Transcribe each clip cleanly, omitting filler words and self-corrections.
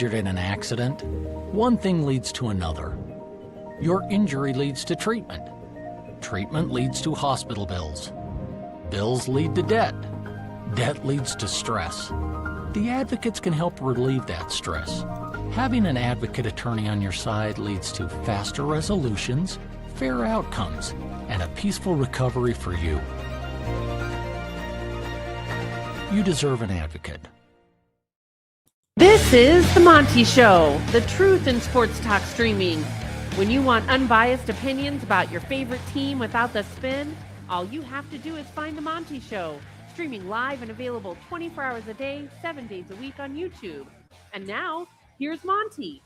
injured in an accident, one thing leads to another. Your injury leads to treatment. Treatment leads to hospital bills. Bills lead to debt. Debt leads to stress. The advocates can help relieve that stress. Having an advocate attorney on your side leads to faster resolutions, fair outcomes, and a peaceful recovery for you. You deserve an advocate. This is The Monty Show, the truth in sports talk streaming. When you want unbiased opinions about your favorite team without the spin, all you have to do is find The Monty Show, streaming live and available 24 hours a day, 7 days a week on YouTube. And now, here's Monty.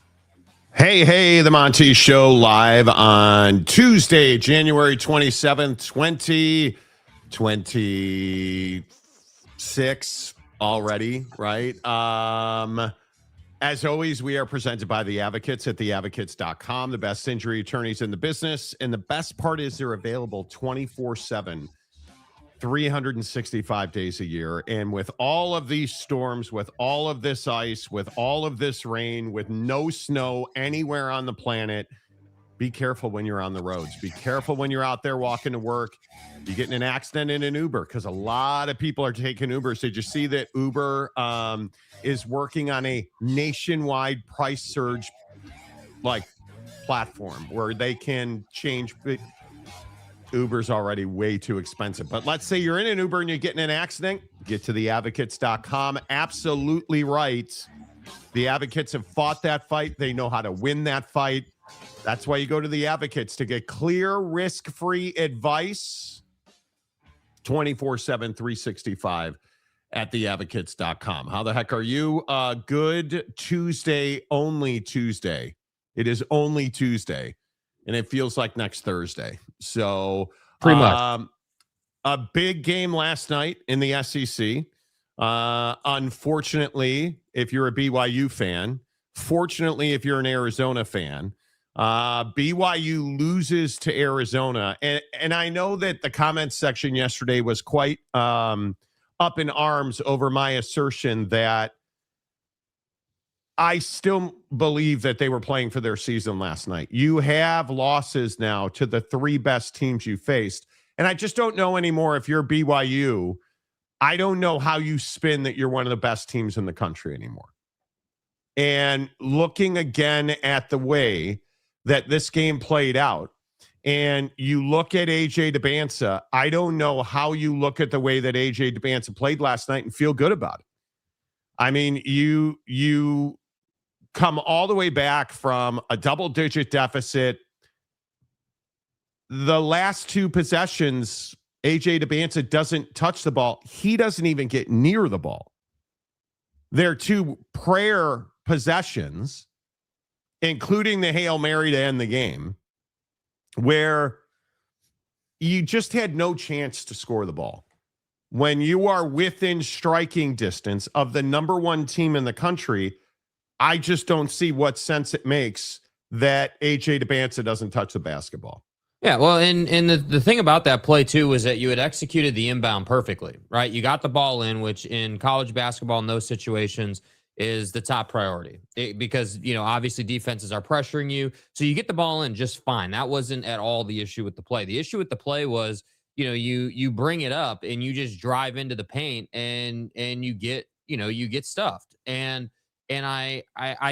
Hey, The Monty Show live on Tuesday, January 27th, 2026 already, right? As always, we are presented by The Advocates at theadvocates.com, the best injury attorneys in the business. And the best part is they're available 24/7, 365 days a year. And with all of these storms, with all of this ice, with all of this rain, with no snow anywhere on the planet, be careful when you're on the roads. Be careful when you're out there walking to work. You get in an accident in an Uber, because a lot of people are taking Ubers. Did you see that Uber is working on a nationwide price surge platform where they can change? Uber's already way too expensive. But let's say you're in an Uber and you get in an accident, get to theadvocates.com. Absolutely right. The Advocates have fought that fight. They know how to win that fight. That's why you go to the Advocates to get clear, risk-free advice 24/7, 365 at theadvocates.com. How the heck are you? Good Tuesday, only Tuesday. It is only Tuesday, and it feels like next Thursday. So pretty much a big game last night in the SEC. Unfortunately, if you're a BYU fan, fortunately, if you're an Arizona fan, BYU loses to Arizona. And I know that the comments section yesterday was quite up in arms over my assertion that I still believe that they were playing for their season last night. You have losses now to the three best teams you faced. And I just don't know anymore if you're BYU. I don't know how you spin that you're one of the best teams in the country anymore. And looking again at the way that this game played out, and you look at AJ DeBansa, I don't know how you look at the way that AJ DeBansa played last night and feel good about it. I mean, you come all the way back from a double-digit deficit. The last two possessions, AJ DeBansa doesn't touch the ball. He doesn't even get near the ball. They're two prayer possessions, including the Hail Mary to end the game, where you just had no chance to score the ball. When you are within striking distance of the number one team in the country, I just don't see what sense it makes that AJ DeBansa doesn't touch the basketball. Yeah, well, and the thing about that play, too, was that you had executed the inbound perfectly, right? You got the ball in, which in college basketball in those situations is the top priority because, obviously defenses are pressuring you. So you get the ball in just fine. That wasn't at all the issue with the play. The issue with the play was, you bring it up and you just drive into the paint and you get stuffed. And I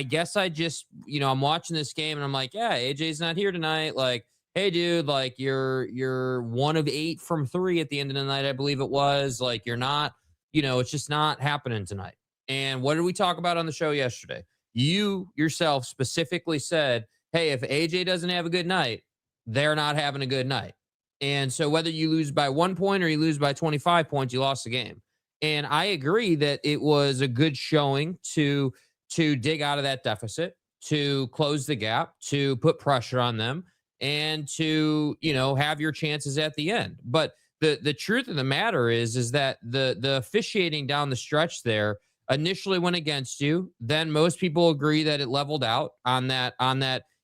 guess I just, I'm watching this game and I'm like, yeah, AJ's not here tonight. Like, hey, dude, like you're 1 of 8 from 3 at the end of the night, I believe it was. Like, you're not, it's just not happening tonight. And what did we talk about on the show yesterday? You yourself specifically said, hey, if AJ doesn't have a good night, they're not having a good night. And so whether you lose by 1 point or you lose by 25 points, you lost the game. And I agree that it was a good showing to dig out of that deficit, to close the gap, to put pressure on them, and to, have your chances at the end. But the truth of the matter is that the officiating down the stretch there initially went against you. Then most people agree that it leveled out on that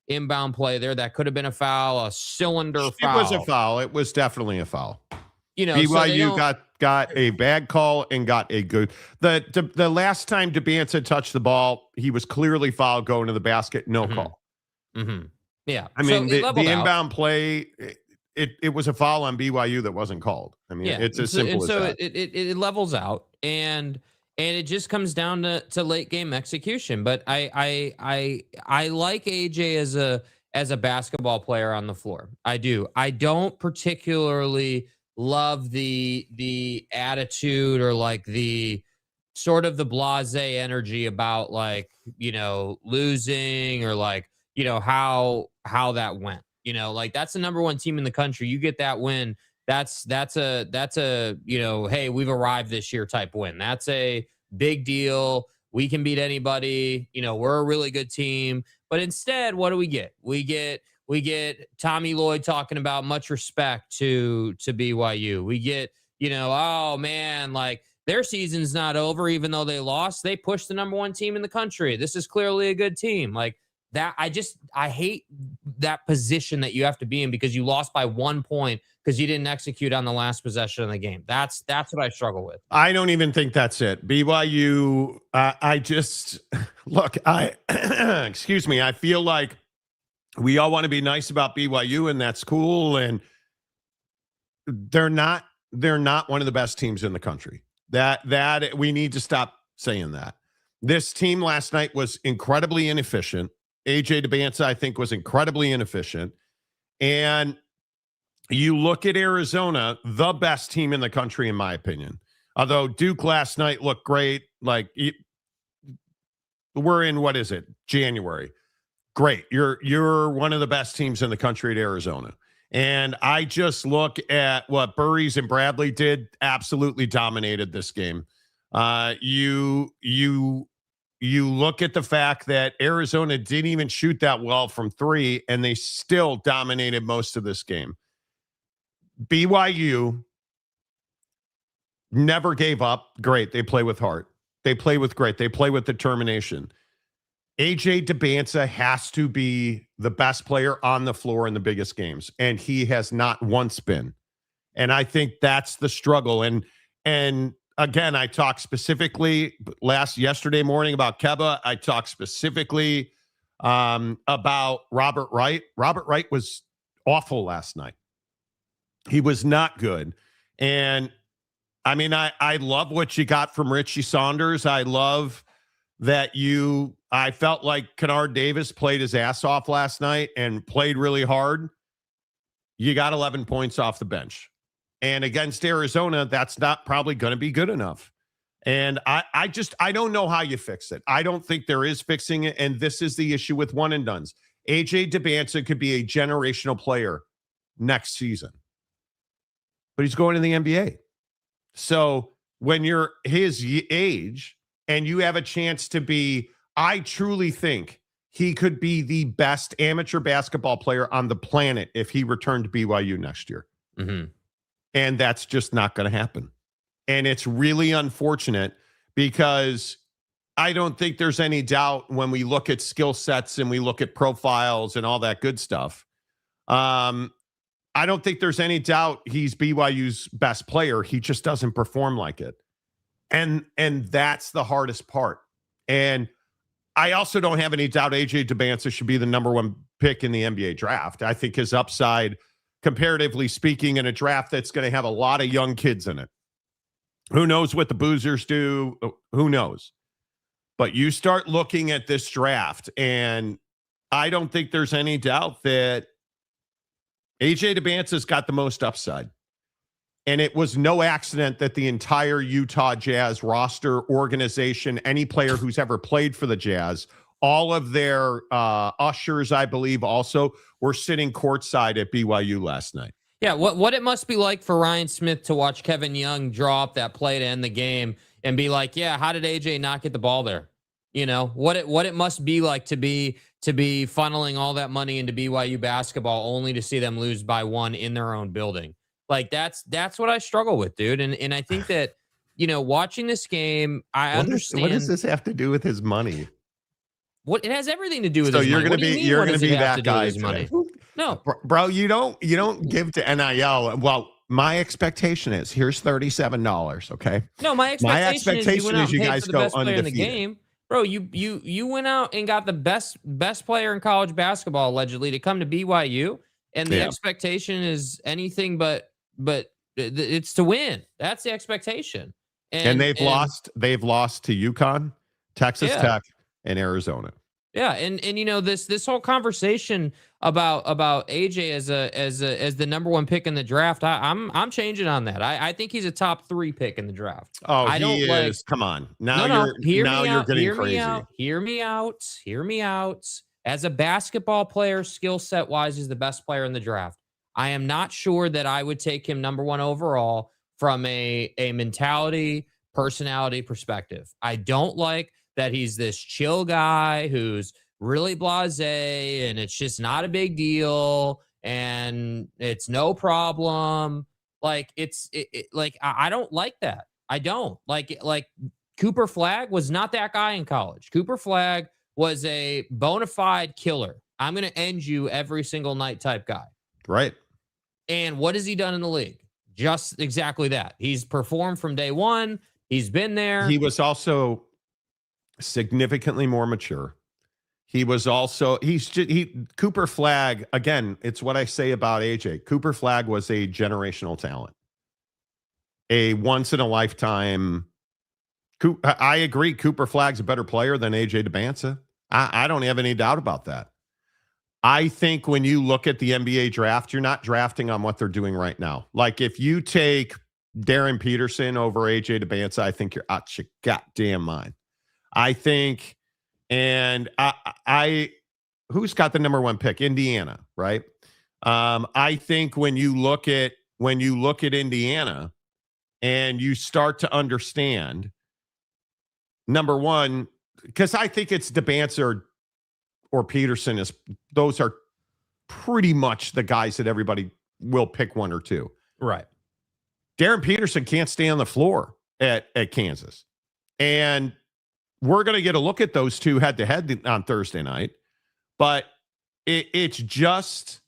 inbound play there. That could have been a foul, a cylinder foul. It was a foul. It was definitely a foul. So BYU got got a bad call and got a good. The last time DeBanza touched the ball, he was clearly fouled going to the basket. No call. Yeah. I mean, the inbound play, it was a foul on BYU that wasn't called. I mean, it's as simple as that. It levels out, and it just comes down to late game execution. But I like AJ as a basketball player on the floor. I do. I don't particularly love the attitude or like the sort of the blasé energy about like, losing or like, how that went. Like that's the number one team in the country. You get that win. That's a hey, we've arrived this year type win. That's a big deal. We can beat anybody. We're a really good team. But instead, what do we get? We get Tommy Lloyd talking about much respect to BYU. We get, oh man, like their season's not over, even though they lost. They pushed the number one team in the country. This is clearly a good team. Like that, I hate that position that you have to be in because you lost by 1 point because you didn't execute on the last possession of the game. That's what I struggle with. I don't even think that's it. BYU, excuse me. I feel like we all want to be nice about BYU, and that's cool. And they're not one of the best teams in the country. That we need to stop saying that. This team last night was incredibly inefficient. AJ DeBanza, I think, was incredibly inefficient. And you look at Arizona, the best team in the country, in my opinion. Although Duke last night looked great. Like we're in, what is it, January? Great. You're one of the best teams in the country at Arizona. And I just look at what Burries and Bradley did, absolutely dominated this game. You look at the fact that Arizona didn't even shoot that well from three, and they still dominated most of this game. BYU never gave up. Great. They play with heart. They play with great. They play with determination. AJ DeBanza has to be the best player on the floor in the biggest games, and he has not once been. And I think that's the struggle. And again, I talked specifically yesterday morning about Keba. I talked specifically about Robert Wright. Robert Wright was awful last night. He was not good. And I mean, I love what you got from Richie Saunders. I love that I felt like Kennard Davis played his ass off last night and played really hard. You got 11 points off the bench. And against Arizona, that's not probably going to be good enough. And I don't know how you fix it. I don't think there is fixing it. And this is the issue with one and dones. AJ DeBanza could be a generational player next season, but he's going to the NBA. So when you're his age and you have a chance to be, I truly think he could be the best amateur basketball player on the planet if he returned to BYU next year. Mm-hmm. And that's just not going to happen. And it's really unfortunate because I don't think there's any doubt when we look at skill sets and we look at profiles and all that good stuff. I don't think there's any doubt he's BYU's best player. He just doesn't perform like it. And that's the hardest part. And I also don't have any doubt AJ DeBanza should be the number one pick in the NBA draft. I think his upside, comparatively speaking, in a draft that's going to have a lot of young kids in it. Who knows what the boozers do? Who knows? But you start looking at this draft, and I don't think there's any doubt that AJ DeBanza's got the most upside. And it was no accident that the entire Utah Jazz roster, organization, any player who's ever played for the Jazz, all of their ushers, I believe, also were sitting courtside at BYU last night. Yeah, what it must be like for Ryan Smith to watch Kevin Young draw up that play to end the game and be like, yeah, how did AJ not get the ball there? What it must be like to be funneling all that money into BYU basketball only to see them lose by 1 in their own building. Like that's what I struggle with, dude. And I think that, watching this game, I understand. What does this have to do with his money? What it has everything to do with. So his you're money. going to be that guy. Money? No, bro. You don't give to NIL. Well, my expectation is here's $37. Okay. No, my expectation is you went out and you paid guys for the go best player in the undefeated. game. Bro, you went out and got the best player in college basketball allegedly to come to BYU, and the expectation is anything but it's to win. That's the expectation. And they've lost to UConn, Texas Tech, and Arizona. Yeah, and you know this whole conversation about AJ as the number one pick in the draft, I'm changing on that. I think he's a top 3 pick in the draft. Oh, I don't is. Come on, now you're getting crazy. Hear me out. As a basketball player, skill set wise, is the best player in the draft. I am not sure that I would take him number 1 overall from a mentality, personality perspective. I don't like that he's this chill guy who's really blasé and it's just not a big deal and it's no problem. Like I don't like that. I don't like Cooper Flagg was not that guy in college. Cooper Flagg was a bona fide killer. I'm going to end you every single night type guy. Right. And what has he done in the league? Just exactly that. He's performed from day one. He's been there. He was also significantly more mature. He was also Cooper Flagg, again, it's what I say about AJ. Cooper Flagg was a generational talent. A once in a lifetime. I agree Cooper Flagg's a better player than AJ DeBanza. I don't have any doubt about that. I think when you look at the NBA draft, you're not drafting on what they're doing right now. Like if you take Darren Peterson over AJ DeBanza, I think you're out your goddamn mind. I think, and I who's got the number 1 pick? Indiana, right? I think when you look at Indiana and you start to understand, number 1, because I think it's DeBanza or Peterson those are pretty much the guys that everybody will pick 1 or 2. Right. Darren Peterson can't stay on the floor at Kansas. And we're going to get a look at those two head to head on Thursday night. But it's just,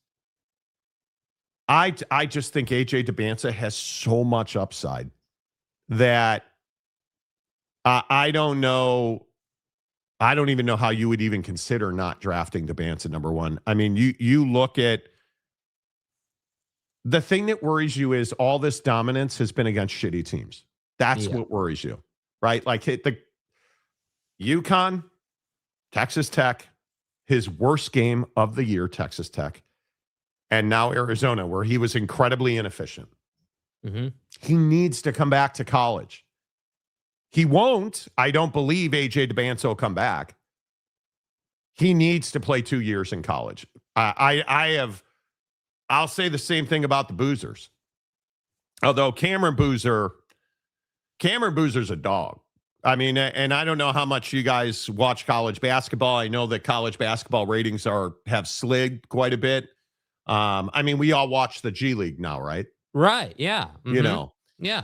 I just think AJ DeBanza has so much upside that I don't know. I don't even know how you would even consider not drafting DeBanza number 1. I mean, you look at the thing that worries you is all this dominance has been against shitty teams. That's what worries you, right? Like the UConn, Texas Tech, his worst game of the year, Texas Tech, and now Arizona, where he was incredibly inefficient. Mm-hmm. He needs to come back to college. He won't. I don't believe AJ DeBanza will come back. He needs to play 2 years in college. I'll say the same thing about the Boozers. Although Cameron Boozer's a dog. I mean, and I don't know how much you guys watch college basketball. I know that college basketball ratings have slid quite a bit. I mean, we all watch the G League now, right? Right. Yeah. Mm-hmm. You know. Yeah.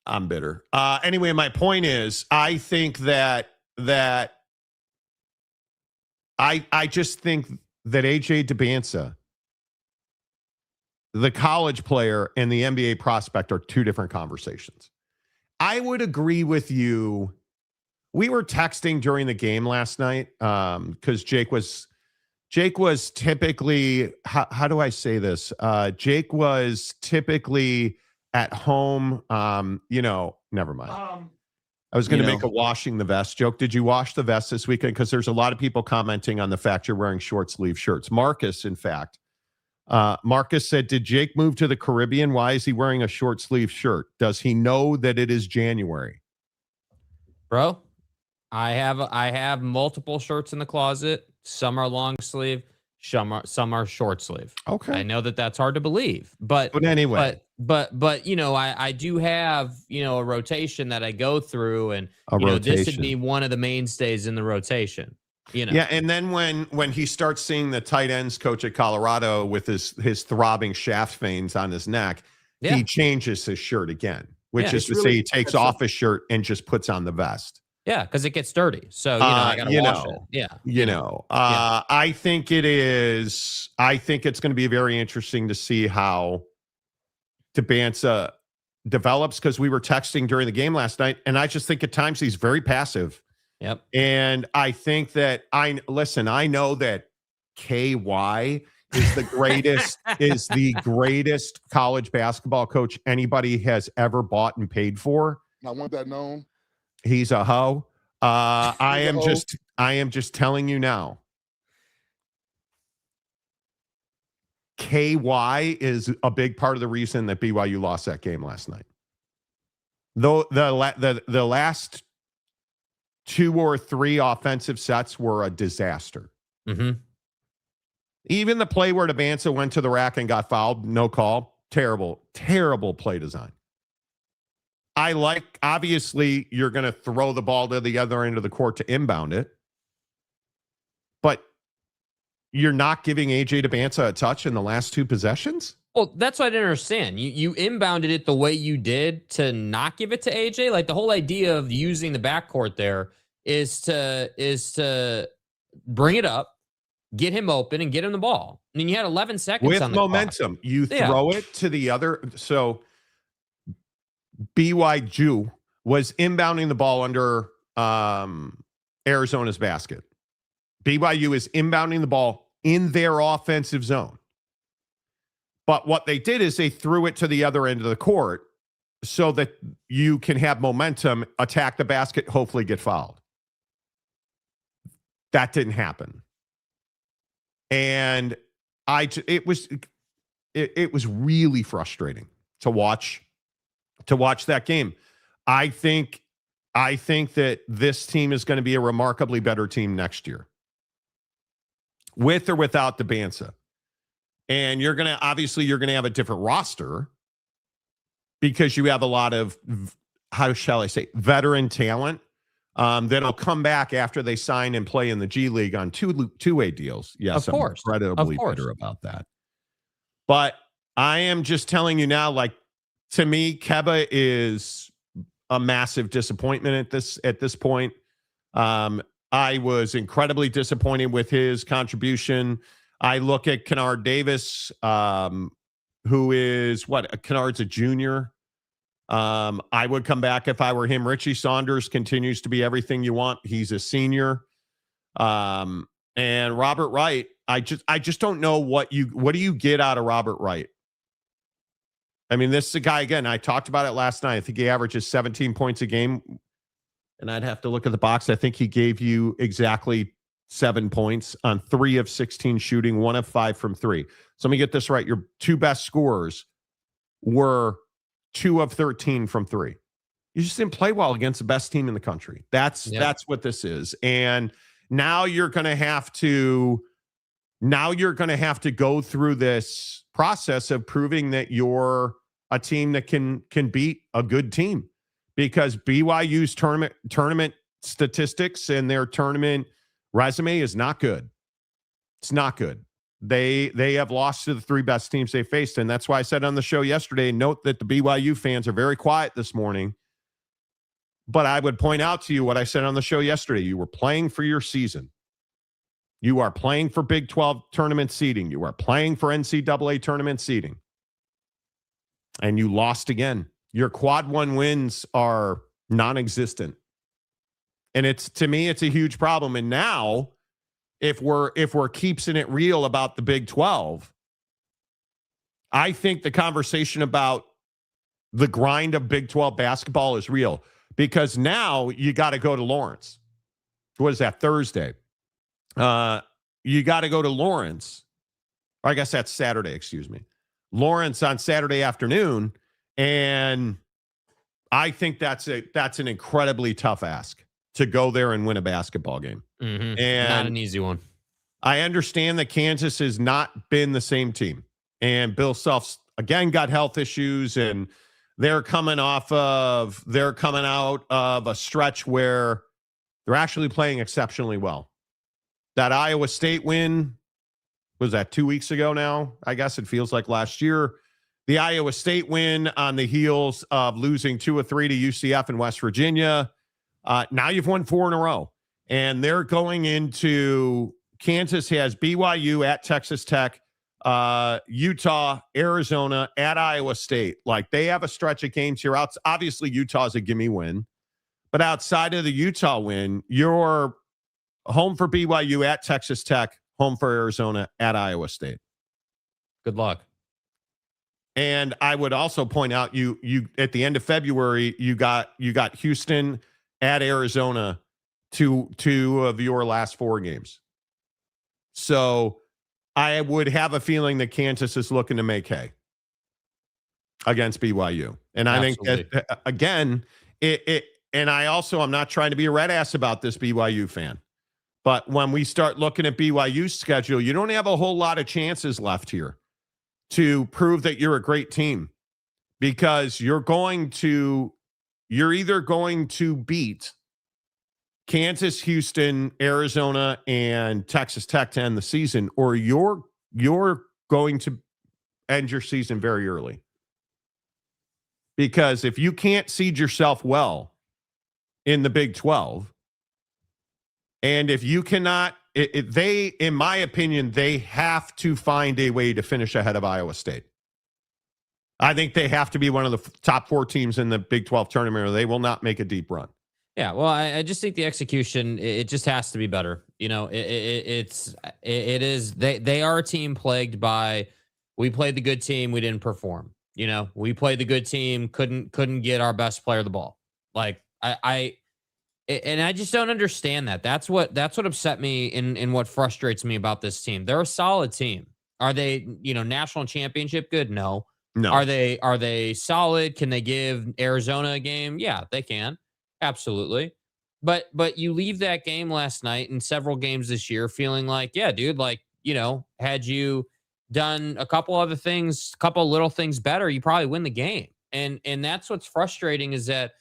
I'm bitter. Anyway, my point is, I think that I just think that AJ DeBanza, the college player and the NBA prospect, are 2 different conversations. I would agree with you. We were texting during the game last night because Jake was typically, how do I say this? Jake was typically at home. Never mind. I was going to make a washing the vest joke. Did you wash the vest this weekend? Because there's a lot of people commenting on the fact you're wearing short sleeve shirts. Marcus, in fact, Marcus said, did Jake move to the Caribbean? Why is he wearing a short sleeve shirt? Does he know that it is January? Bro, I have multiple shirts in the closet. Some are long sleeve, some are short sleeve. Okay. I know that that's hard to believe, but anyway, but I do have, a rotation that I go through, and this would be one of the mainstays in the rotation. Yeah, and then when he starts seeing the tight ends coach at Colorado with his throbbing shaft veins on his neck, he changes his shirt again, which is to say he takes off his shirt and just puts on the vest. Yeah, because it gets dirty. So I gotta wash it. Yeah. I think it is. I think it's going to be very interesting to see how Dabansa develops, because we were texting during the game last night, and I just think at times he's very passive. Yep. And I think that I know that KY is the greatest college basketball coach anybody has ever bought and paid for. I want that known. He's a hoe. I am just telling you now. KY is a big part of the reason that BYU lost that game last night. Though the last 2 or 3 offensive sets were a disaster. Mm-hmm. Even the play where Dabansa went to the rack and got fouled, no call. Terrible, terrible play design. Obviously, you're going to throw the ball to the other end of the court to inbound it, but you're not giving AJ Dabansa a touch in the last 2 possessions? Well, that's what I didn't understand. You inbounded it the way you did to not give it to AJ. Like, the whole idea of using the backcourt there is to bring it up, get him open, and get him the ball. I mean, you had 11 seconds with on the momentum. clock. You throw it to the other. So BYU was inbounding the ball under Arizona's basket. BYU is inbounding the ball in their offensive zone. But what they did is they threw it to the other end of the court so that you can have momentum, attack the basket, hopefully get fouled. That didn't happen. And it was really frustrating to watch that game. I think that this team is going to be a remarkably better team next year, with or without Dabansa. And you're going to have a different roster because you have a lot of, how shall I say, veteran talent that'll come back after they sign and play in the G League on two-way deals. Yes, of course. I'm incredibly bitter about that. But I am just telling you now, like, to me, Keba is a massive disappointment at this point. I was incredibly disappointed with his contribution. I look at Kennard Davis, who is Kennard's a junior. I would come back if I were him. Richie Saunders continues to be everything you want. He's a senior. And Robert Wright, I just don't know what do you get out of Robert Wright? I mean, this is a guy, again, I talked about it last night. I think he averages 17 points a game. And I'd have to look at the box. I think he gave you exactly 7 points on 3 of 16 shooting, 1 of 5 from 3. So let me get this right. Your 2 best scorers were 2 of 13 from 3. You just didn't play well against the best team in the country. That's what this is. And now you're going to have to go through this process of proving that you're a team that can beat a good team, because BYU's tournament statistics and their tournament resume is not good. It's not good. They have lost to the 3 best teams they faced, and that's why I said on the show yesterday, note that the BYU fans are very quiet this morning. But I would point out to you what I said on the show yesterday. You were playing for your season. You are playing for Big 12 tournament seeding. You are playing for NCAA tournament seeding. And you lost again. Your quad 1 wins are non-existent. And to me, it's a huge problem. And now, if we're keeping it real about the Big 12, I think the conversation about the grind of Big 12 basketball is real, because now you got to go to Lawrence. What is that, Thursday? You got to go to Lawrence. Or I guess that's Saturday, excuse me. Lawrence on Saturday afternoon. And I think that's an incredibly tough ask to go there and win a basketball game. Mm-hmm. And not an easy one. I understand that Kansas has not been the same team. And Bill Self's, again, got health issues, and they're coming out of a stretch where they're actually playing exceptionally well. That Iowa State win, was that 2 weeks ago now? I guess it feels like last year. The Iowa State win on the heels of losing 2 of 3 to UCF and West Virginia. Now you've won 4 in a row. And they're going into, Kansas has BYU at Texas Tech, Utah, Arizona, at Iowa State. Like, they have a stretch of games here. Obviously, Utah's a gimme win. But outside of the Utah win, you're home for BYU, at Texas Tech, home for Arizona, at Iowa State. Good luck. And I would also point out, you at the end of February, you got Houston at Arizona, two of your last 4 games. So I would have a feeling that Kansas is looking to make hay against BYU. And I Absolutely. think that, again, and I'm not trying to be a red ass about this BYU fan, but when we start looking at BYU's schedule, you don't have a whole lot of chances left here to prove that you're a great team, because you're either going to beat Kansas, Houston, Arizona, and Texas Tech to end the season, or you're going to end your season very early. Because if you can't seed yourself well in the Big 12, and if you cannot, in my opinion, they have to find a way to finish ahead of Iowa State. I think they have to be one of the top 4 teams in the Big 12 tournament, or they will not make a deep run. Yeah, well, I just think the execution, it just has to be better. You know, it is they are a team plagued by, we played the good team, we didn't perform. You know, we played the good team, couldn't get our best player the ball. Like I just don't understand that. That's what upset me and what frustrates me about this team. They're a solid team. Are they, national championship good? No. Are they solid? Can they give Arizona a game? Yeah, they can. Absolutely. But you leave that game last night and several games this year feeling like, yeah, dude, like, had you done a couple other things, a couple little things better, you probably win the game. And that's what's frustrating is that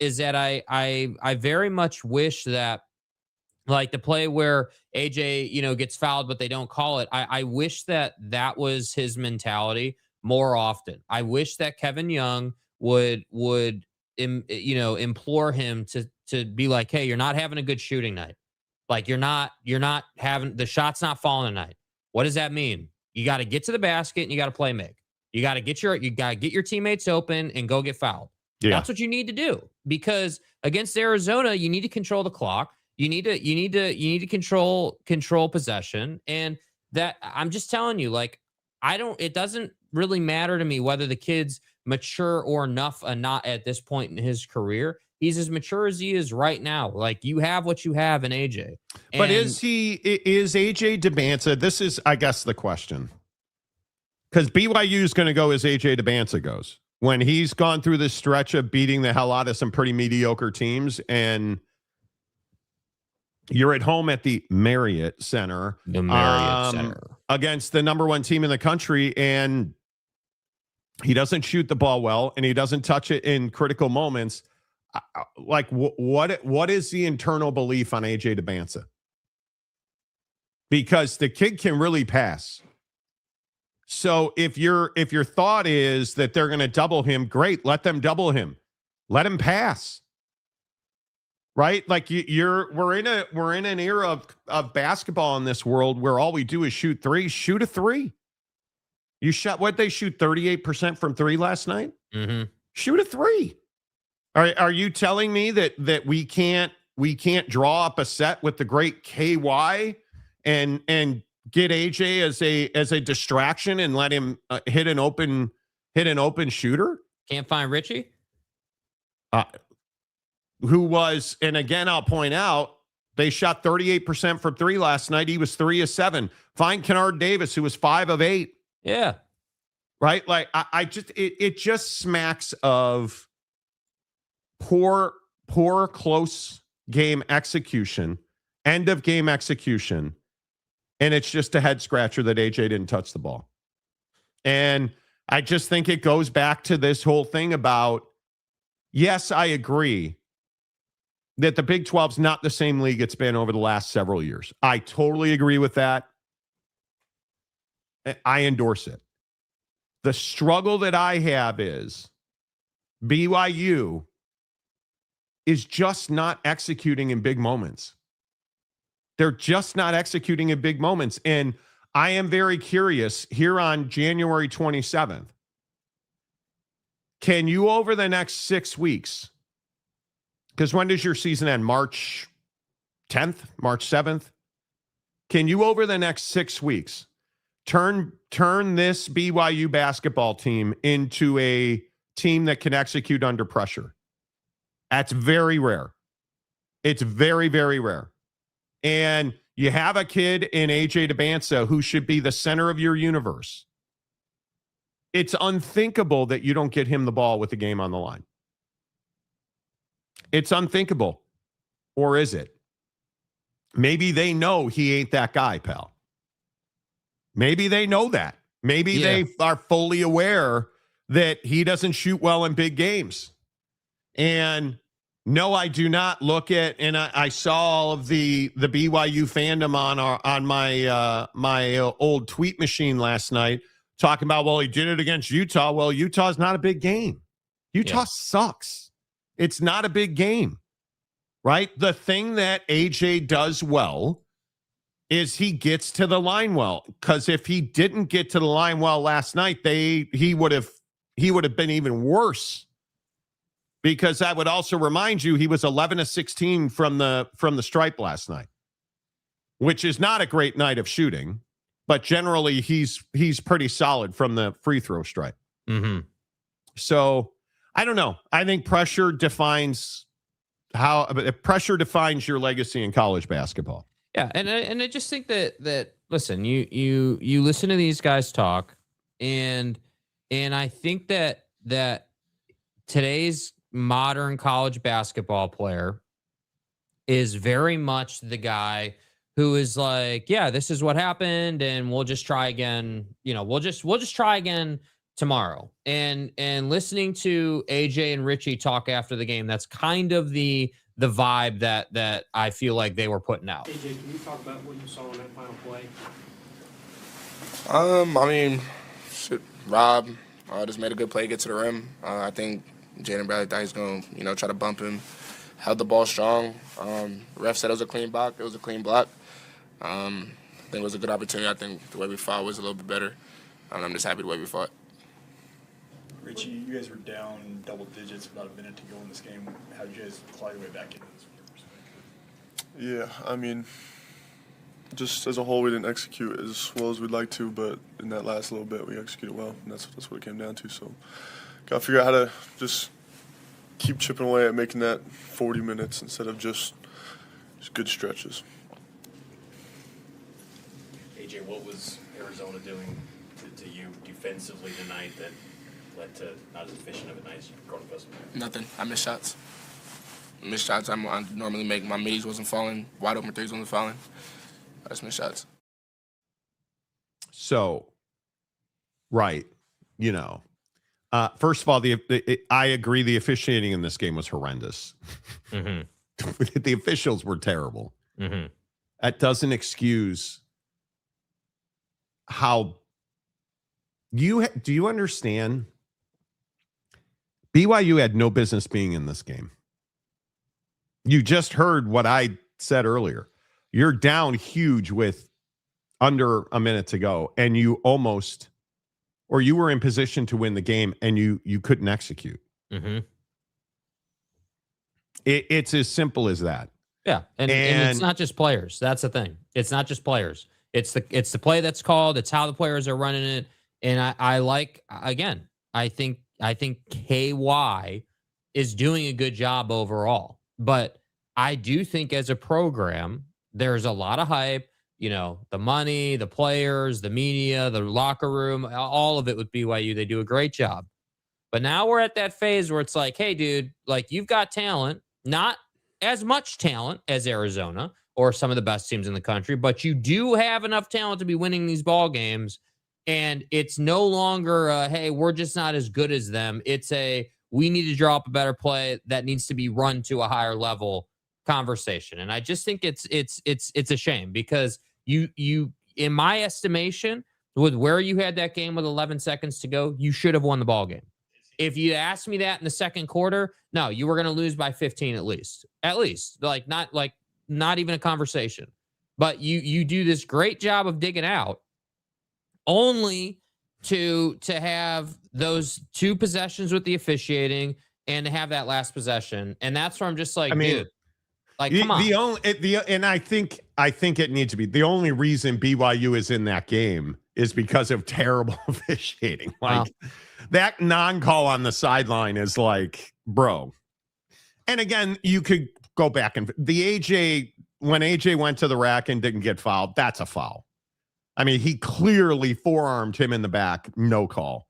I very much wish that, like the play where AJ, gets fouled, but they don't call it. I wish that was his mentality more often. I wish that Kevin Young would implore him to be like, hey, you're not having a good shooting night. Like you're not having, the shot's not falling tonight. What does that mean? You got to get to the basket and you got to play make. You got to get your teammates open and go get fouled. Yeah. That's what you need to do, because against Arizona, you need to control the clock. You need to control possession. And that, I'm just telling you, like, it doesn't really matter to me whether the kid's mature or not at this point in his career. He's as mature as he is right now. Like, you have what you have in AJ. But is AJ Dybantsa? This is, I guess, the question. Because BYU is going to go as AJ Dybantsa goes. When he's gone through this stretch of beating the hell out of some pretty mediocre teams, and you're at home at the Marriott Center. The Marriott Center. Against the number 1 team in the country, and he doesn't shoot the ball well, and he doesn't touch it in critical moments. Like, what is the internal belief on AJ Dybantsa? Because the kid can really pass. So if your thought is that they're going to double him, great, let them double him. Let him pass. Right? Like we're in an era of basketball in this world where all we do is shoot threes. Shoot a 3. You shot, what, they shoot 38% from 3 last night? Mm-hmm. Shoot a 3. Are you telling me that we can't draw up a set with the great KY and get AJ as a distraction and let him hit an open shooter? Can't find Richie? Who was, and again, I'll point out, they shot 38% from 3 last night. He was 3 of 7. Find Kennard Davis, who was 5 of 8. Yeah. Right? Like, it just smacks of poor close game execution, end of game execution. And it's just a head scratcher that AJ didn't touch the ball. And I just think it goes back to this whole thing about, yes, I agree that the Big 12's not the same league it's been over the last several years. I totally agree with that. I endorse it. The struggle that I have is BYU is just not executing in big moments. They're just not executing in big moments. And I am very curious here on January 27th. Can you, over the next 6 weeks, because when does your season end? March 10th, March 7th? Can you, over the next 6 weeks, turn this BYU basketball team into a team that can execute under pressure? That's very rare. It's very, very rare. And you have a kid in AJ DeBansa who should be the center of your universe. It's unthinkable that you don't get him the ball with the game on the line. It's unthinkable. Or is it? Maybe they know he ain't that guy, pal. Maybe they know that. Maybe they are fully aware that he doesn't shoot well in big games. And no, I do not look at, and I saw all of the BYU fandom on my old tweet machine last night talking about, well, he did it against Utah. Well, Utah's not a big game. Utah sucks. It's not a big game, right? The thing that AJ does well is he gets to the line well, because if he didn't get to the line well last night, he would have been even worse. Because I would also remind you, he was 11 of 16 from the stripe last night, which is not a great night of shooting, but generally he's pretty solid from the free throw stripe. Mm-hmm. So I don't know. I think pressure defines your legacy in college basketball. Yeah, and I just think that listen, you listen to these guys talk, and I think that today's modern college basketball player is very much the guy who is like, yeah, this is what happened, and we'll just try again. We'll just try again tomorrow. And listening to AJ and Richie talk after the game, that's kind of the vibe that I feel like they were putting out. AJ, can you talk about what you saw in that final play? I mean, Rob just made a good play, get to the rim. I think Jaden Bradley thought he was going to, try to bump him. Held the ball strong. Ref said it was a clean block. It was a clean block. I think it was a good opportunity. I think the way we fought was a little bit better. I'm just happy the way we fought. Richie, you guys were down double digits, about a minute to go in this game. How did you guys claw your way back into this? Yeah, I mean, just as a whole, we didn't execute as well as we'd like to, but in that last little bit, we executed well, and that's what it came down to. So, got to figure out how to just keep chipping away at making that 40 minutes instead of just good stretches. AJ, what was Arizona doing to you defensively tonight that led to not as efficient of a night as Gordon Cousins? Nothing. I missed shots. I normally make. My middies wasn't falling. Wide open threes wasn't falling. I just missed shots. So, right, first of all, I agree the officiating in this game was horrendous. Mm-hmm. The officials were terrible. Mm-hmm. That doesn't excuse how do you understand? BYU had no business being in this game. You just heard what I said earlier. You're down huge with under a minute to go, and you were in position to win the game, and you couldn't execute. Mm-hmm. It's as simple as that. Yeah, and it's not just players. That's the thing. It's not just players. It's the play that's called. It's how the players are running it. And I think KY is doing a good job overall. But I do think as a program, there's a lot of hype. The money, the players, the media, the locker room, all of it with BYU. They do a great job. But now we're at that phase where it's like, hey, dude, like you've got talent, not as much talent as Arizona or some of the best teams in the country, but you do have enough talent to be winning these ball games. And it's no longer, hey, we're just not as good as them. It's we need to draw up a better play that needs to be run to a higher level conversation. And I just think it's a shame because you in my estimation, with where you had that game with 11 seconds to go, you should have won the ball game. If you asked me that in the second quarter, no, you were going to lose by 15 at least, not even a conversation. But you do this great job of digging out, only to have those 2 possessions with the officiating and to have that last possession. And that's where I'm just like, dude, like, come on. And I think it needs to be the only reason BYU is in that game is because of terrible officiating. Like that non-call on the sideline is like, bro. And again, you could go back and when AJ went to the rack and didn't get fouled, that's a foul. I mean, he clearly forearmed him in the back, no call.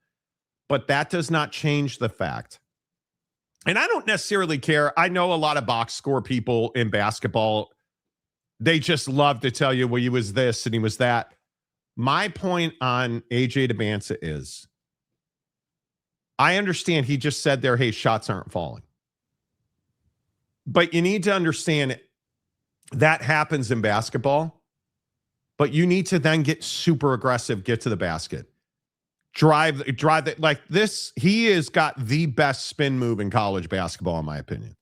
But that does not change the fact. And I don't necessarily care. I know a lot of box score people in basketball. They just love to tell you, well, he was this and he was that. My point on AJ Demancia is, I understand he just said there, hey, shots aren't falling. But you need to understand that happens in basketball. But you need to then get super aggressive, get to the basket. Drive it like this. He has got the best spin move in college basketball, in my opinion.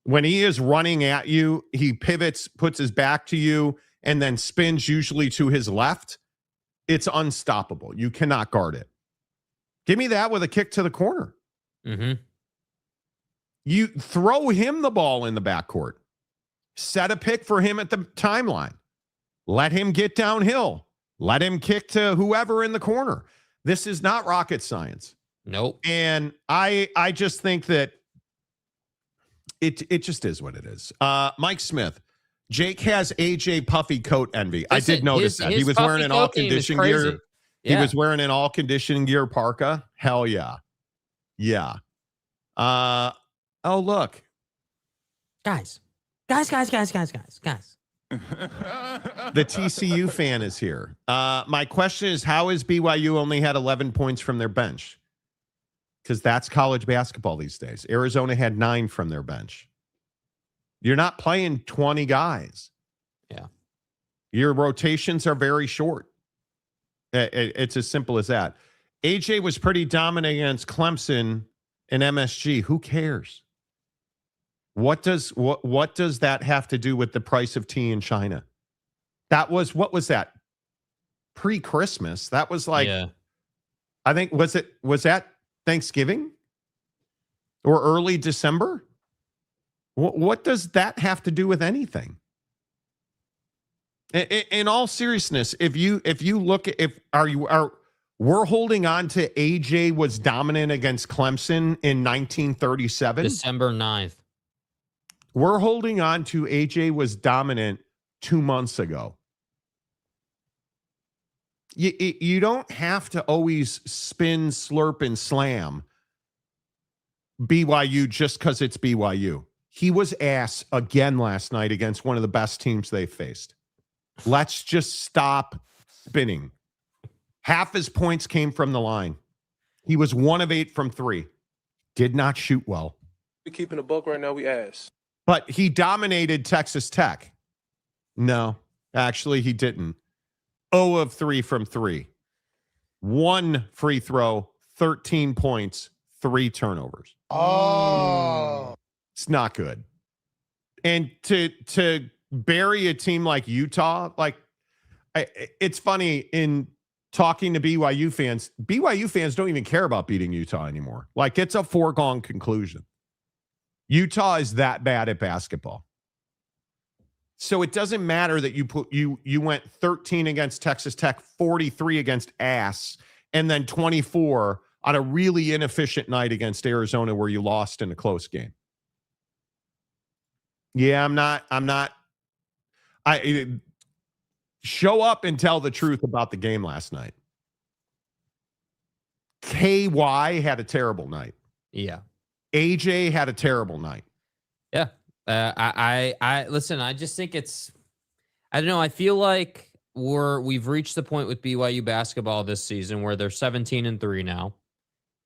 When he is running at you, he pivots, puts his back to you, and then spins usually to his left. It's unstoppable. You cannot guard it. Give me that with a kick to the corner. Mm-hmm. You throw him the ball in the backcourt. Set a pick for him at the timeline. Let him get downhill. Let him kick to whoever in the corner. This is not rocket science. Nope. And I just think that it just is what it is. Mike Smith. Jake has AJ puffy coat envy. I did notice that. He was wearing an all-condition gear. Yeah. He was wearing an all-condition gear parka. Hell yeah. Yeah. Oh, look. Guys. The TCU fan is here. My question is, how has BYU only had 11 points from their bench? Because that's college basketball these days. Arizona had 9 from their bench. You're not playing 20 guys. Yeah. Your rotations are very short. It's as simple as that. AJ was pretty dominant against Clemson and MSG. Who cares? What does that have to do with the price of tea in China? What was that? Pre-Christmas. That was like, I think, was that Thanksgiving or early December? What does that have to do with anything? In all seriousness, if you look at we're holding on to AJ was dominant against Clemson in 1937, December 9th. We're holding on to AJ was dominant 2 months ago. You don't have to always spin, slurp, and slam BYU just because it's BYU. He was ass again last night against one of the best teams they faced. Let's just stop spinning. Half his points came from the line. He was 1 of 8 from 3. Did not shoot well. We keeping the book right now, we ass. But he dominated Texas Tech. No, actually he didn't. 0 of 3 from 3. 1 free throw, 13 points, 3 turnovers. Oh. It's not good. And to bury a team like Utah, it's funny in talking to BYU fans don't even care about beating Utah anymore. Like, it's a foregone conclusion. Utah is that bad at basketball. So it doesn't matter that you went 13 against Texas Tech, 43 against Ass, and then 24 on a really inefficient night against Arizona where you lost in a close game. Yeah, I show up and tell the truth about the game last night. KY had a terrible night. Yeah. AJ had a terrible night. Yeah. I listen, I just think I don't know. I feel like we've reached the point with BYU basketball this season where they're 17-3 now.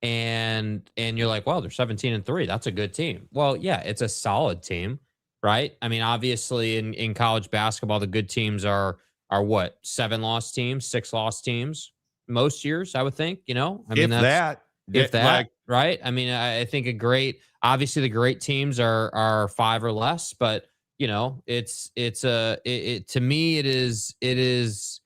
And you're like, well, they're 17-3. That's a good team. Well, yeah, it's a solid team, right? I mean, obviously in college basketball, the good teams are what? 7-loss teams, 6-loss teams most years, I would think, I mean, right? I mean, I think obviously the great teams are 5 or less, but to me, it is,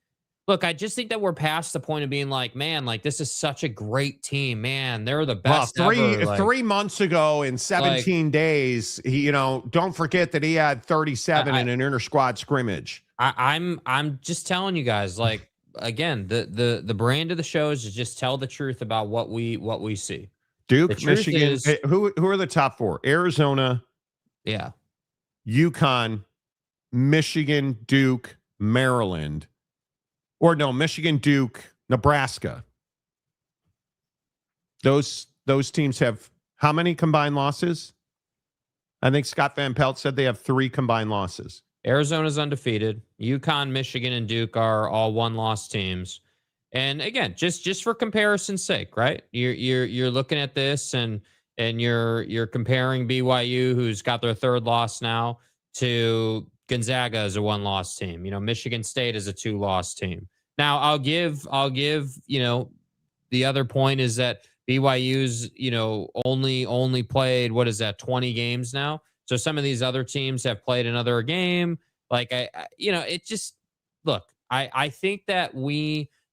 Look, I just think that we're past the point of being like, man, like this is such a great team, man. They're the best ever. Like, 3 months ago in 17 days, don't forget that he had 37 in an inter squad scrimmage. I'm just telling you guys, like, again, the brand of the show is to just tell the truth about what we see. Duke, Michigan, who are the top 4? Arizona, yeah, UConn, Michigan, Duke, Maryland. Or no, Michigan, Duke, Nebraska. Those teams have how many combined losses? I think Scott Van Pelt said they have 3 combined losses. Arizona's undefeated. UConn, Michigan, and Duke are all 1-loss teams. And again, just for comparison's sake, right? You're looking at this and you're comparing BYU, who's got their 3rd loss now, to Gonzaga as a 1-loss team. Michigan State is a 2-loss team. Now I'll give, the other point is that BYU's, only played, 20 games now. So some of these other teams have played another game. Like it just, look, I think that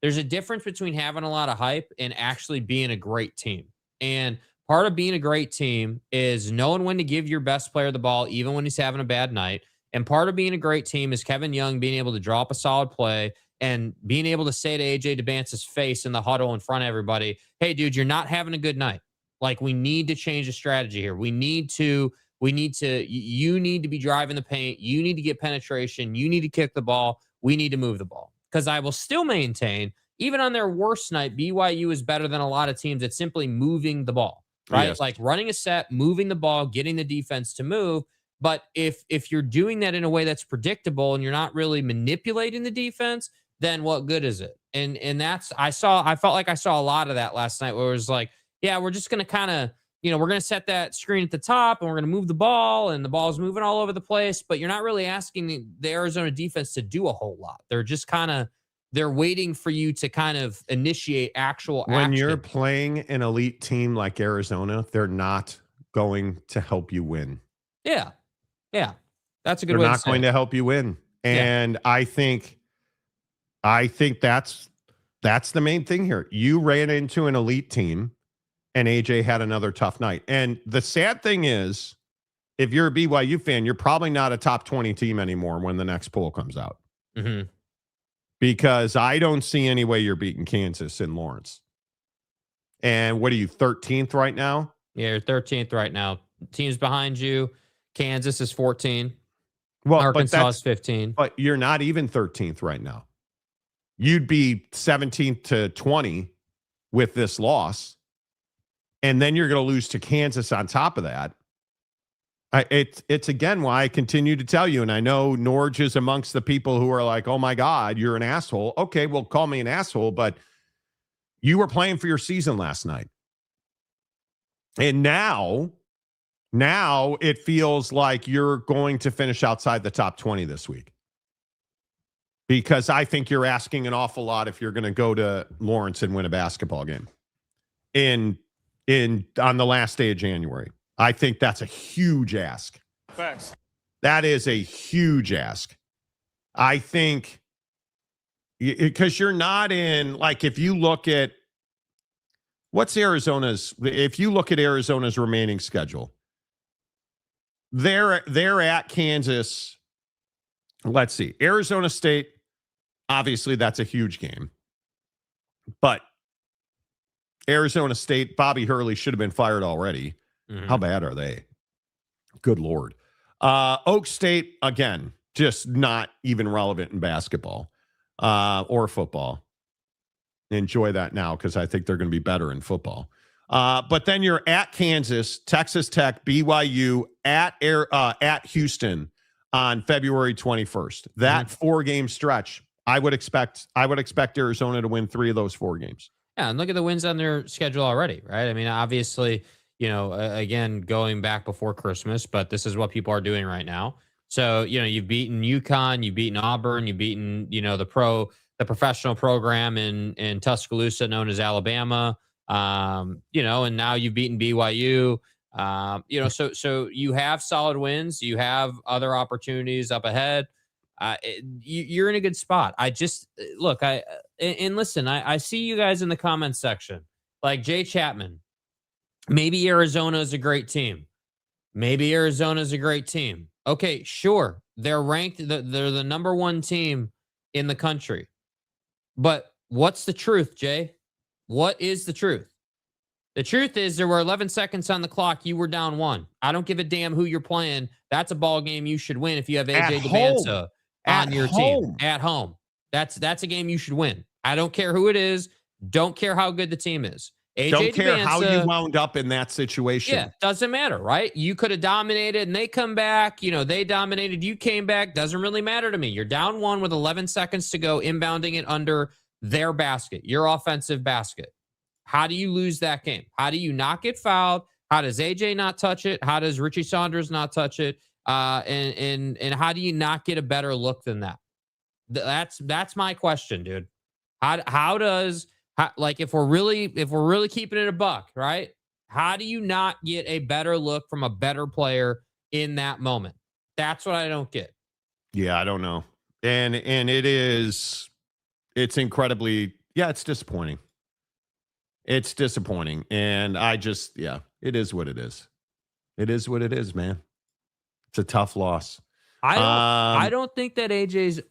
there's a difference between having a lot of hype and actually being a great team. And part of being a great team is knowing when to give your best player the ball, even when he's having a bad night. And part of being a great team is Kevin Young being able to draw up a solid play and being able to say to AJ DeBance's face in the huddle in front of everybody, hey, dude, you're not having a good night. Like, we need to change the strategy here. You need to be driving the paint. You need to get penetration. You need to kick the ball. We need to move the ball. Because I will still maintain, even on their worst night, BYU is better than a lot of teams at simply moving the ball, right? Yes. Like running a set, moving the ball, getting the defense to move. But if you're doing that in a way that's predictable and you're not really manipulating the defense, then what good is it? And that's, I felt like I saw a lot of that last night, where it was like, yeah, we're just going to kind of, we're going to set that screen at the top and we're going to move the ball, and the ball's moving all over the place, but you're not really asking the Arizona defense to do a whole lot. They're just they're waiting for you to kind of initiate actual action. When you're playing an elite team like Arizona, they're not going to help you win. Yeah. Yeah. That's a good way to say it. They're not going to help you win. And yeah. I think that's the main thing here. You ran into an elite team and AJ had another tough night. And the sad thing is, if you're a BYU fan, you're probably not a top 20 team anymore when the next poll comes out. Mm-hmm. Because I don't see any way you're beating Kansas in Lawrence. And what are you, 13th right now? Yeah, you're 13th right now. Teams behind you, Kansas is 14. Well, Arkansas is 15. But you're not even 13th right now. You'd be 17th to 20 with this loss. And then you're going to lose to Kansas on top of that. It's again why I continue to tell you, and I know Norge is amongst the people who are like, oh my God, you're an asshole. Okay, well, call me an asshole, but you were playing for your season last night. And now it feels like you're going to finish outside the top 20 this week. Because I think you're asking an awful lot if you're going to go to Lawrence and win a basketball game on the last day of January. I think that's a huge ask. Facts. That is a huge ask. I think because you're not in, like, if you look at if you look at Arizona's remaining schedule, they're at Kansas. Let's see. Arizona State, obviously that's a huge game. But Arizona State, Bobby Hurley should have been fired already. Mm-hmm. How bad are they? Good Lord. Oak State, again, just not even relevant in basketball or football. Enjoy that now because I think they're going to be better in football. But then you're at Kansas, Texas Tech, BYU, at Houston on February 21st. That 4-game stretch, I would expect Arizona to win 3 of those 4 games. Yeah, and look at the wins on their schedule already, right? I mean, obviously, again, going back before Christmas, but this is what people are doing right now. So, you've beaten UConn, you've beaten Auburn, you've beaten, the professional program in Tuscaloosa known as Alabama, and now you've beaten BYU. So you have solid wins, you have other opportunities up ahead. You're in a good spot. I just look. And listen. I see you guys in the comments section, like Jay Chapman. Maybe Arizona is a great team. Maybe Arizona is a great team. Okay, sure. They're ranked. They're the number one team in the country. But what's the truth, Jay? What is the truth? The truth is there were 11 seconds on the clock. You were down 1. I don't give a damn who you're playing. That's a ball game you should win if you have AJ DeBanza on your team at home. That's a game you should win. I don't care who it is. Don't care how good the team is. AJ don't care DeBanza, how you wound up in that situation. Yeah, doesn't matter, right? You could have dominated and they come back. They dominated. You came back. Doesn't really matter to me. You're down 1 with 11 seconds to go, inbounding it under their basket, your offensive basket. How do you lose that game? How do you not get fouled? How does AJ not touch it? How does Richie Saunders not touch it? And how do you not get a better look than that? That's my question, dude. If we're really keeping it a buck, right? How do you not get a better look from a better player in that moment? That's what I don't get. Yeah, I don't know. And it's incredibly, it's disappointing. It's disappointing. And it is what it is. It is what it is, man. It's a tough loss. I don't think that AJ's,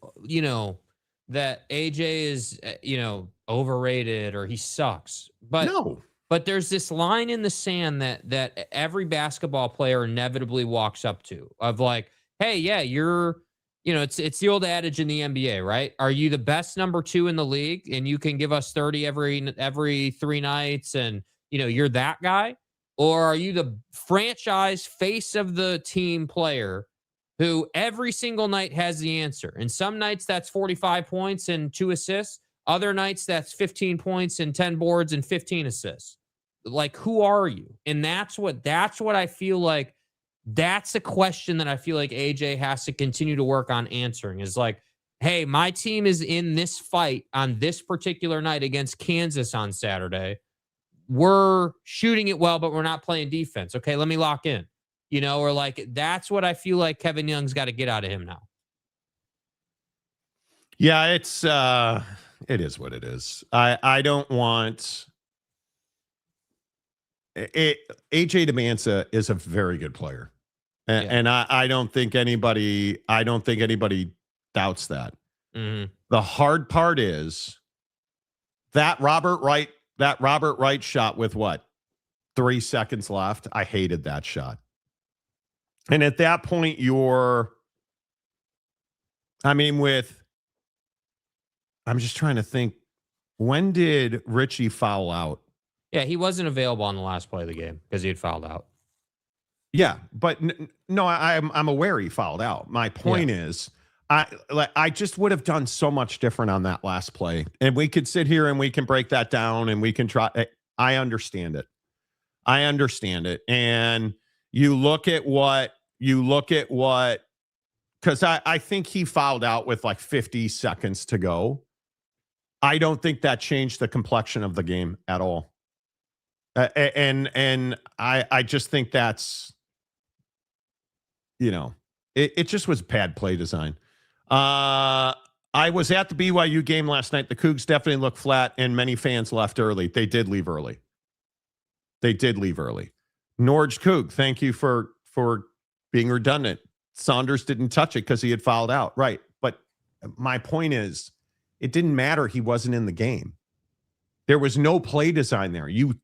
overrated or he sucks. But no. But there's this line in the sand that every basketball player inevitably walks up to of like, hey, yeah, you're, it's the old adage in the NBA, right? Are you the best number 2 in the league and you can give us 30 every 3 nights and, you're that guy? Or are you the franchise face of the team player who every single night has the answer? And some nights that's 45 points and 2 assists. Other nights that's 15 points and 10 boards and 15 assists. Like, who are you? And that's what I feel like. That's a question that I feel like AJ has to continue to work on answering is like, hey, my team is in this fight on this particular night against Kansas on Saturday. We're shooting it well, but we're not playing defense. Okay, let me lock in. Or like, that's what I feel like Kevin Young's got to get out of him now. Yeah, it is what it is. I don't want it. AJ DeBanza is a very good player. And I don't think anybody doubts that. Mm-hmm. The hard part is that Robert Wright shot with 3 seconds left. I hated that shot. And at that point, I'm just trying to think, when did Richie foul out? Yeah, he wasn't available on the last play of the game because he had fouled out. Yeah, but no, I'm aware he fouled out. My point is, I just would have done so much different on that last play. And we could sit here and we can break that down and we can try. I understand it. And you look at what, because I think he fouled out with 50 seconds to go. I don't think that changed the complexion of the game at all. And I just think that's, it just was bad play design. I was at the BYU game last night. The Cougs definitely looked flat and many fans left early. They did leave early. Norge Coug, thank you for being redundant. Saunders didn't touch it because he had fouled out. Right. But my point is, it didn't matter. He wasn't in the game. There was no play design there. You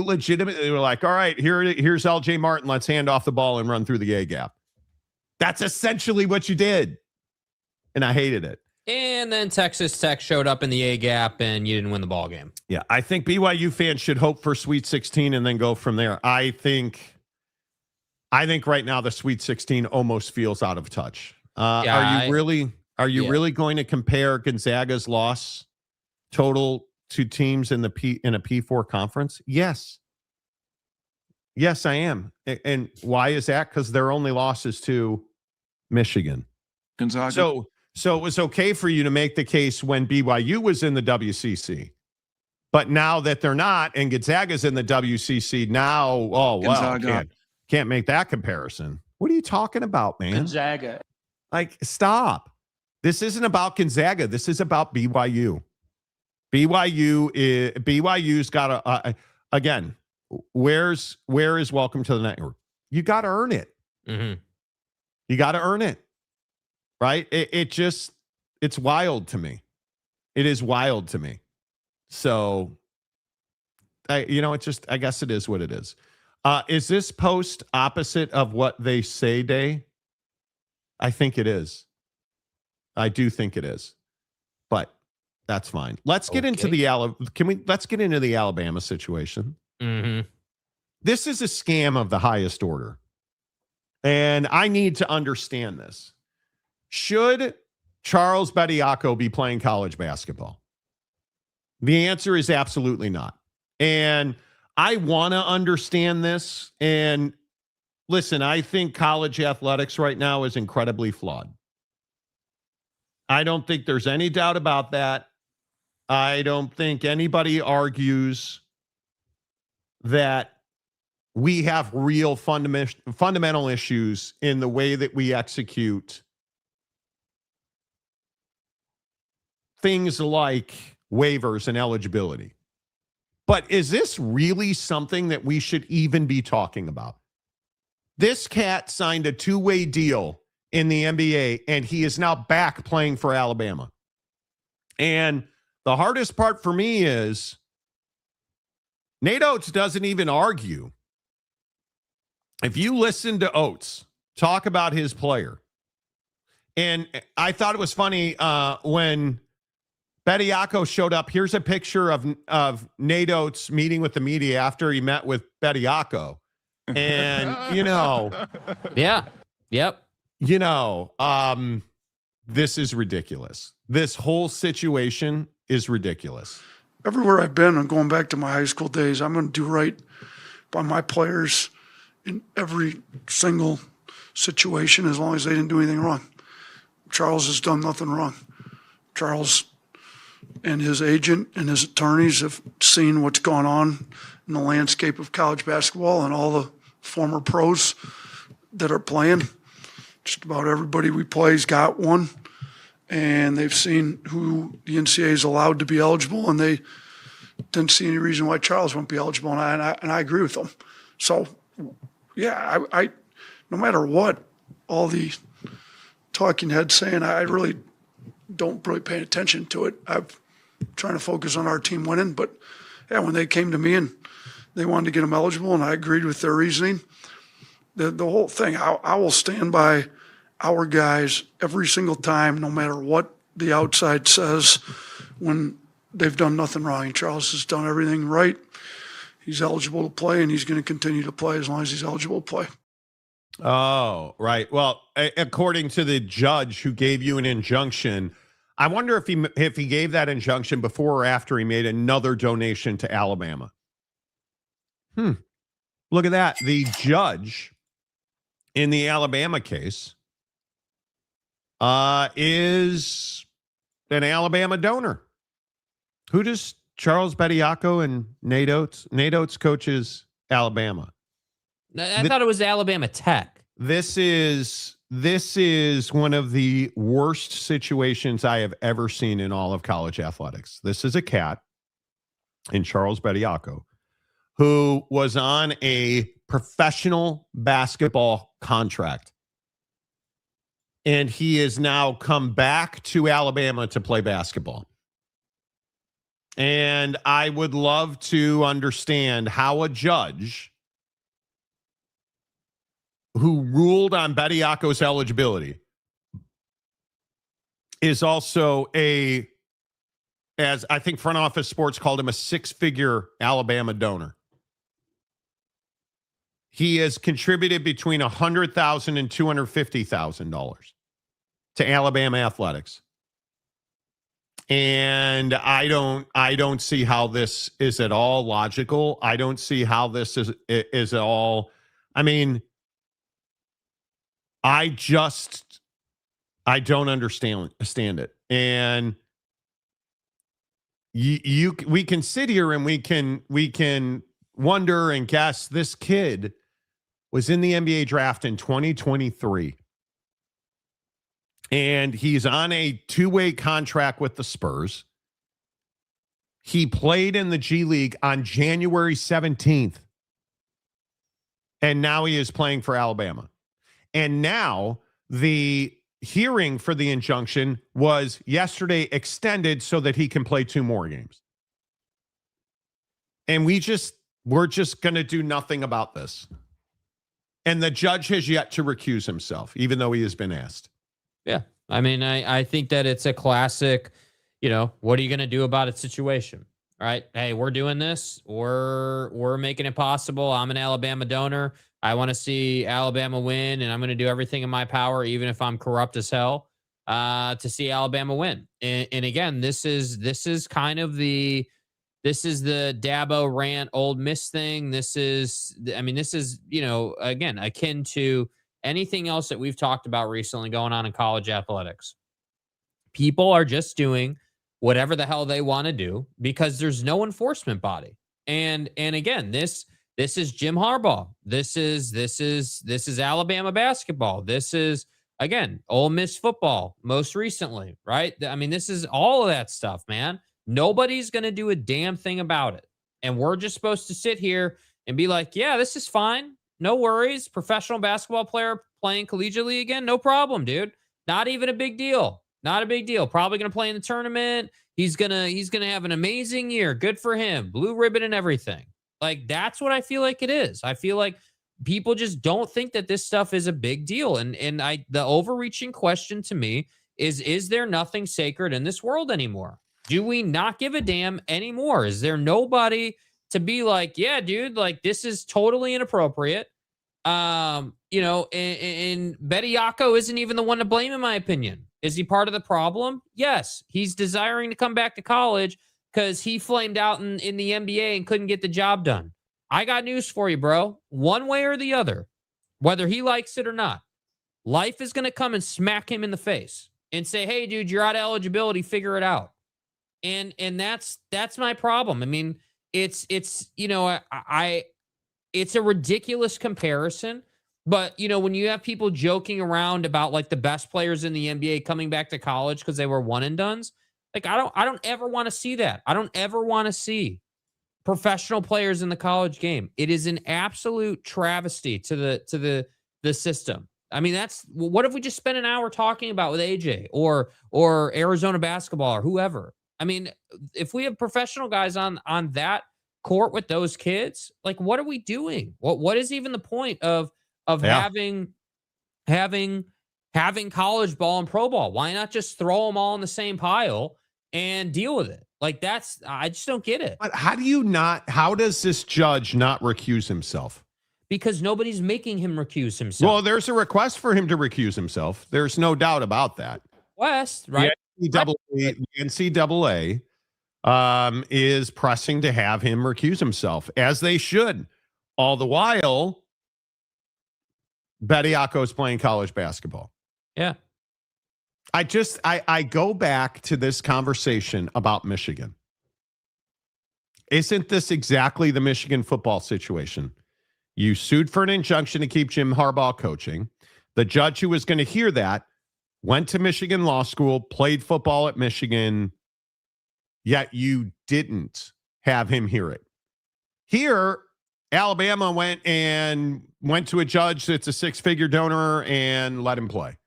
legitimately were like, all right, here's LJ Martin. Let's hand off the ball and run through the A gap. That's essentially what you did. And I hated it. And then Texas Tech showed up in the A gap and you didn't win the ball game. Yeah. I think BYU fans should hope for Sweet 16 and then go from there. I think right now the Sweet 16 almost feels out of touch. Are you really going to compare Gonzaga's loss total to teams in a P4 conference? Yes, I am. And why is that? Because their only loss is to Michigan. Gonzaga. So it was okay for you to make the case when BYU was in the WCC. But now that they're not and Gonzaga's in the WCC now, can't make that comparison. What are you talking about, man? Gonzaga. Stop. This isn't about Gonzaga. This is about BYU. BYU's got again, where is welcome to the network? You got to earn it. Mm-hmm. You got to earn it. Right? It's wild to me. It is wild to me. So, I guess it is what it is. Is this post opposite of what they say day? I think it is. I do think it is. But that's fine. Let's get into let's get into the Alabama situation. Mm-hmm. This is a scam of the highest order. And I need to understand this. Should Charles Bediako be playing college basketball? The answer is absolutely not. And I want to understand this. And listen, I think college athletics right now is incredibly flawed. I don't think there's any doubt about that. I don't think anybody argues that we have real fundamental issues in the way that we execute things like waivers and eligibility. But is this really something that we should even be talking about? This cat signed a two-way deal in the NBA, and he is now back playing for Alabama. And the hardest part for me is Nate Oates doesn't even argue. If you listen to Oates talk about his player, and I thought it was funny when Bediako showed up. Here's a picture of Nate Oates meeting with the media after he met with Bediako. And, Yeah. Yep. This is ridiculous. This whole situation is ridiculous. Everywhere I've been, and going back to my high school days, I'm going to do right by my players in every single situation as long as they didn't do anything wrong. Charles has done nothing wrong. Charles and his agent and his attorneys have seen what's gone on in the landscape of college basketball and all the former pros that are playing. Just about everybody we play's got one, and they've seen who the NCAA is allowed to be eligible, and they didn't see any reason why Charles won't be eligible, and I agree with them. So, yeah, I no matter what all the talking heads saying, I really don't really pay attention to it. I'm trying to focus on our team winning, but yeah, when they came to me and they wanted to get him eligible, and I agreed with their reasoning, the whole thing, I will stand by our guys every single time, no matter what the outside says, when they've done nothing wrong. And Charles has done everything right. He's eligible to play, and he's going to continue to play as long as he's eligible to play. Oh, right. Well, according to the judge who gave you an injunction, I wonder if he gave that injunction before or after he made another donation to Alabama. Look at that. The judge in the Alabama case is an Alabama donor. Who does Charles Bediako and Nate Oates? Nate Oates coaches Alabama. I thought it was Alabama Tech. This is one of the worst situations I have ever seen in all of college athletics. This is a cat in Charles Bediako who was on a professional basketball contract. And he has now come back to Alabama to play basketball. And I would love to understand how a judge who ruled on Bediako's eligibility is also as I think Front Office Sports called him, a six-figure Alabama donor. He has contributed between $100,000 and $250,000 to Alabama athletics. And I don't see how this is at all logical. I don't see how this is at all. I mean, I don't understand it. And we can sit here and we can wonder and guess. This kid was in the NBA draft in 2023. And he's on a 2-way contract with the Spurs. He played in the G League on January 17th. And now he is playing for Alabama. And now the hearing for the injunction was yesterday extended so that he can play 2 more games. And we're just going to do nothing about this. And the judge has yet to recuse himself, even though he has been asked. Yeah. I mean, I think that it's a classic, what are you going to do about it situation, right? Hey, we're doing this. We're making it possible. I'm an Alabama donor. I want to see Alabama win, and I'm going to do everything in my power, even if I'm corrupt as hell, to see Alabama win. And again, this is kind of the Dabo rant, Ole Miss thing. This is, again, akin to anything else that we've talked about recently going on in college athletics. People are just doing whatever the hell they want to do because there's no enforcement body. And again, this is Jim Harbaugh. This is Alabama basketball. This is, again, Ole Miss football most recently, right? I mean, this is all of that stuff, man. Nobody's going to do a damn thing about it. And we're just supposed to sit here and be like, yeah, this is fine. No worries. Professional basketball player playing collegiately again. No problem, dude. Not even a big deal. Not a big deal. Probably going to play in the tournament. He's going to have an amazing year. Good for him. Blue ribbon and everything. Like, that's what I feel like it is. I feel like people just don't think that this stuff is a big deal. And the overreaching question to me is there nothing sacred in this world anymore? Do we not give a damn anymore? Is there nobody to be like, yeah, dude, like, this is totally inappropriate? And Betty Yako isn't even the one to blame, in my opinion. Is he part of the problem? Yes. He's desiring to come back to college because he flamed out in the NBA and couldn't get the job done. I got news for you, bro. One way or the other, whether he likes it or not, life is going to come and smack him in the face and say, hey, dude, you're out of eligibility. Figure it out. And that's my problem. I mean, it's a ridiculous comparison, but when you have people joking around about like the best players in the NBA coming back to college because they were one and dones, like I don't ever want to see that. I don't ever want to see professional players in the college game. It is an absolute travesty to the system. I mean, what if we just spent an hour talking about with AJ or Arizona basketball or whoever? I mean, if we have professional guys on that court with those kids, like, what are we doing? What is even the point of having college ball and pro ball? Why not just throw them all in the same pile and deal with it? Like, I just don't get it. But how does this judge not recuse himself? Because nobody's making him recuse himself. Well, there's a request for him to recuse himself. There's no doubt about that. West, right? The NCAA is pressing to have him recuse himself, as they should. All the while, Bediako is playing college basketball. Yeah. I go back to this conversation about Michigan. Isn't this exactly the Michigan football situation? You sued for an injunction to keep Jim Harbaugh coaching. The judge who was going to hear that went to Michigan Law School, played football at Michigan, yet you didn't have him hear it. Here, Alabama went to a judge that's a 6-figure donor and let him play.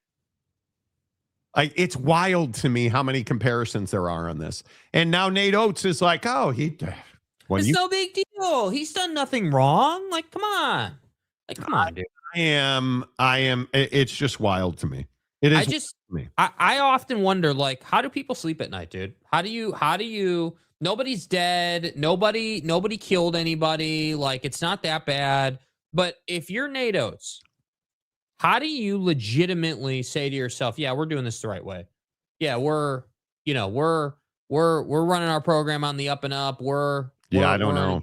Like, it's wild to me how many comparisons there are on this. And now Nate Oates is like, oh, it's no big deal. He's done nothing wrong. Like, come on. Come on, dude. I am. It's just wild to me. It is. I often wonder, like, how do people sleep at night, dude? How do you, nobody's dead. Nobody killed anybody. Like, it's not that bad. But if you're Nate Oates, how do you legitimately say to yourself, yeah, we're doing this the right way? Yeah, we're running our program on the up and up. I don't know.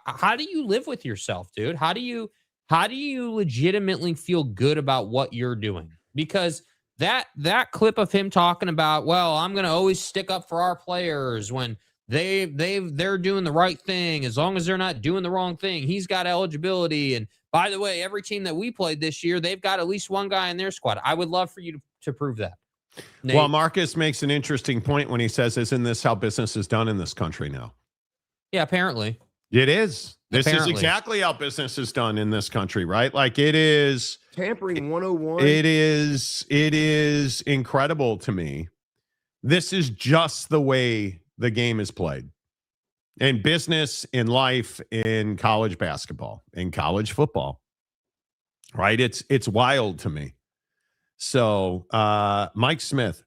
How do you live with yourself, dude? How do you legitimately feel good about what you're doing? Because that clip of him talking about, well, I'm going to always stick up for our players when they're doing the right thing, as long as they're not doing the wrong thing. He's got eligibility. And by the way, every team that we played this year, they've got at least one guy in their squad. I would love for you to prove that. Nate, Well, Marcus makes an interesting point when he says, isn't this how business is done in this country now? yeah, apparently. It is. This is Apparently. exactly how business is done in this country, right? Like it is. Tampering 101. It is incredible to me. This is just the way the game is played in business, in life, in college basketball, in college football, right? It's wild to me. So, Mike Smith,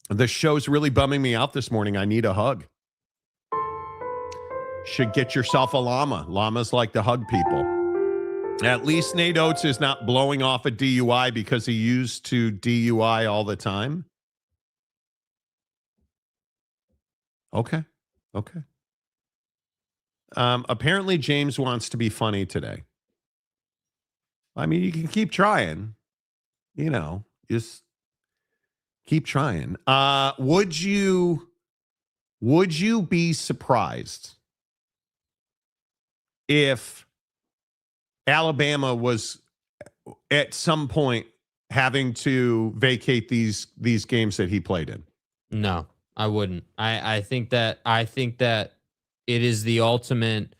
the show's really bumming me out this morning. I need a hug. Should get yourself a llama. Llamas like to hug people. At least Nate Oates is not blowing off a DUI because he used to DUI all the time. Okay. Apparently James wants to be funny today. I mean, you can keep trying. Just keep trying. Would you be surprised if Alabama was at some point having to vacate these games that he played in? No, I wouldn't. I think that it is the ultimate,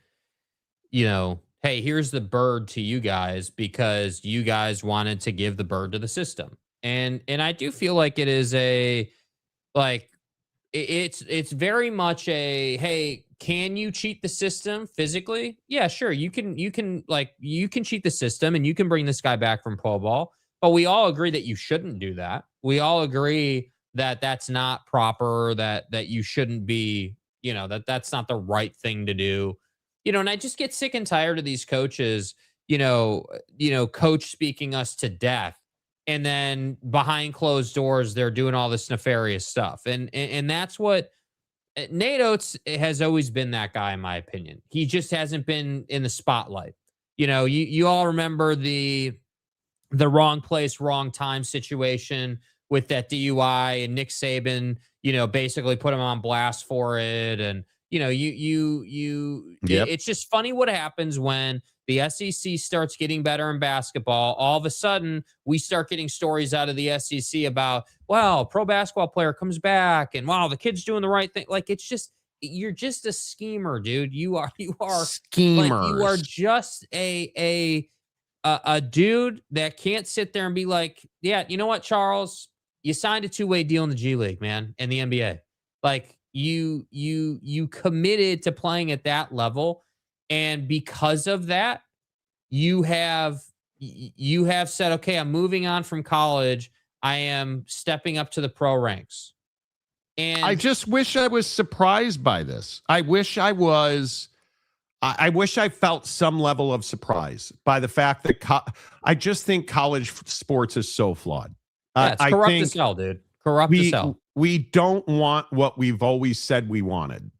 hey, here's the bird to you guys because you guys wanted to give the bird to the system. And I do feel like it is it's very much a, hey, can you cheat the system physically? Yeah, sure. You can cheat the system and you can bring this guy back from pro ball, but we all agree that you shouldn't do that. We all agree that that's not proper, that you shouldn't be, that's not the right thing to do. And I just get sick and tired of these coaches, coach speaking us to death. And then behind closed doors, they're doing all this nefarious stuff. And that's what Nate Oates has always been, that guy, in my opinion. He just hasn't been in the spotlight. You all remember the wrong place, wrong time situation with that DUI and Nick Saban, basically put him on blast for it. And, Yep. It's just funny what happens when the SEC starts getting better in basketball. All of a sudden, we start getting stories out of the SEC about, well, pro basketball player comes back and wow, the kid's doing the right thing. Like, it's just, you're just a schemer, dude. You are schemers. Like, you are just a dude that can't sit there and be like, yeah, you know what, Charles, you signed a 2-way deal in the G League, man, and the NBA. Like, you committed to playing at that level. And because of that, you have said, okay, I'm moving on from college. I am stepping up to the pro ranks. And I just wish I was surprised by this. I wish I felt some level of surprise by the fact that I just think college sports is so flawed. Yeah, it's corrupt as hell, dude. Corrupt as hell. We don't want what we've always said we wanted.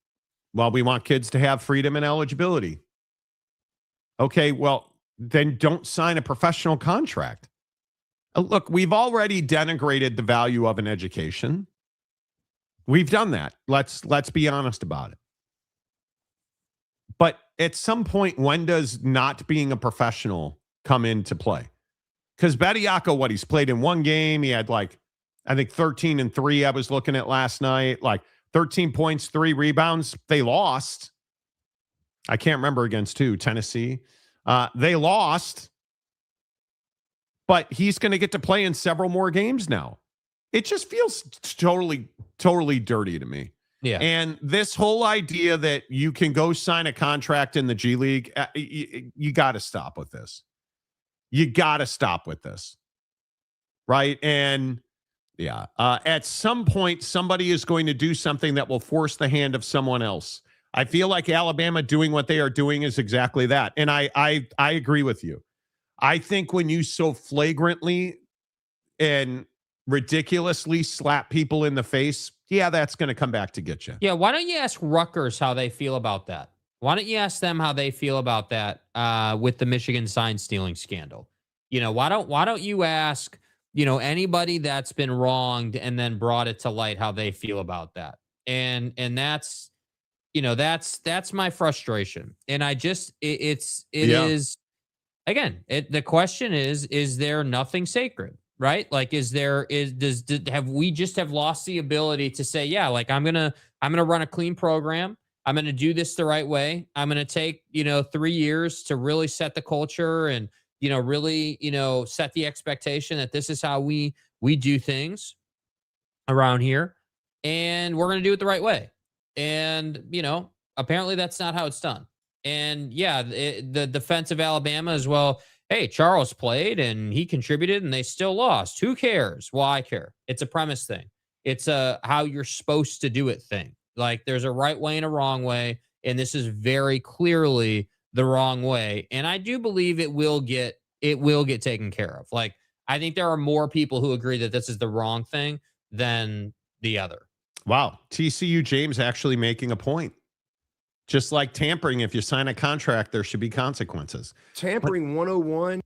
Well, we want kids to have freedom and eligibility. Okay, well, then don't sign a professional contract. Look, we've already denigrated the value of an education. We've done that. Let's be honest about it. But at some point, when does not being a professional come into play? Because Bediako, he's played in one game. He had I think 13 and 3 I was looking at last night, 13 points, 3 rebounds. They lost. I can't remember against who, Tennessee. They lost, but he's going to get to play in several more games now. It just feels totally dirty to me. Yeah. And this whole idea that you can go sign a contract in the G League, you got to stop with this. You got to stop with this. Right? And yeah, at some point, somebody is going to do something that will force the hand of someone else. I feel like Alabama doing what they are doing is exactly that. And I agree with you. I think when you so flagrantly and ridiculously slap people in the face, yeah, that's going to come back to get you. Yeah, why don't you ask Rutgers how they feel about that? Why don't you ask them how they feel about that with the Michigan sign stealing scandal? Why don't you ask, anybody that's been wronged and then brought it to light how they feel about that? And that's, that's my frustration. And I just, it is, again, the question is there nothing sacred? right? Like, have we just have lost the ability to say, yeah, like I'm going to run a clean program. I'm going to do this the right way. I'm going to take, 3 years to really set the culture and, really, set the expectation that this is how we do things around here, and we're going to do it the right way. And, apparently that's not how it's done. And yeah, the defense of Alabama as well. Hey, Charles played and he contributed and they still lost. Who cares? Well, I care. It's a premise thing. It's a how you're supposed to do it thing. Like, there's a right way and a wrong way. And this is very clearly the wrong way. And I do believe it will get taken care of. Like, I think there are more people who agree that this is the wrong thing than the other. Wow. TCU James actually making a point. Just like tampering, if you sign a contract, there should be consequences. Tampering 101.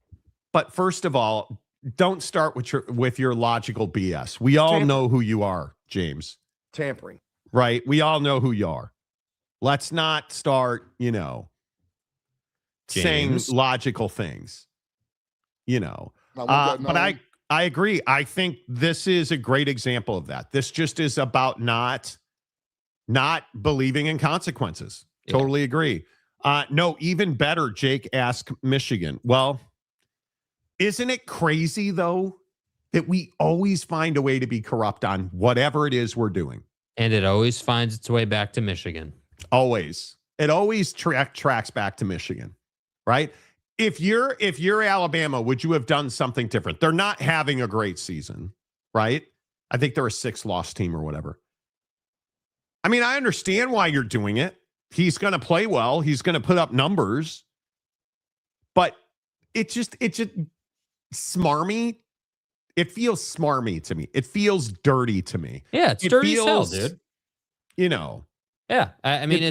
But first of all, don't start with your logical BS. We all know who you are, James. Tampering. Right? We all know who you are. Let's not start, saying logical things. But I agree. I think this is a great example of that. This just is about not believing in consequences. Yeah. Totally agree. No, even better, Jake asked Michigan. Well, isn't it crazy, though, that we always find a way to be corrupt on whatever it is we're doing? And it always finds its way back to Michigan. Always. It always tracks back to Michigan, right? If you're Alabama, would you have done something different? They're not having a great season, right? I think they're a 6-loss team or whatever. I mean, I understand why you're doing it. He's going to play well. He's going to put up numbers. But it's just smarmy. It feels smarmy to me. It feels dirty to me. Yeah, it's dirty as hell, dude. Yeah, I mean,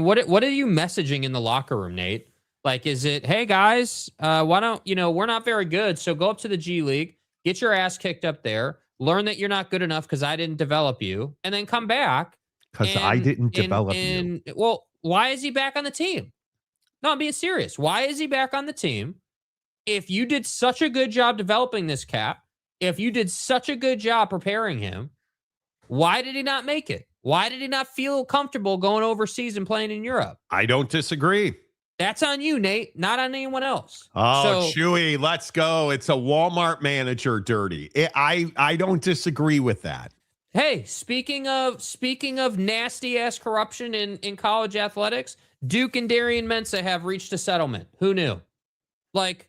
what are you messaging in the locker room, Nate? Like, is it, hey guys, why don't, we're not very good, so go up to the G League, get your ass kicked up there, learn that you're not good enough because I didn't develop you, and then come back. Because I didn't develop you. Well, why is he back on the team? No, I'm being serious. Why is he back on the team? If you did such a good job developing this Cap, if you did such a good job preparing him, why did he not make it? Why did he not feel comfortable going overseas and playing in Europe? I don't disagree. That's on you, Nate, not on anyone else. Oh, Chewy, let's go. It's a Walmart manager dirty. I don't disagree with that. Hey, speaking of nasty ass corruption in college athletics, Duke and Darian Mensah have reached a settlement. Who knew? Like,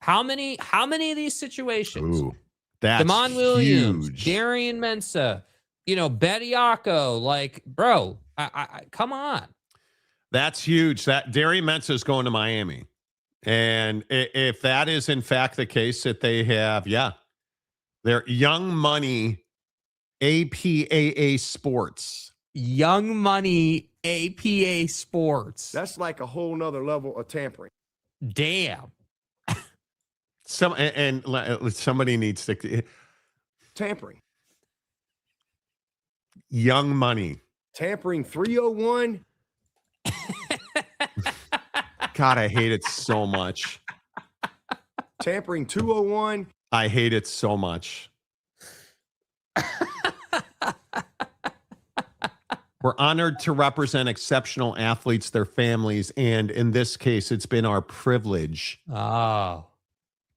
how many of these situations? Ooh, that's Damon Williams, huge. Darian Mensah, Bediako, like, bro, I come on. That's huge. That Darian Mensah is going to Miami. And if that is in fact the case that they have, they're Young Money APAA Sports. Young Money APA Sports. That's like a whole nother level of tampering. Damn. Somebody needs to Tampering. Young Money. Tampering 301. God, I hate it so much. Tampering 201. I hate it so much. We're honored to represent exceptional athletes, their families, and in this case, it's been our privilege to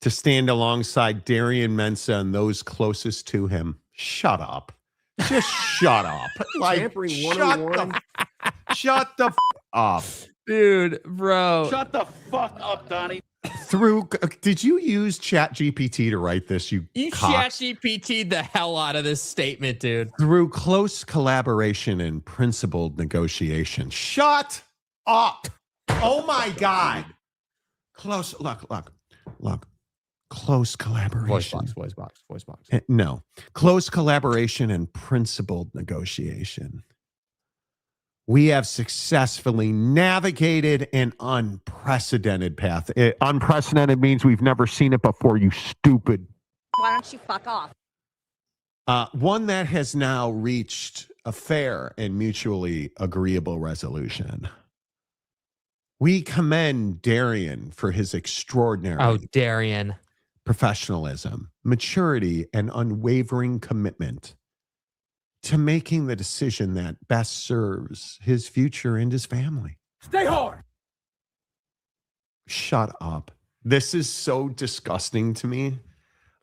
stand alongside Darian Mensah and those closest to him. Shut up. Just shut up. Like, Tampering 101. Shut the up. Dude, bro. Shut the fuck up, Donnie. Did you use ChatGPT to write this? You ChatGPT'd the hell out of this statement, dude. Through close collaboration and principled negotiation. Shut up. Oh my God. Look. Close collaboration. Voice box. No. Close collaboration and principled negotiation. We have successfully navigated an unprecedented path. Unprecedented means we've never seen it before, you stupid. Why don't you fuck off? One that has now reached a fair and mutually agreeable resolution. We commend Darian for his extraordinary Darian. professionalism, maturity, and unwavering commitment to making the decision that best serves his future and his family. Stay hard. Shut up. This is so disgusting to me.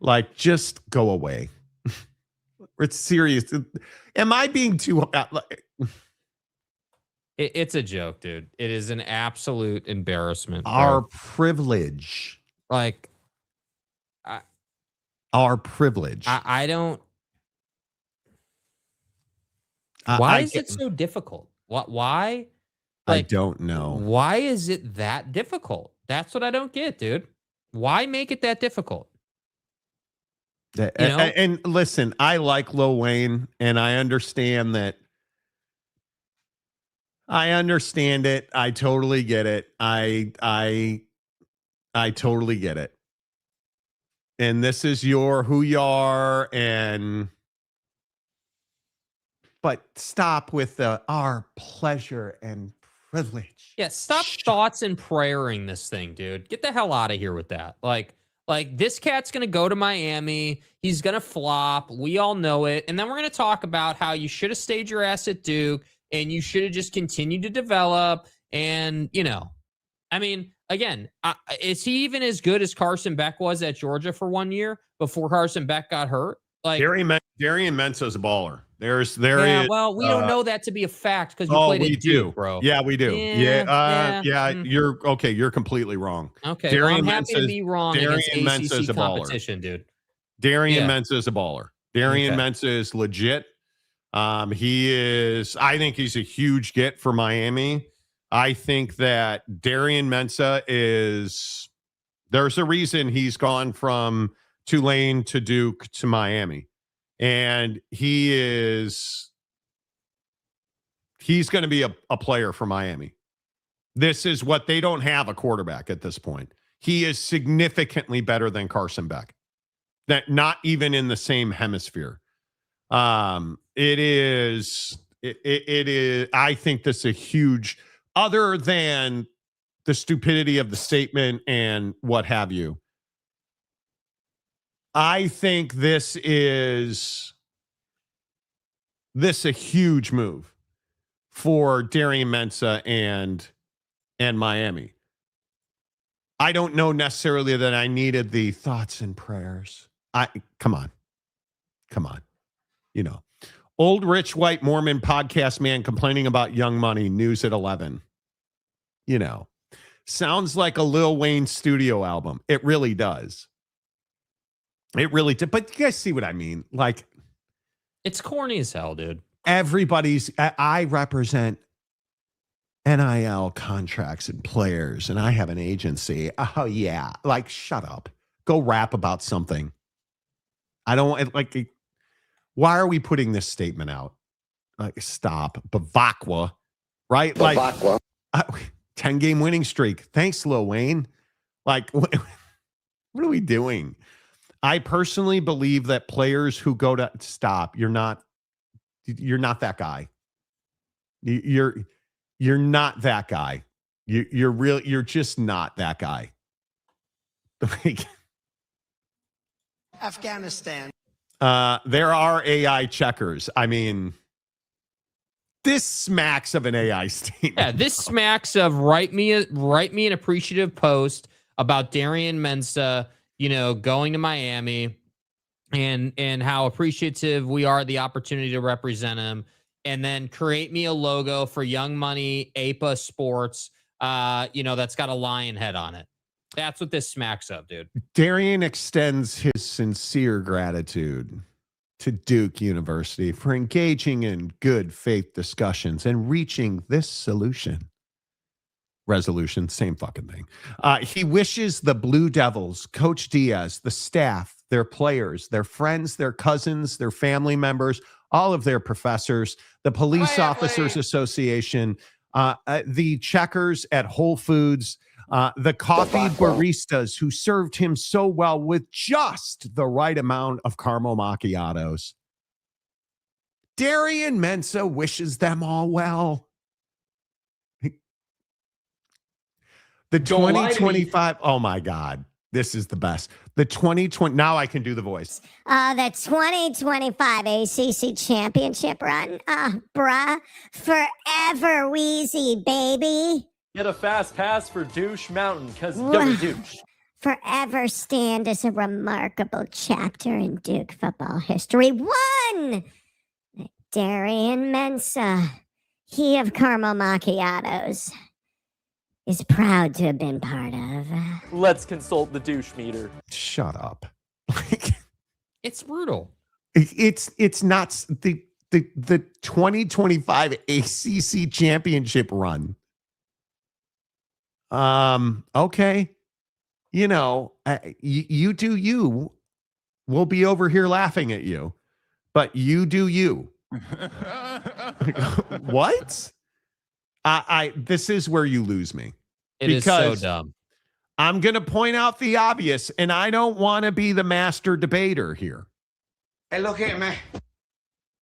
Like, just go away. It's serious. Am I being too... It's a joke, dude. It is an absolute embarrassment. Our bro. privilege. Like, our privilege. I don't... Why is it so difficult? Why? I don't know. Why is it that difficult? That's what I don't get, dude. Why make it that difficult? You know? And listen, I like Lil Wayne, and I understand that. I understand it. I totally get it. I totally get it. And this is who you are, but stop with our pleasure and privilege. Yeah, stop thoughts and prayering this thing, dude. Get the hell out of here with that. Like this cat's going to go to Miami. He's going to flop. We all know it. And then we're going to talk about how you should have stayed your ass at Duke and you should have just continued to develop. And, I mean, again, is he even as good as Carson Beck was at Georgia for 1 year before Carson Beck got hurt? Like Darian Mensah's a baller. Well, we don't know that to be a fact because you played at Duke, bro. Yeah, we do. You're okay. You're completely wrong. Okay, I'm happy to be wrong against ACC competition, dude. Darian Mensah is a baller. Darian Mensah is legit. I think he's a huge get for Miami. I think that Darian Mensah there's a reason he's gone from Tulane to Duke to Miami. And he's going to be a player for Miami. This is what they don't have a quarterback at this point. He is significantly better than Carson Beck. That not even in the same hemisphere. It is. I think this is a huge, other than the stupidity of the statement and what have you. I think this is a huge move for Darian Mensah and Miami. I don't know necessarily that I needed the thoughts and prayers. Come on. Old rich white Mormon podcast man complaining about Young Money, news at 11. Sounds like a Lil Wayne studio album. It really does. It really did. But you guys see what I mean? Like, it's corny as hell, dude. I represent NIL contracts and players, and I have an agency. Oh, yeah. Like, shut up. Go rap about something. I don't like. Why are we putting this statement out? Like, stop. Bavakwa, right? Bavakwa. Like, 10-game winning streak. Thanks, Lil Wayne. Like, what are we doing? I personally believe that players who go to stop, you're not that guy. You're not that guy. You're just not that guy. Afghanistan. There are AI checkers. I mean, this smacks of an AI statement. Yeah, this smacks of write me an appreciative post about Darian Mensah, going to Miami and how appreciative we are of the opportunity to represent him, and then create me a logo for Young Money APA Sports, that's got a lion head on it. That's what this smacks of, dude. Darian extends his sincere gratitude to Duke University for engaging in good faith discussions and reaching this resolution, same fucking thing. He wishes the Blue Devils, Coach Diaz, the staff, their players, their friends, their cousins, their family members, all of their professors, the Police Officers Association, the checkers at Whole Foods, the coffee baristas who served him so well with just the right amount of caramel macchiatos. Darian Mensah wishes them all well. The 2025, oh my God. This is the best. The 2020. Now I can do the voice. The 2025 ACC championship run. Bruh. Forever Wheezy, baby. Get a fast pass for Douche Mountain, because double douche. Forever stand as a remarkable chapter in Duke football history. One! Darian Mensah, he of caramel macchiatos, is proud to have been part of. Let's consult the douche meter. Shut up. It's brutal. It's not the 2025 ACC championship run. Okay. You know, you do you. We'll be over here laughing at you, but you do you. What? This is where you lose me. It is so dumb. I'm going to point out the obvious, and I don't want to be the master debater here. Hey, look here, man.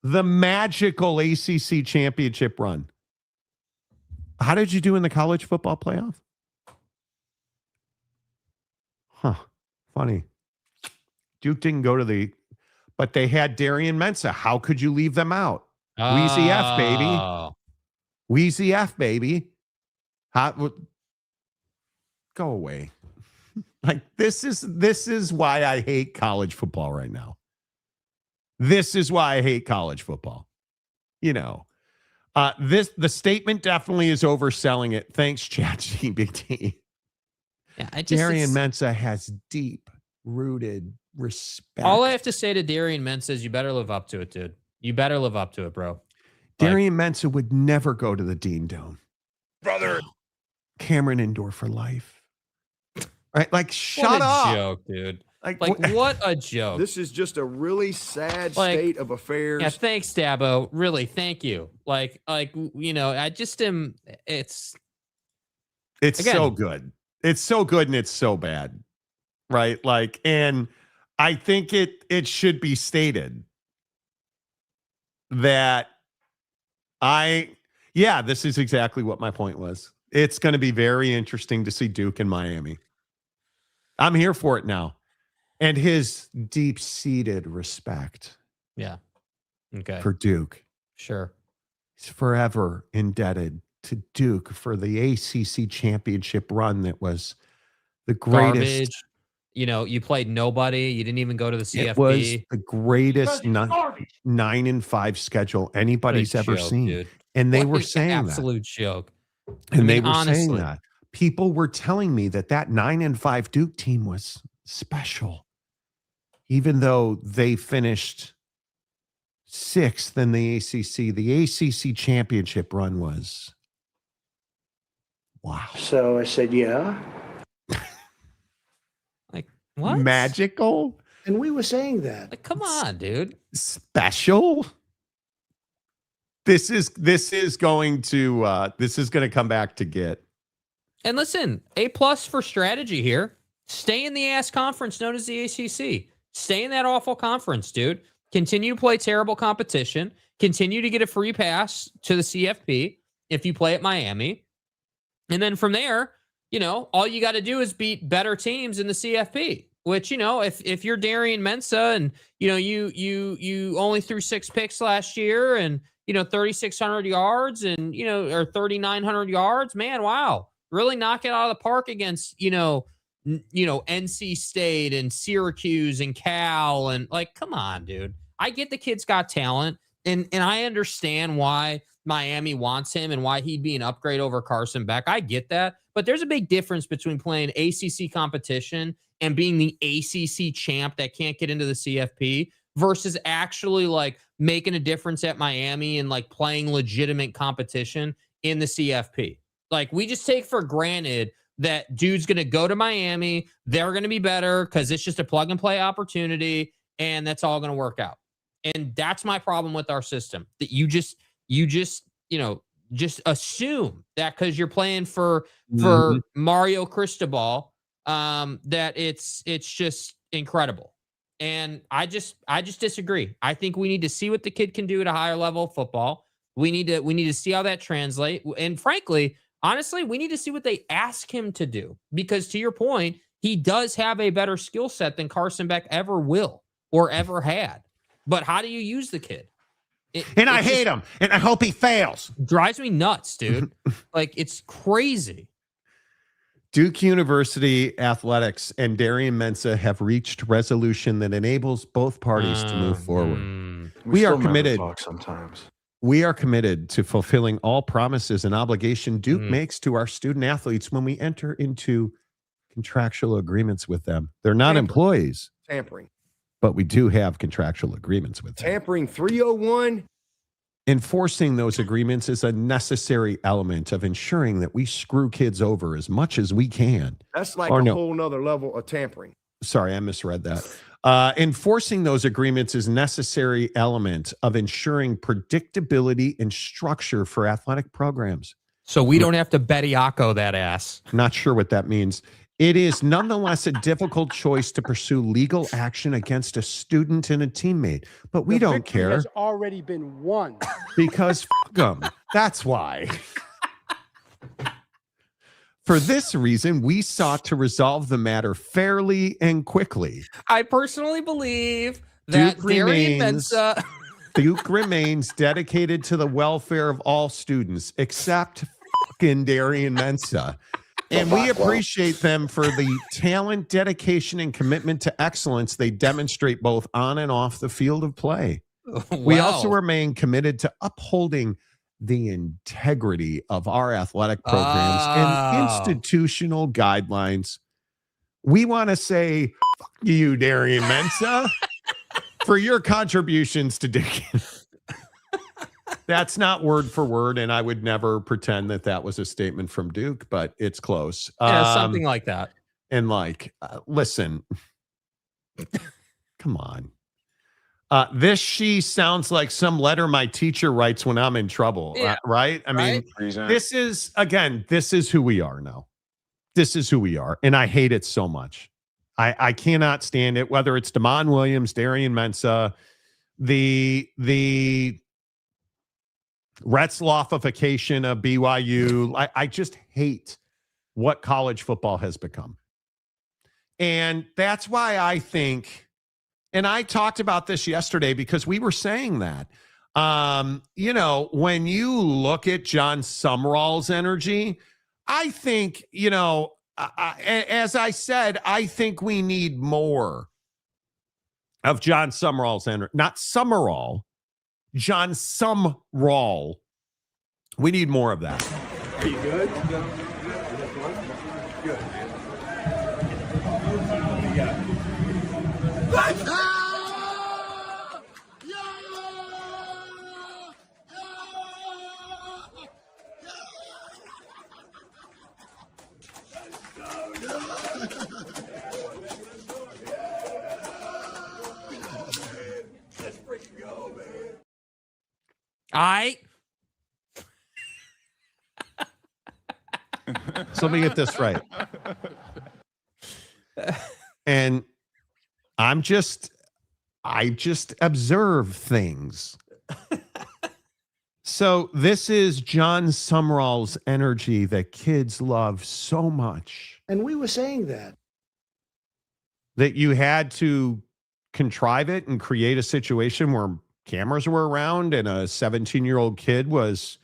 The magical ACC championship run. How did you do in the college football playoff? Huh. Funny. Duke didn't go to but they had Darian Mensah. How could you leave them out? Wheezy F, baby. Wheezy F, baby. Go away. Like, this is why I hate college football right now. This is why I hate college football. You know, the statement definitely is overselling it. Thanks, ChatGPT. Yeah, Darian Mensah has deep-rooted respect. All I have to say to Darian Mensah is you better live up to it, dude. You better live up to it, bro. Darian Mensah would never go to the Dean Dome. Brother. Cameron Indoor for life. Right? Like, shut what a up. Joke, dude. Like what a joke. This is just a really sad state of affairs. Yeah, thanks, Dabo. Really, thank you. Like, you know, I just am. It's again, so good. It's so good and it's so bad. Right? Like, and I think it should be stated that this is exactly what my point was. It's going to be very interesting to see Duke in Miami. I'm here for it now. And his deep-seated respect. Yeah. Okay. For Duke. Sure. He's forever indebted to Duke for the ACC championship run that was the greatest. Garbage. You know, you played nobody. You didn't even go to the CFP. It was the greatest 9-5 schedule anybody's ever seen. Dude. And they were saying absolute joke. And they were saying that. People were telling me that 9-5 Duke team was special. Even though they finished 6th in the ACC championship run was wow. So I said, yeah. Like, what? Magical? And we were saying that. Like, come on, dude. Special? This is going to come back to get. And listen, A+ for strategy here. Stay in the ass conference known as the ACC. Stay in that awful conference, dude. Continue to play terrible competition. Continue to get a free pass to the CFP if you play at Miami. And then from there, you know, all you got to do is beat better teams in the CFP, which, you know, if you're Darian Mensah and, you know, you only threw 6 picks last year and, you know, 3,600 yards and, you know, or 3,900 yards, man, wow. Really knock it out of the park against, you know, NC State and Syracuse and Cal and like, come on, dude. I get the kid's got talent and I understand why Miami wants him and why he'd be an upgrade over Carson Beck. I get that, but there's a big difference between playing ACC competition and being the ACC champ that can't get into the CFP versus actually like making a difference at Miami and like playing legitimate competition in the CFP. Like we just take for granted that dude's going to go to Miami. They're going to be better because it's just a plug and play opportunity and that's all going to work out. And that's my problem with our system, that you just, you know, just assume that because you're playing for Mario Cristobal, that it's just incredible. And I just disagree. I think we need to see what the kid can do at a higher level of football. We need to see how that translates. And frankly, honestly, we need to see what they ask him to do, because to your point, he does have a better skill set than Carson Beck ever will or ever had. But how do you use the kid? I hate him, and I hope he fails. Drives me nuts, dude. Like, it's crazy. Duke University Athletics and Darian Mensah have reached resolution that enables both parties to move forward. We are committed. Sometimes we are committed to fulfilling all promises and obligation Duke makes to our student athletes when we enter into contractual agreements with them. They're not employees. Tampering. But we do have contractual agreements with them. Tampering 301. Enforcing those agreements is a necessary element of ensuring that we screw kids over as much as we can. That's like a whole nother level of tampering. Sorry, I misread that. Enforcing those agreements is a necessary element of ensuring predictability and structure for athletic programs. So we don't have to Bediako that ass. Not sure what that means. It is nonetheless a difficult choice to pursue legal action against a student and a teammate, but we don't care. Has already been won because fuck them. That's why. For this reason, we sought to resolve the matter fairly and quickly. I personally believe that Darian Mensah. Duke remains dedicated to the welfare of all students, except fucking Darian Mensah. And we appreciate them for the talent, dedication, and commitment to excellence they demonstrate both on and off the field of play. Wow. We also remain committed to upholding the integrity of our athletic programs and institutional guidelines. We want to say, fuck you, Darian Mensah, for your contributions to Duke. That's not word for word, and I would never pretend that that was a statement from Duke, but it's close. Yeah, something like that. And listen, come on. This she sounds like some letter my teacher writes when I'm in trouble, right? I mean, this is who we are now. This is who we are, and I hate it so much. I cannot stand it, whether it's Damon Williams, Darian Mensah, the Retzloffification of BYU. I just hate what college football has become. And that's why I think, and I talked about this yesterday because we were saying that, when you look at John Sumrall's energy, I think, as I said, I think we need more of John Sumrall's energy, not Summerall. John Sumrall. We need more of that. Are you good? Good. So let me get this right. And I just observe things. So this is John Sumrall's energy that kids love so much. And we were saying that you had to contrive it and create a situation where cameras were around and a 17-year-old kid was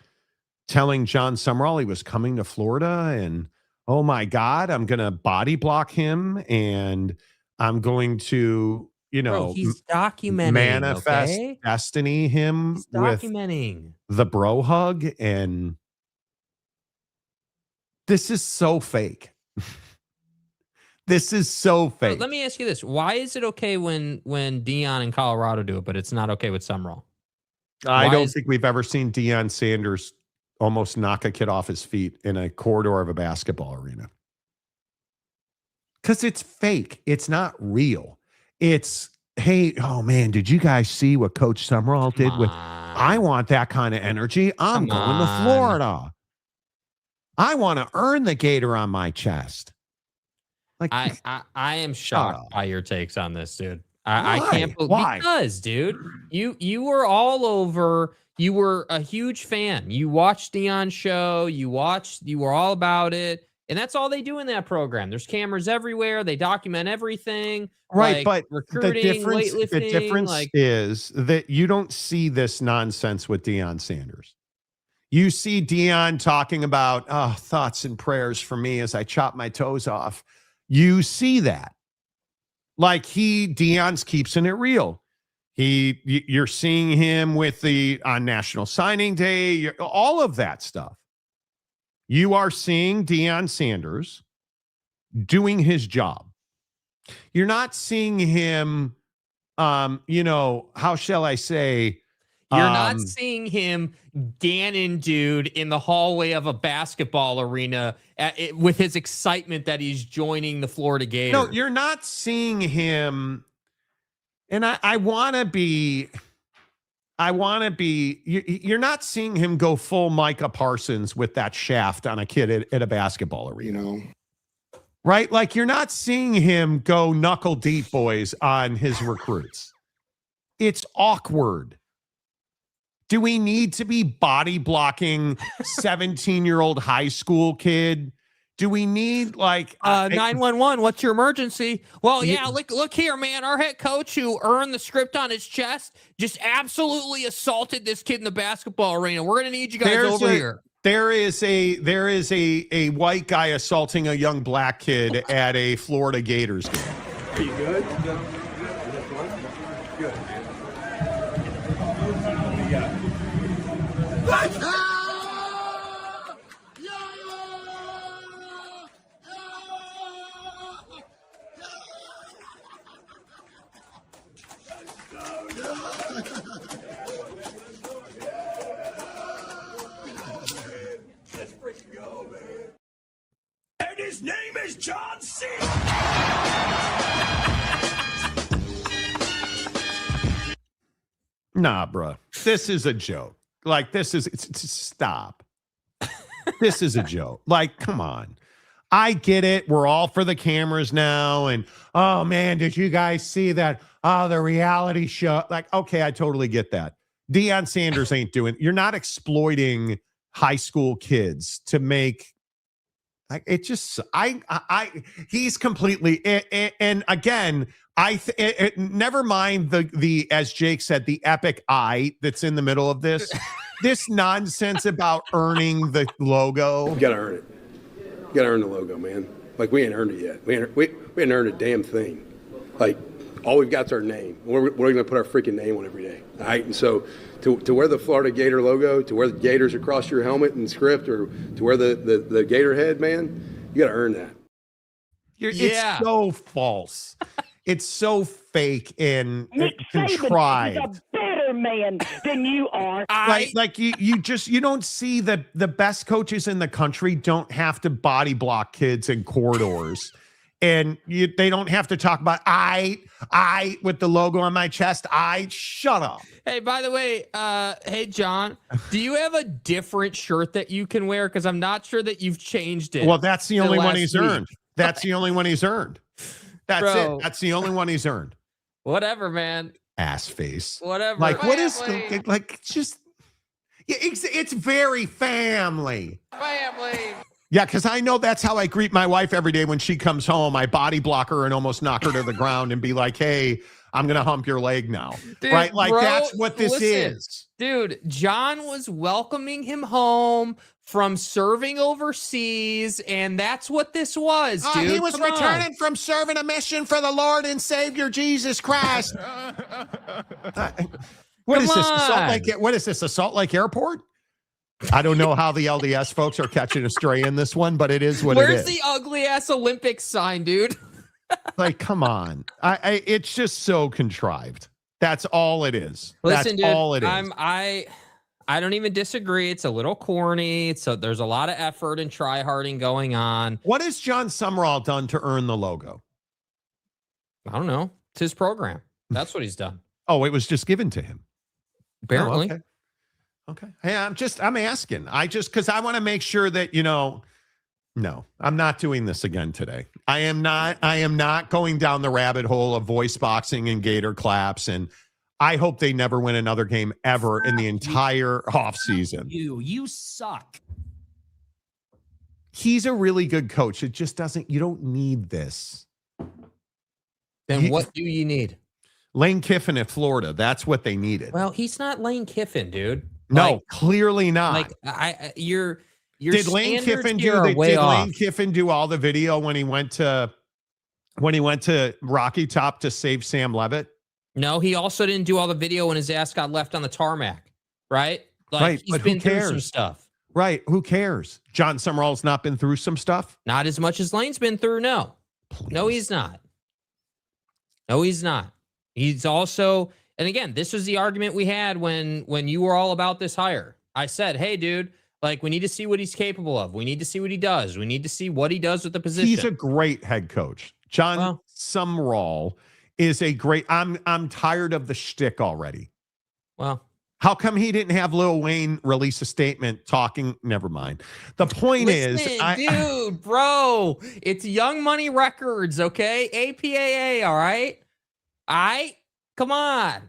telling John Sumrall he was coming to Florida and, oh my God, I'm going to body block him and I'm going to, he's documenting, manifest destiny him he's documenting with the bro hug. And this is so fake. This is so fake. Let me ask you this. Why is it okay when Deion in Colorado do it, but it's not okay with Sumrall? I don't think we've ever seen Deion Sanders almost knock a kid off his feet in a corridor of a basketball arena. Because it's fake. It's not real. It's, hey, oh man, did you guys see what Coach Sumrall did with? I want that kind of energy. I'm going to Florida. I want to earn the gator on my chest. Like I am shocked by your takes on this, dude. I can't believe because, dude, you were all over. You were a huge fan. You watched Deion's show. You were all about it. And that's all they do in that program. There's cameras everywhere. They document everything. Right, like but recruiting, the difference like is that you don't see this nonsense with Deion Sanders. You see Deion talking about thoughts and prayers for me as I chop my toes off. You see that. Like Deion's keeping it real. You're seeing him with on National Signing Day, all of that stuff. You are seeing Deion Sanders doing his job. You're not seeing him, how shall I say? You're not seeing him Gannon dude in the hallway of a basketball arena with his excitement that he's joining the Florida Gators. No, you're not seeing him. And I want to be, you're not seeing him go full Micah Parsons with that shaft on a kid at a basketball arena. Right? Like you're not seeing him go knuckle deep, boys, on his recruits. It's awkward. Do we need to be body blocking 17-year-old high school kid? Do we need 911? What's your emergency? Well, yeah, look here, man. Our head coach who earned the script on his chest just absolutely assaulted this kid in the basketball arena. We're gonna need you guys over here. There is a white guy assaulting a young black kid at a Florida Gators game. Are you good? Good. And his name is John C. Nah, bro. This is a joke. Stop. This is a joke. Like, come on. I get it. We're all for the cameras now. And, oh, man, did you guys see that? Oh, the reality show. Like, okay, I totally get that. Deion Sanders ain't doing. You're not exploiting high school kids to make. It just. He's completely. And again, never mind the as Jake said, the epic I that's in the middle of this. This nonsense about earning the logo. You gotta earn it. You gotta earn the logo, man. Like, we ain't earned it yet. We ain't earned a damn thing. Like, all we've got's our name. We're going to put our freaking name on every day. All right? And so to wear the Florida Gator logo, to wear the Gators across your helmet and script, or to wear the Gator head, man, you got to earn that. It's so false. It's so fake and contrived. He's a better man than you are. You don't see the best coaches in the country don't have to body block kids in corridors. And they don't have to talk about I with the logo on my chest. Shut up. Hey, by the way, hey, John, do you have a different shirt that you can wear? Because I'm not sure that you've changed it. Well, that's the only one he's earned. That's the only one he's earned. That's Bro. it. That's the only one he's earned. Whatever, man. Ass face. Whatever. Like, what is just? Yeah, it's very family. Family. Yeah, because I know that's how I greet my wife every day when she comes home. I body block her and almost knock her to the ground and be like, "Hey, I'm gonna hump your leg now." Dude, right? Like, bro, that's what this listen, is. Dude, John was welcoming him home from serving overseas, and that's what this was, dude. He was Come returning on. from serving a mission for the Lord and Savior Jesus Christ. What is this? What is this? Salt Lake Airport? I don't know how the LDS folks are catching a stray in this one, but it is what it is. Where's the ugly ass Olympics sign, dude? Like, come on. It's just so contrived. That's all it is. Listen, That's dude, all it is. I don't even disagree. It's a little corny. So there's a lot of effort and try-harding going on. What has John Summerall done to earn the logo? I don't know. It's his program. That's what he's done. Oh, it was just given to him. Apparently. Oh, okay. Hey, I'm asking. Because I want to make sure that, no, I'm not doing this again today. I am not going down the rabbit hole of voice boxing and Gator claps. And I hope they never win another game ever in the entire offseason. You suck. He's a really good coach. It just doesn't, you don't need this. Then what do you need? Lane Kiffin at Florida. That's what they needed. Well, he's not Lane Kiffin, dude. No, clearly not. Like your did Lane Kiffin Lane Kiffin do all the video when he went to Rocky Top to save Sam Levitt? No, he also didn't do all the video when his ass got left on the tarmac, right? Like, right, he's but been who through cares? some stuff. Right, who cares? John Summerall's not been through some stuff? Not as much as Lane's been through, no. Please. No, he's not. No, he's not. He's also, and again, this was the argument we had when you were all about this hire. I said, hey, dude, like, we need to see what he's capable of. We need to see what he does. We need to see what he does with the position. He's a great head coach. John Summerall is a great, I'm tired of the shtick already. Well, how come he didn't have Lil Wayne release a statement talking? Never mind. The point is, dude, bro, it's Young Money Records, okay? APAA, all right? Come on.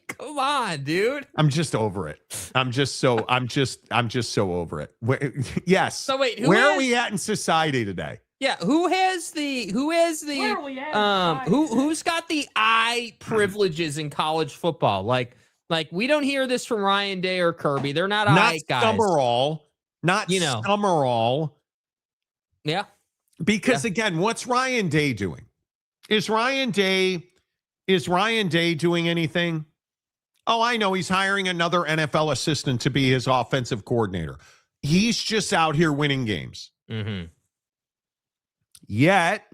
Come on, dude. I'm just over it. I'm just so over it. Yes. So wait, where are we at in society today? Yeah, who's got the eye privileges in college football? Like we don't hear this from Ryan Day or Kirby. They're not eye guys. Summerall. Summerall. Yeah. Because again, what's Ryan Day doing? Is Ryan Day doing anything? Oh, I know. He's hiring another NFL assistant to be his offensive coordinator. He's just out here winning games. Mm-hmm. Yet,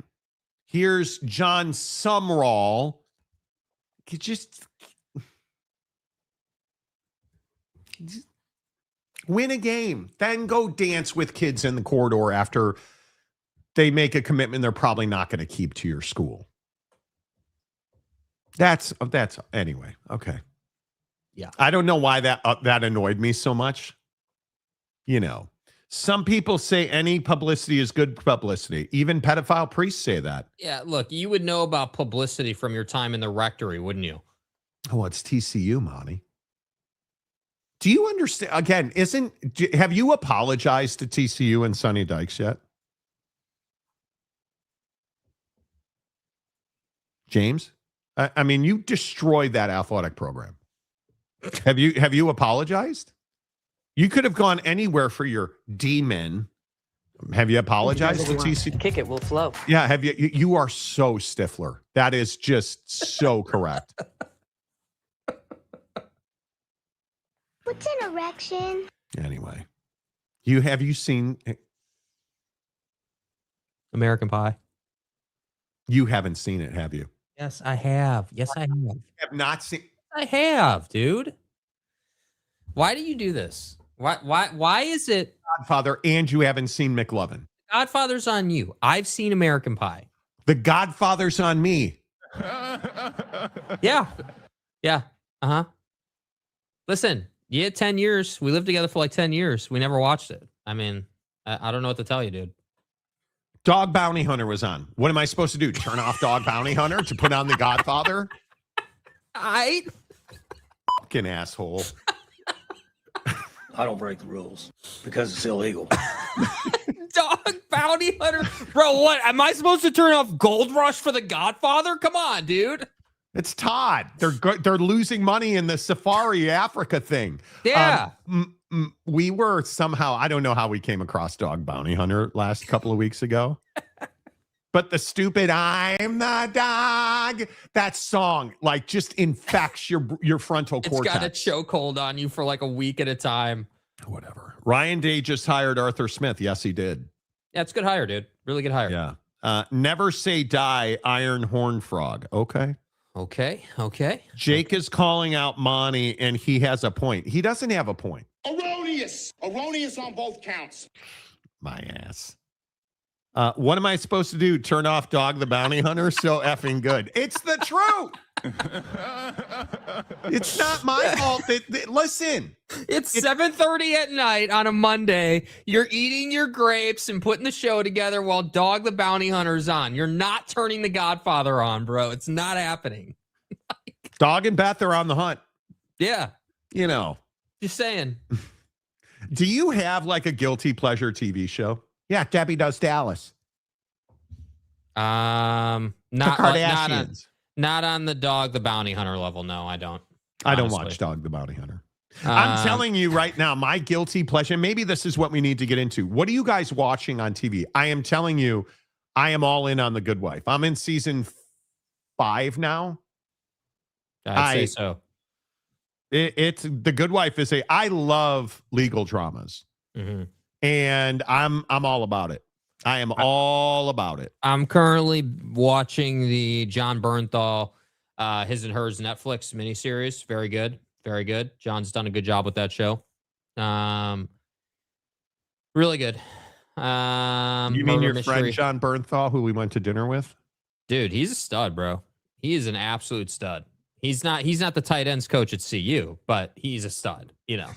here's John Summerall. Just win a game, then go dance with kids in the corridor after they make a commitment they're probably not going to keep to your school. That's anyway. Okay. Yeah. I don't know why that annoyed me so much. You know, some people say any publicity is good publicity. Even pedophile priests say that. Yeah. Look, you would know about publicity from your time in the rectory, wouldn't you? Oh, it's TCU, Monty. Do you understand? Again, have you apologized to TCU and Sonny Dykes yet? James? I mean, you destroyed that athletic program. Have you apologized? You could have gone anywhere for your D-men. Have you apologized to TCU? Kick it will flow. Yeah, have you? You are so Stifler. That is just so correct. What's an erection? Anyway, have you seen American Pie? You haven't seen it, have you? Yes, I have. Yes, I have. Have not seen. I have, dude. Why do you do this? Why is it Godfather and you haven't seen McLovin? Godfather's on you. I've seen American Pie. The Godfather's on me. Yeah. Uh-huh. Listen, 10 years. We lived together for like 10 years. We never watched it. I mean, I don't know what to tell you, dude. Dog Bounty Hunter was on. What am I supposed to do? Turn off Dog Bounty Hunter to put on The Godfather? Fucking asshole. I don't break the rules because it's illegal. Dog Bounty Hunter? Bro, what? Am I supposed to turn off Gold Rush for The Godfather? Come on, dude. It's Todd. They're losing money in the Safari Africa thing. Yeah. We were somehow, I don't know how we came across Dog Bounty Hunter last couple of weeks ago. But the stupid "I'm the dog," that song like just infects your frontal cortex. It's got a chokehold on you for like a week at a time. Whatever. Ryan Day just hired Arthur Smith. Yes, he did. Yeah, it's a good hire, dude. Really good hire. Yeah. Never say die, Iron Horn Frog. Okay. Jake is calling out Monty, and he has a point. He doesn't have a point. Erroneous on both counts. My ass. What am I supposed to do? Turn off Dog the Bounty Hunter? So effing good. It's the truth. It's not my fault. Listen. It's 7:30 at night on a Monday. You're eating your grapes and putting the show together while Dog the Bounty Hunter's on. You're not turning The Godfather on, bro. It's not happening. Dog and Beth are on the hunt. Yeah. You know. Just saying. Do you have like a guilty pleasure TV show? Yeah, Debbie Does Dallas. Not Kardashians. not on the Dog the Bounty Hunter level. No, I don't. I don't honestly. watch Dog the Bounty Hunter. I'm telling you right now, my guilty pleasure, maybe this is what we need to get into. What are you guys watching on TV? I am telling you, I am all in on The Good Wife. I'm in season 5 now. I'd say so. It's The Good Wife I love legal dramas. Mm-hmm. And I'm all about it. I am all about it. I'm currently watching the John Bernthal, His and Hers Netflix miniseries. Very good. Very good. John's done a good job with that show. Really good. You mean your friend John Bernthal, who we went to dinner with? Dude, he's a stud, bro. He is an absolute stud. He's not the tight ends coach at CU, but he's a stud, you know.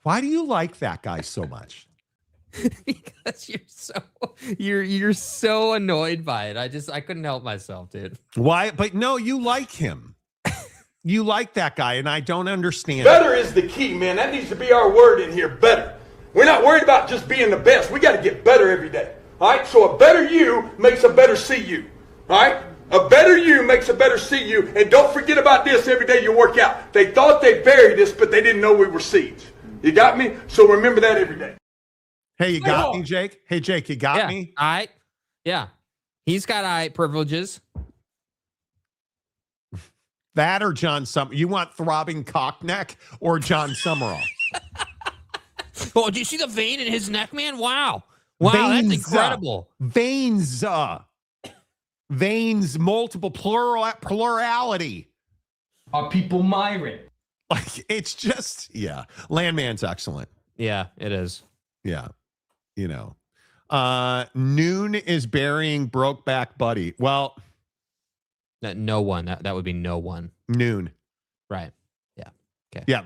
Why do you like that guy so much? Because you're so annoyed by it. I couldn't help myself, dude. Why? But no, you like him. You like that guy, and I don't understand. Better is the key, man. That needs to be our word in here. Better. We're not worried about just being the best. We got to get better every day. All right. So a better you makes a better CU. All right. A better you makes a better CU. And don't forget about this every day you work out. They thought they buried us, but they didn't know we were seeds. You got me? So remember that every day. Hey, you got me, Jake? Hey, Jake, you got me? All right. Yeah. He's got privileges. That or John Summer. You want throbbing cockneck or John Summerall? Oh, did you see the vein in his neck, man? Wow. Wow, that's incredible. Veins, multiple plurality. Are people Myron? Like, it's just, yeah. Landman's excellent. Yeah, it is. Yeah. You know. Noon is burying Brokeback Buddy. Well, no one. That would be no one. Noon. Right. Yeah. Okay. Yeah.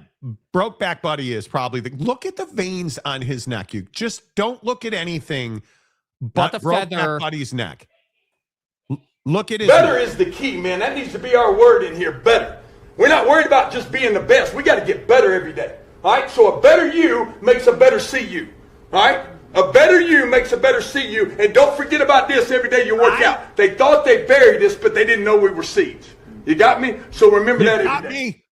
Brokeback Buddy is probably look at the veins on his neck. You just don't look at anything but Brokeback Buddy's neck. Look at his Better neck. is the key, man. That needs to be our word in here. Better. We're not worried about just being the best. We got to get better every day. All right. So a better you makes a better CU. All right. A better you makes a better CU. And don't forget about this every day you work out. They thought they buried us, but they didn't know we were seeds. You got me? So remember that every day.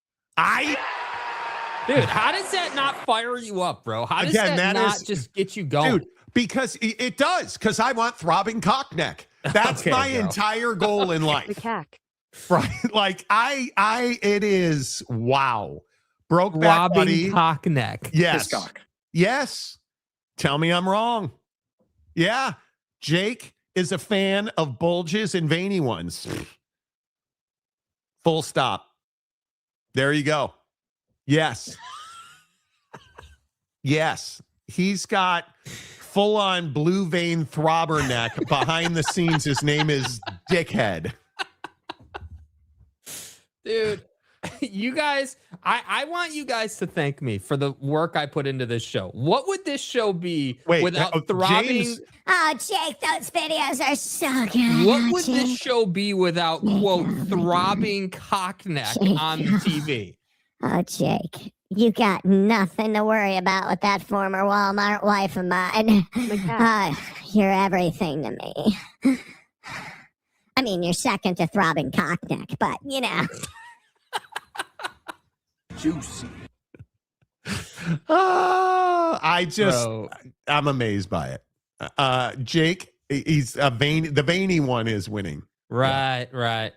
Dude, how does that not fire you up, bro? How does that not just get you going? Dude, because it does. Because I want throbbing cockneck. That's Okay, my bro. entire goal in life. Right? Like it is wow. Brokeback Buddy. Cockneck. Yes. Yes. Tell me I'm wrong. Yeah. Jake is a fan of bulges and veiny ones. Full stop. There you go. Yes. Yes. He's got full-on blue vein throbber neck. Behind the scenes, his name is Dickhead. Dude, you guys, I want you guys to thank me for the work I put into this show. What would this show be without throbbing? James, Oh, Jake, those videos are so good. What would this show be without, quote, throbbing cockneck on the TV? Oh, Jake, you got nothing to worry about with that former Walmart wife of mine. You're everything to me. I mean, you're second to throbbing cockneck, but, you know. Juicy. I'm amazed by it. Jake, he's the veiny one is winning. Right.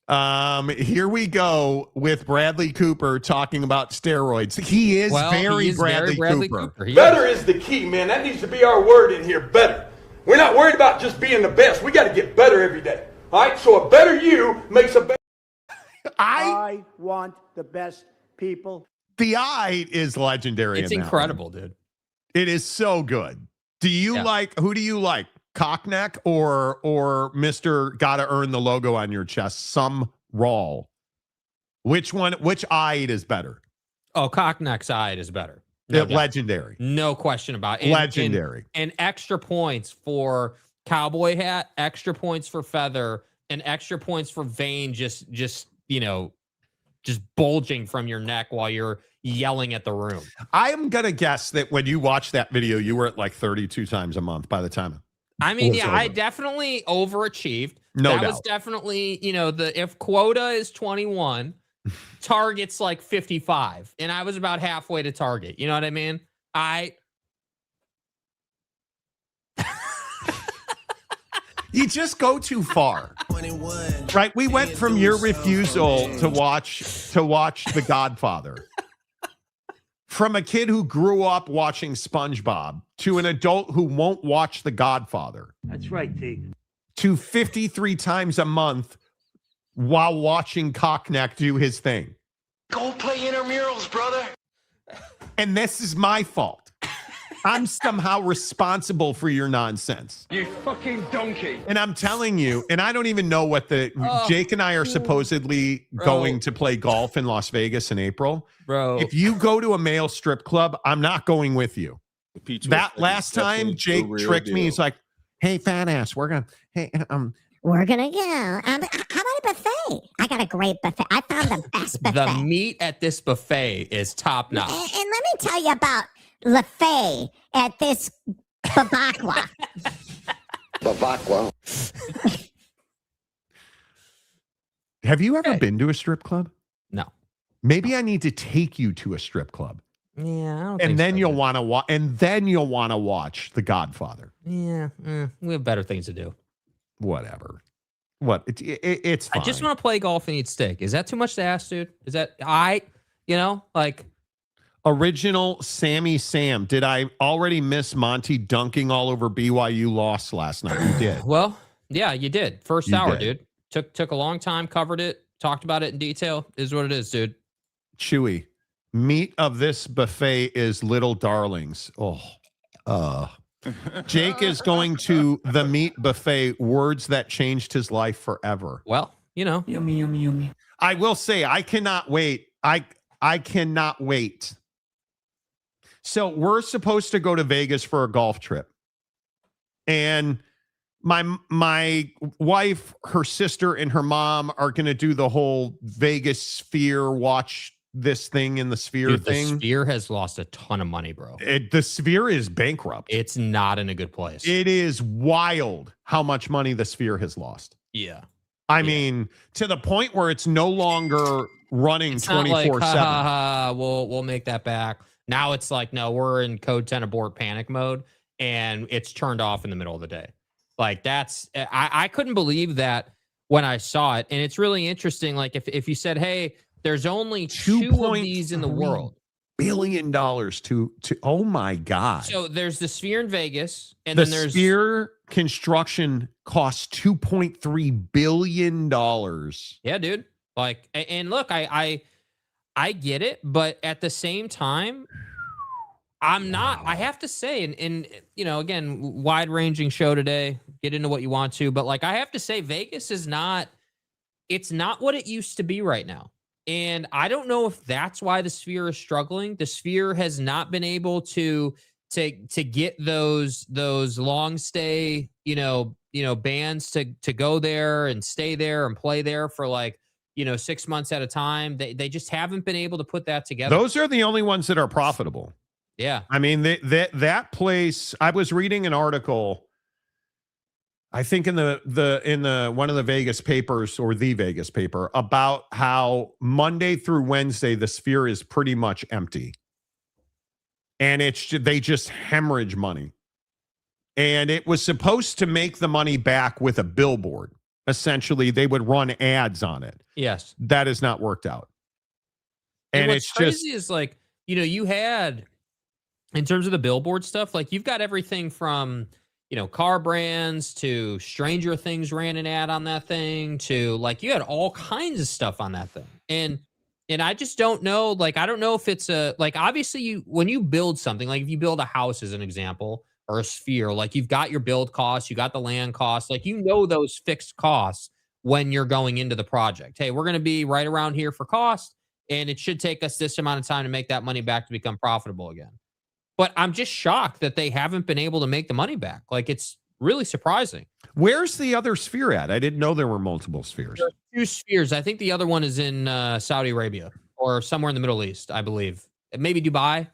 Here we go with Bradley Cooper talking about steroids. He is very Bradley Cooper. Better is the key, man. That needs to be our word in here. Better. We're not worried about just being the best. We got to get better every day. All right. So a better you makes a better. I want the best people. The eye is legendary. It's incredible, dude. It is so good. Do you who do you like? Cockneck or Mr. Gotta earn the logo on your chest? Some raw. Which eye is better? Oh, Cockneck's eye is better. No doubt. Legendary. No question about it. Legendary. And extra points for cowboy hat, extra points for feather, and extra points for vein. Just just bulging from your neck while you're yelling at the room. I am going to guess that when you watched that video, you were at like 32 times a month by the time. I mean, yeah, I definitely overachieved. No that doubt. was definitely, if quota is 21, target's like 55. And I was about halfway to target. You know what I mean? You just go too far. Right? We went from your refusal to watch The Godfather. From a kid who grew up watching SpongeBob to an adult who won't watch The Godfather. That's right, T. To 53 times a month while watching Cockneck do his thing. Go play intramurals, brother. And this is my fault. I'm somehow responsible for your nonsense. You fucking donkey. And I'm telling you, and I don't even know what Jake and I are supposedly going to play golf in Las Vegas in April. Bro. If you go to a male strip club, I'm not going with you. That last time Jake tricked me, he's like, hey, fat ass, we're gonna go. How about a buffet? I got a great buffet. I found the best buffet. The meat at this buffet is top notch. And let me tell you about LaFay at this Babakwa. Babakwa. Have you ever been to a strip club? No. Maybe I need to take you to a strip club. Yeah, I don't and think then so, you'll want to watch. And then you'll want to watch The Godfather. Yeah, we have better things to do. Whatever. It's fine. I just want to play golf and eat steak. Is that too much to ask, dude? Is that like original Sammy Sam? Did I already miss Monty dunking all over BYU loss last night? You did. Well, yeah, you did. First You hour, did. dude. Took a long time, covered it, talked about it in detail. Is what it is, dude. Chewy. Meat of this buffet is little darlings. Jake is going to the meat buffet, words that changed his life forever. Well, Yummy, yummy, yummy. I will say, I cannot wait. I cannot wait. So we're supposed to go to Vegas for a golf trip. And my wife, her sister, and her mom are going to do the whole Vegas Sphere watch this thing in the Sphere thing. The Sphere has lost a ton of money, bro. The Sphere is bankrupt. It's not in a good place. It is wild how much money the Sphere has lost. Yeah. I mean, to the point where it's no longer running 24/7. We'll make that back. Now it's like, no, we're in code 10 abort panic mode, and it's turned off in the middle of the day. Like I couldn't believe that when I saw it. And it's really interesting. Like if you said, hey, there's only two of these in the world. $2 billion to oh my God. So there's the Sphere in Vegas, and the then there's Sphere construction costs $2.3 billion. Yeah, dude. Like, and look, I get it, but at the same time, I'm not. I have to say, and again, wide ranging show today. Get into what you want to, but like I have to say, Vegas is not. It's not what it used to be right now. And I don't know if that's why the Sphere is struggling. The Sphere has not been able to get those long stay, bands to go there and stay there and play there for 6 months at a time. They just haven't been able to put that together. Those are the only ones that are profitable. Yeah. I mean, that place, I was reading an article, I think in the one of the Vegas papers or the Vegas paper, about how Monday through Wednesday the Sphere is pretty much empty, and they just hemorrhage money, and it was supposed to make the money back with a billboard. Essentially, they would run ads on it. Yes, that has not worked out, and what's it's crazy just is you had, in terms of the billboard stuff, you've got everything from car brands to Stranger Things ran an ad on that thing to you had all kinds of stuff on that thing. And I just don't know, I don't know if it's obviously when you build something, if you build a house as an example or a Sphere, you've got your build costs, you got the land costs, those fixed costs when you're going into the project. Hey, we're going to be right around here for cost, and it should take us this amount of time to make that money back to become profitable again. But I'm just shocked that they haven't been able to make the money back. really surprising. Where's the other sphere at? I didn't know there were multiple spheres. There are 2 spheres. I think the other one is in Saudi Arabia or somewhere in the Middle East, I believe. Maybe Dubai.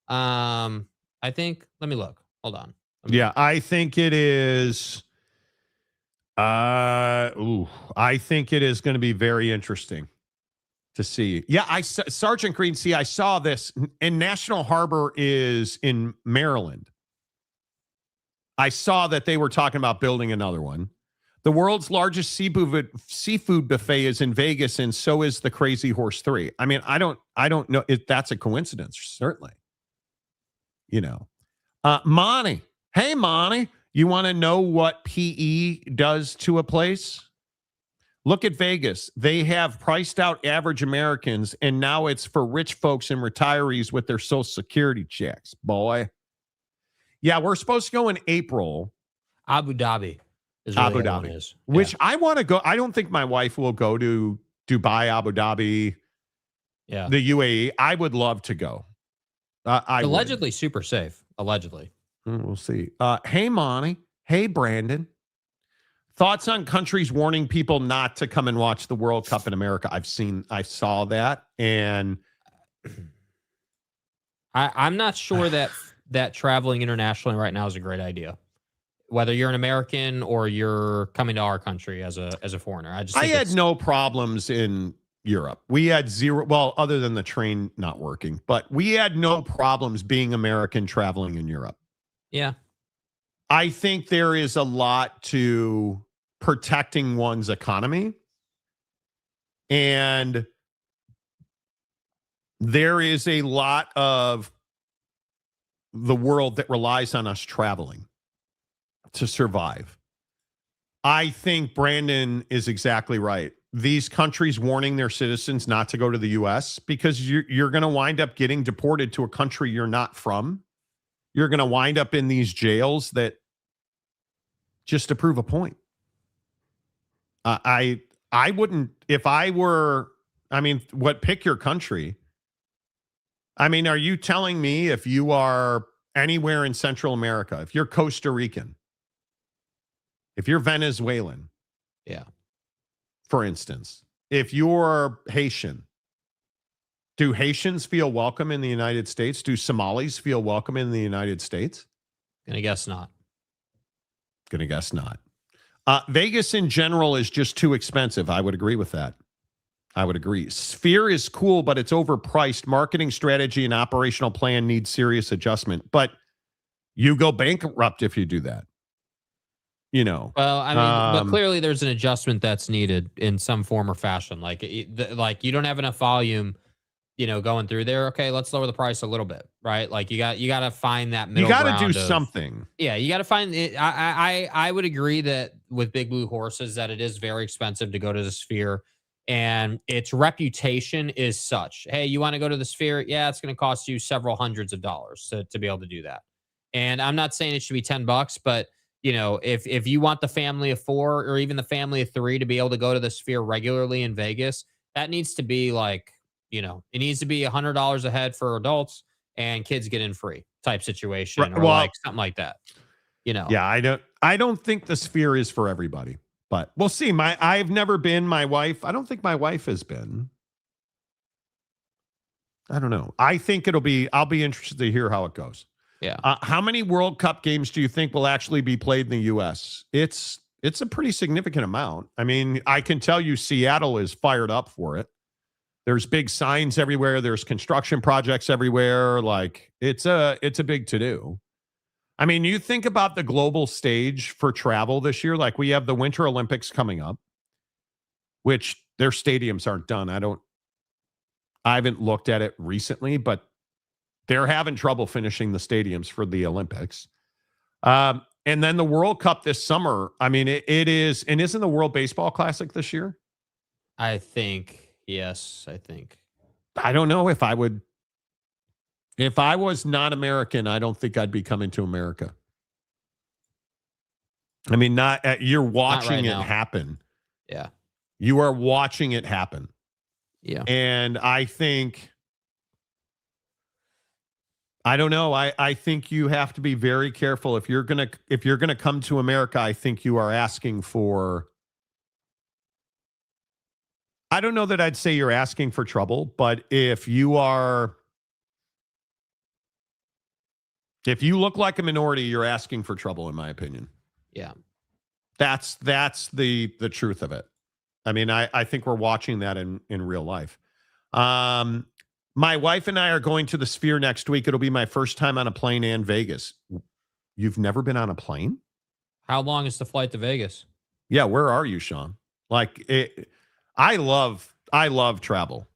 I think. Let me look. Hold on. Yeah, I think it is. I think it is going to be very interesting to see. Yeah, Sergeant Green. See, I saw this, and National Harbor is in Maryland. I saw that they were talking about building another one. The world's largest seafood buffet is in Vegas, and so is the Crazy Horse 3. I mean, I don't know if that's a coincidence. Certainly, Monty. Hey, Monty, you want to know what PE does to a place? Look at Vegas. They have priced out average Americans, and now it's for rich folks and retirees with their Social Security checks, boy. Yeah, we're supposed to go in April. Abu Dhabi. Abu Dhabi. Which I want to go. I don't think my wife will go to Dubai, Abu Dhabi, the UAE. I would love to go. Allegedly super safe. Allegedly. We'll see. Hey, Monty. Hey, Brandon. Thoughts on countries warning people not to come and watch the World Cup in America? I saw that. And I'm not sure that traveling internationally right now is a great idea. Whether you're an American or you're coming to our country as a foreigner. I had no problems in Europe. We had zero, well, other than the train not working, but we had no problems being American traveling in Europe. Yeah. I think there is a lot to protecting one's economy. And there is a lot of the world that relies on us traveling to survive. I think Brandon is exactly right. These countries warning their citizens not to go to the U.S. because you're going to wind up getting deported to a country you're not from. You're going to wind up in these jails that just to prove a point. I wouldn't, if I were, pick your country. I mean, are you telling me if you are anywhere in Central America, if you're Costa Rican, if you're Venezuelan, for instance, if you're Haitian, do Haitians feel welcome in the United States? Do Somalis feel welcome in the United States? Gonna guess not. Vegas in general is just too expensive. I would agree with that. I would agree. Sphere is cool, but it's overpriced. Marketing strategy and operational plan need serious adjustment. But you go bankrupt if you do that. Well, but clearly there's an adjustment that's needed in some form or fashion. Like you don't have enough volume, going through there. Okay, let's lower the price a little bit, right? Like you got to find that middle ground. You got to do something. Yeah, you got to find it. I would agree that with Big Blue Horses that it is very expensive to go to the Sphere, and its reputation is such. Hey, you want to go to the Sphere? Yeah, it's going to cost you several hundreds of dollars to be able to do that. And I'm not saying it should be $10, but if you want the family of 4 or even the family of 3 to be able to go to the Sphere regularly in Vegas, that needs to be like, it needs to be $100 a head for adults and kids get in free type situation, or like something like that. Yeah, I don't think the Sphere is for everybody, but we'll see. I've never been. My wife, I don't think my wife has been. I don't know. I think I'll be interested to hear how it goes. Yeah. How many World Cup games do you think will actually be played in the U.S.? It's a pretty significant amount. I mean, I can tell you Seattle is fired up for it. There's big signs everywhere. There's construction projects everywhere. Like it's a big to-do. I mean, you think about the global stage for travel this year. Like we have the Winter Olympics coming up, which their stadiums aren't done. I haven't looked at it recently, but they're having trouble finishing the stadiums for the Olympics. And then the World Cup this summer. I mean, it is, and isn't the World Baseball Classic this year? I think. Yes, I think. I don't know if I would. If I was not American, I don't think I'd be coming to America. I mean, you're watching it happen. Yeah. You are watching it happen. Yeah. And I think I don't know. I think you have to be very careful if you're gonna come to America. I think you are asking for. I don't know that I'd say you're asking for trouble, but if you look like a minority, you're asking for trouble, in my opinion. Yeah. That's the truth of it. I mean, I think we're watching that in real life. My wife and I are going to the Sphere next week. It'll be my first time on a plane and Vegas. You've never been on a plane? How long is the flight to Vegas? Yeah, where are you, Sean? I love travel.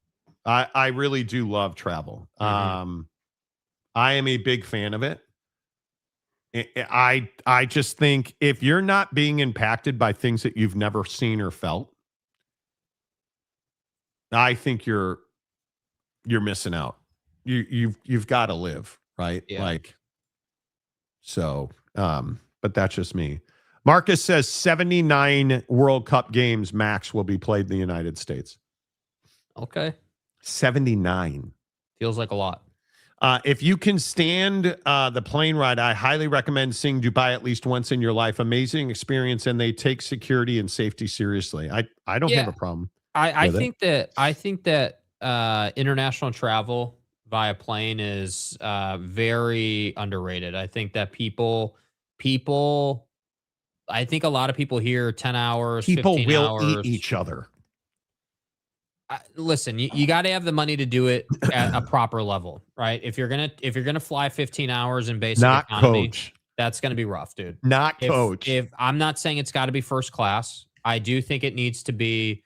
I really do love travel. Mm-hmm. I am a big fan of it. I just think if you're not being impacted by things that you've never seen or felt, I think you're missing out. You've got to live, right? Yeah. But that's just me. Marcus says 79 World Cup games max will be played in the United States. Okay. 79. Feels like a lot. If you can stand the plane ride, I highly recommend seeing Dubai at least once in your life. Amazing experience, and they take security and safety seriously. I don't have a problem. I think that international travel via plane is very underrated. I think that I think a lot of people here 10 hours, People 15 will hours. eat each other. Listen, you got to have the money to do it at a proper level, right? If you're gonna fly 15 hours in basic Not economy, coach. that's gonna be rough, dude. Not coach. If I'm not saying it's got to be first class, I do think it needs to be,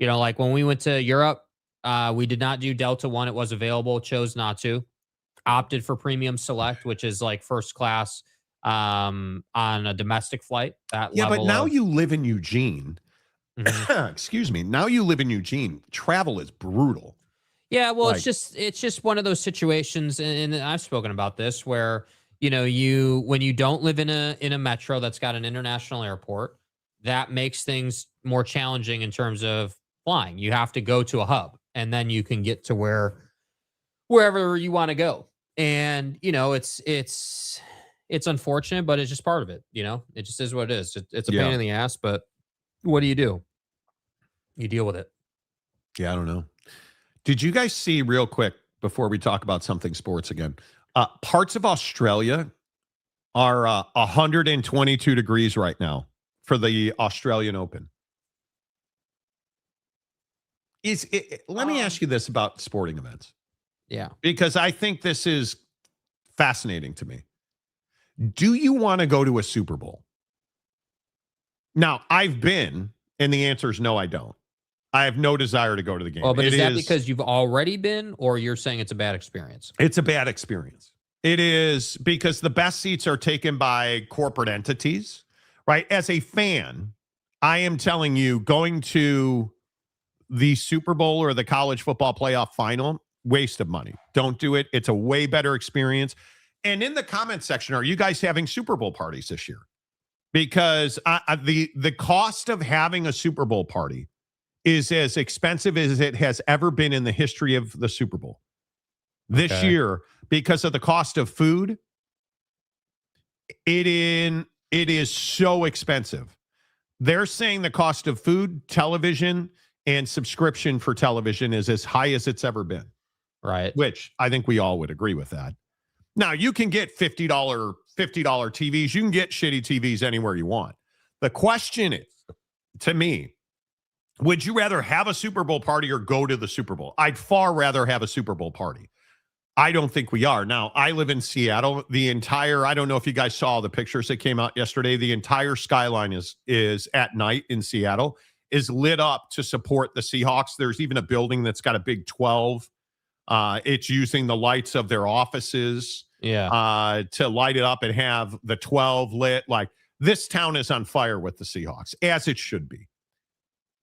like when we went to Europe, we did not do Delta One. It was available, chose not to, opted for Premium Select, which is like first class on a domestic flight. But now you live in Eugene. Mhm. Excuse me. Now you live in Eugene. Travel is brutal. Yeah, well, it's just one of those situations, and I've spoken about this where when you don't live in a metro that's got an international airport, that makes things more challenging in terms of flying. You have to go to a hub, and then you can get to wherever you want to go. And it's unfortunate, but it's just part of it. It just is what it is. It's a pain in the ass, but what do? You deal with it. Yeah, I don't know. Did you guys see real quick before we talk about something sports again? Parts of Australia are 122 degrees right now for the Australian Open. Let me ask you this about sporting events. Yeah. Because I think this is fascinating to me. Do you want to go to a Super Bowl? Now, I've been, and the answer is no, I don't. I have no desire to go to the game. Well, but is that because you've already been, or you're saying it's a bad experience? It's a bad experience. It is because the best seats are taken by corporate entities, right? As a fan, I am telling you, going to the Super Bowl or the college football playoff final, waste of money. Don't do it. It's a way better experience. And in the comment section, are you guys having Super Bowl parties this year? Because the cost of having a Super Bowl party is as expensive as it has ever been in the history of the Super Bowl. This year, because of the cost of food, it is so expensive. They're saying the cost of food, television, and subscription for television is as high as it's ever been. Right. Which I think we all would agree with that. Now, you can get $50 TVs. You can get shitty TVs anywhere you want. The question is, to me, would you rather have a Super Bowl party or go to the Super Bowl? I'd far rather have a Super Bowl party. I don't think we are. Now, I live in Seattle. I don't know if you guys saw the pictures that came out yesterday. The entire skyline is at night in Seattle, is lit up to support the Seahawks. There's even a building that's got a big 12. It's using the lights of their offices to light it up and have the 12 lit. Like, this town is on fire with the Seahawks, as it should be.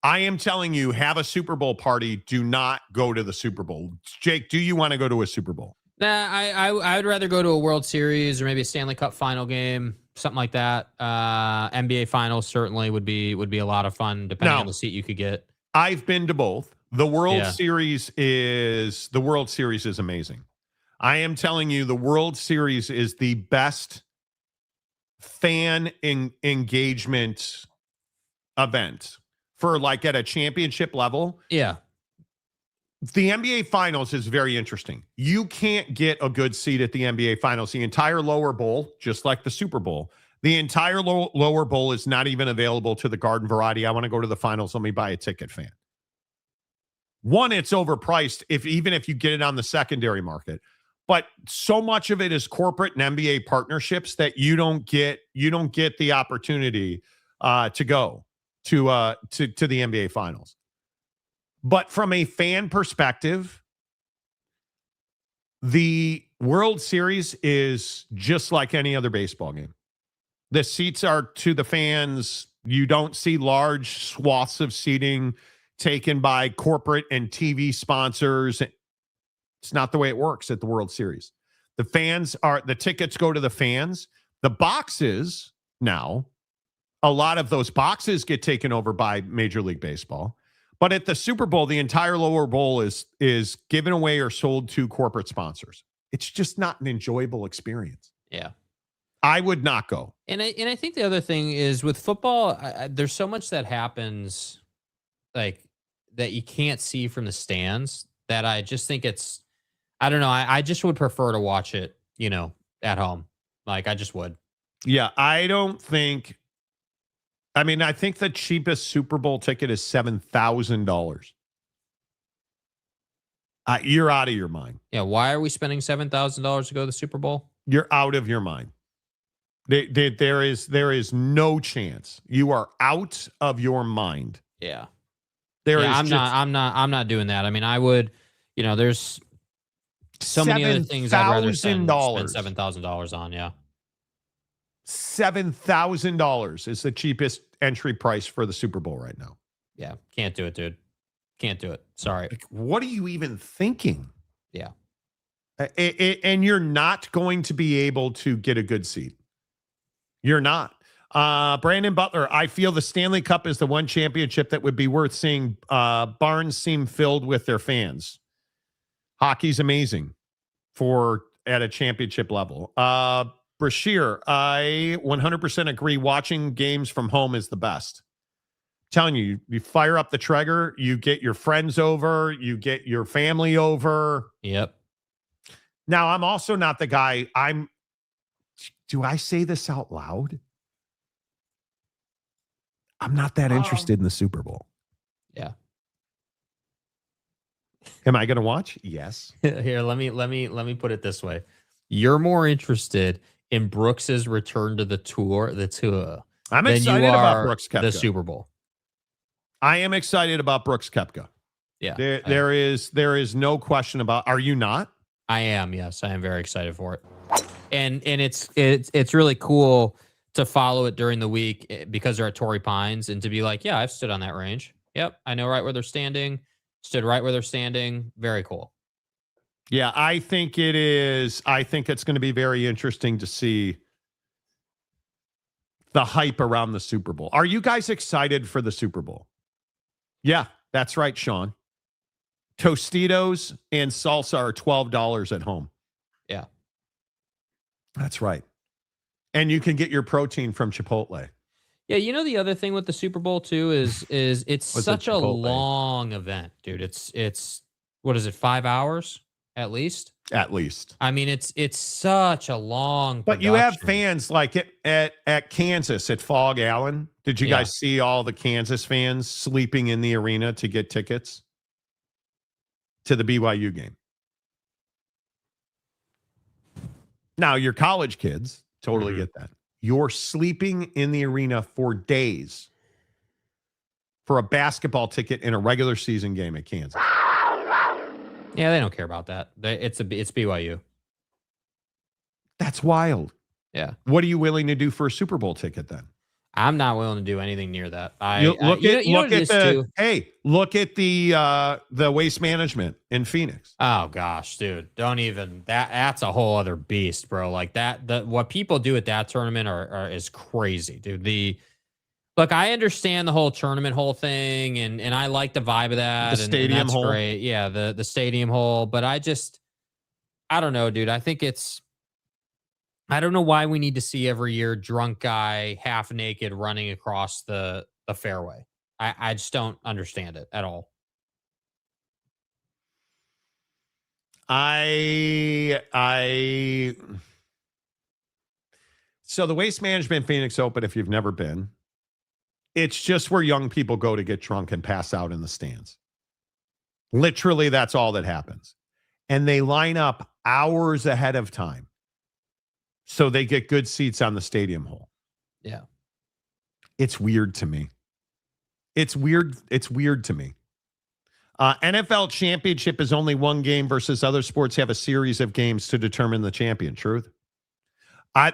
I am telling you, have a Super Bowl party. Do not go to the Super Bowl. Jake, do you want to go to a Super Bowl? Nah, I would rather go to a World Series or maybe a Stanley Cup final game, something like that. NBA Finals certainly would be a lot of fun, depending on the seat you could get. I've been to both. The World Series is amazing. I am telling you, the World Series is the best fan engagement event for like at a championship level. Yeah. The NBA Finals is very interesting. You can't get a good seat at the NBA Finals. The entire lower bowl, just like the Super Bowl, the entire lower bowl is not even available to the garden variety. I want to go to the finals. Let me buy a ticket fan. One, it's overpriced even if you get it on the secondary market. But so much of it is corporate and NBA partnerships that you don't get the opportunity to go to the NBA Finals. But from a fan perspective, the World Series is just like any other baseball game. The seats are to the fans. You don't see large swaths of seating taken by corporate and TV sponsors. It's not the way it works at the World Series. The tickets go to the fans. The boxes now, a lot of those boxes get taken over by Major League Baseball. But at the Super Bowl, the entire lower bowl is given away or sold to corporate sponsors. It's just not an enjoyable experience. Yeah. I would not go. And I think the other thing is with football, there's so much that happens like that you can't see from the stands that I just think I don't know. I just would prefer to watch it, at home. Like I just would. Yeah. I think the cheapest Super Bowl ticket is $7,000. You're out of your mind. Yeah. Why are we spending $7,000 to go to the Super Bowl? You're out of your mind. There is no chance. You are out of your mind. Yeah. I'm not doing that. I mean, I would, there's so many other things I'd rather spend $7,000 on. Yeah. $7,000 is the cheapest entry price for the Super Bowl right now. Yeah. Can't do it, dude. Can't do it. Sorry. Like, what are you even thinking? Yeah. And you're not going to be able to get a good seat. You're not. Brandon Butler, I feel the Stanley Cup is the one championship that would be worth seeing. Barns seem filled with their fans. Hockey's amazing at a championship level. Brashear, I 100% agree. Watching games from home is the best. I'm telling you, you fire up the Traeger, you get your friends over, you get your family over. Yep. Now, I'm also not the guy. Do I say this out loud? I'm not that interested in the Super Bowl. Yeah. Am I going to watch? Yes. Here, let me put it this way. You're more interested in Brooks's return to the tour. I'm excited about Brooks Koepka. The Super Bowl. I am excited about Brooks Koepka. Yeah. There is no question about. Are you not? I am. Yes, I am very excited for it. And it's really cool to follow it during the week because they're at Torrey Pines and to be like, yeah, I've stood on that range. Yep, I know right where they're standing. Stood right where they're standing. Very cool. Yeah, I think it is. I think it's going to be very interesting to see the hype around the Super Bowl. Are you guys excited for the Super Bowl? Yeah, that's right, Sean. Tostitos and salsa are $12 at home. Yeah. That's right. And you can get your protein from Chipotle. Yeah, the other thing with the Super Bowl too is it's such a long event, dude. It's what is it, 5 hours at least? At least. I mean, it's such a long. But you have fans like at Kansas at Fog Allen. Did you guys see all the Kansas fans sleeping in the arena to get tickets to the BYU game? Now, your college kids totally get that. You're sleeping in the arena for days for a basketball ticket in a regular season game at Kansas. Yeah, they don't care about that. It's BYU. That's wild. Yeah. What are you willing to do for a Super Bowl ticket then? I'm not willing to do anything near that. Look at the Waste Management in Phoenix. Oh gosh, dude, don't even that's a whole other beast, bro. Like what people do at that tournament is crazy, dude. Look, I understand the whole tournament whole thing, and I like the vibe of that. The stadium and that's hole, great. Yeah, the stadium hole, but I just I don't know, dude. I don't know why we need to see every year drunk guy half naked running across the fairway. I just don't understand it at all. So the Waste Management Phoenix Open, if you've never been, it's just where young people go to get drunk and pass out in the stands. Literally, that's all that happens. And they line up hours ahead of time so they get good seats on the stadium hole. Yeah. It's weird to me. It's weird to me. NFL championship is only one game versus other sports have a series of games to determine the champion. Truth.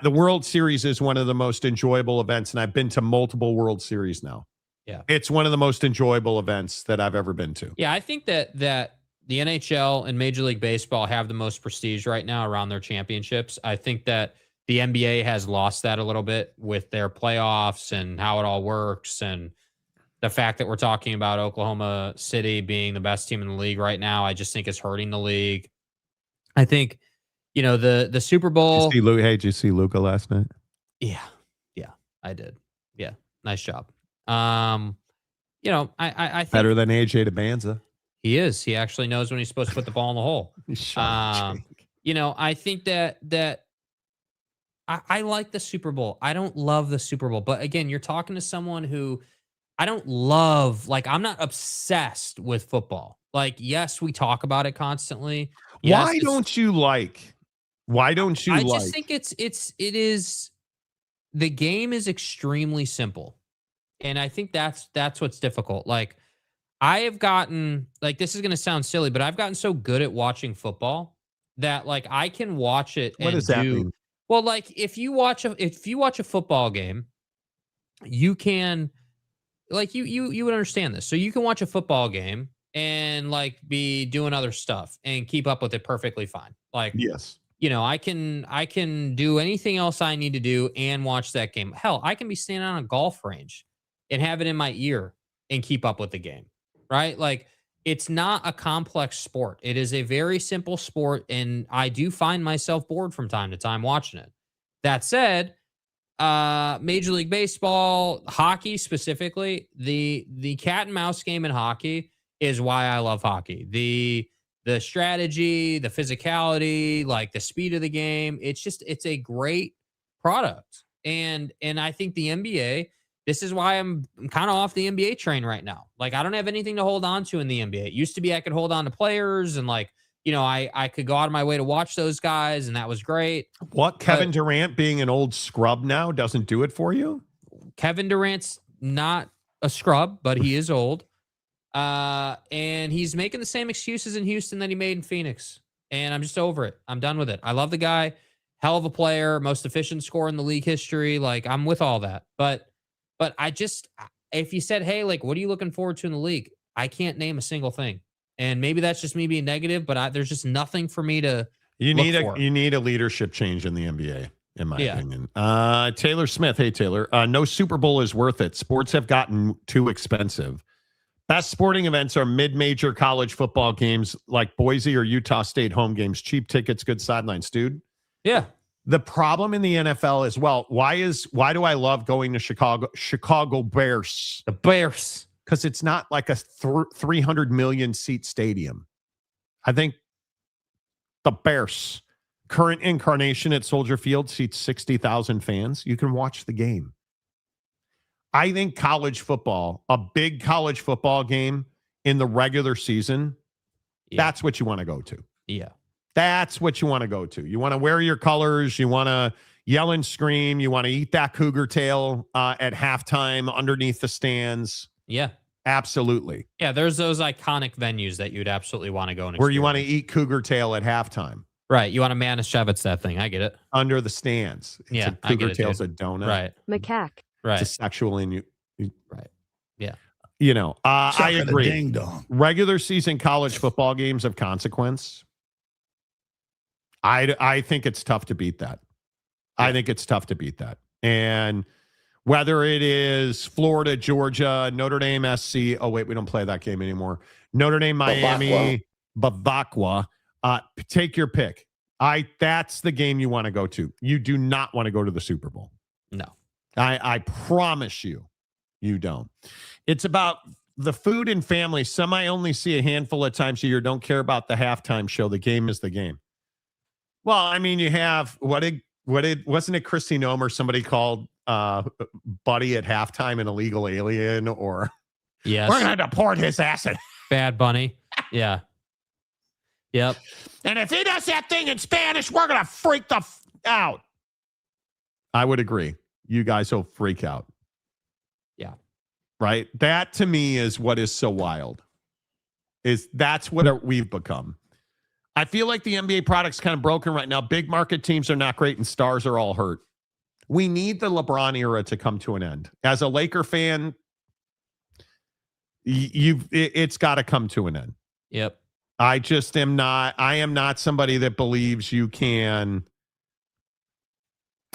The World Series is one of the most enjoyable events, and I've been to multiple World Series now. Yeah. It's one of the most enjoyable events that I've ever been to. Yeah, I think that the NHL and Major League Baseball have the most prestige right now around their championships. I think that the NBA has lost that a little bit with their playoffs and how it all works, and the fact that we're talking about Oklahoma City being the best team in the league right now, I just think is hurting the league. I think, the Super Bowl. Did you see Luka last night? Yeah, I did. Yeah, nice job. I think Better than AJ DeBanza. he is. He actually knows when he's supposed to put the ball in the hole. I think that I like the Super Bowl. I don't love the Super Bowl, but again, you're talking to someone who I don't love. Like, I'm not obsessed with football. Like, yes, we talk about it constantly. Yes, Why don't you like? I just think it is. The game is extremely simple, and I think that's what's difficult. Like, I have gotten, like, this is going to sound silly, but I've gotten so good at watching football that, like, I can watch it. What does that mean? Well, like, if you watch a football game, you can, like, you would understand this. So you can watch a football game and, like, be doing other stuff and keep up with it perfectly fine. Like, yes. I can do anything else I need to do and watch that game. Hell, I can be standing on a golf range and have it in my ear and keep up with the game, right? Like, it's not a complex sport. It is a very simple sport, and I do find myself bored from time to time watching it. That said, Major League Baseball, hockey specifically, the cat and mouse game in hockey is why I love hockey. The strategy, the physicality, like the speed of the game, it's a great product. And I think the NBA, this is why I'm kind of off the NBA train right now. Like, I don't have anything to hold on to in the NBA. It used to be I could hold on to players and, like, I could go out of my way to watch those guys, and that was great. Kevin Durant being an old scrub now doesn't do it for you? Kevin Durant's not a scrub, but he is old. And he's making the same excuses in Houston that he made in Phoenix. And I'm just over it. I'm done with it. I love the guy. Hell of a player, most efficient scorer in the league history. Like, I'm with all that. But I just, if you said, hey, like, what are you looking forward to in the league? I can't name a single thing. And maybe that's just me being negative, but there's just nothing for me to You look for. need a leadership change in the NBA, in my opinion. Taylor Smith. Hey, Taylor. No Super Bowl is worth it. Sports have gotten too expensive. Best sporting events are mid-major college football games like Boise or Utah State home games. Cheap tickets, good sidelines, dude. Yeah. The problem in the NFL is, why do I love going to Chicago Bears? The Bears. Because it's not like a 300 million seat stadium. I think the Bears, current incarnation at Soldier Field, seats 60,000 fans. You can watch the game. I think college football, a big college football game in the regular season, that's what you want to go to. Yeah. That's what you want to go to. You want to wear your colors. You want to yell and scream. You want to eat that cougar tail at halftime underneath the stands. Yeah. Absolutely. Yeah, there's those iconic venues that you'd absolutely want to go and where you want to eat cougar tail at halftime. Right. You want to Manischewitz that thing. I get it. Under the stands. Yeah. Cougar tail's a donut. Right. Macaque. Right. It's a sexual right. Yeah. I agree. Ding dong. Regular season college football games of consequence. I think it's tough to beat that. Yeah. I think it's tough to beat that. And whether it is Florida, Georgia, Notre Dame, SC. Oh, wait, we don't play that game anymore. Notre Dame, Miami, Bavacqua. Take your pick. That's the game you want to go to. You do not want to go to the Super Bowl. No. I promise you, you don't. It's about the food and family. Some I only see a handful of times a year. Don't care about the halftime show. The game is the game. Well, I mean, you have wasn't it Christy Nome or somebody called Buddy at halftime an illegal alien, or yes, we're gonna deport his ass. Bad Bunny. Yeah. Yep. And if he does that thing in Spanish, we're gonna freak out. I would agree. You guys will freak out. Yeah. Right? That to me is what is so wild. That's what we've become. I feel like the NBA product's kind of broken right now. Big market teams are not great and stars are all hurt. We need the LeBron era to come to an end. As a Laker fan, it's got to come to an end. Yep. I am not somebody that believes you can.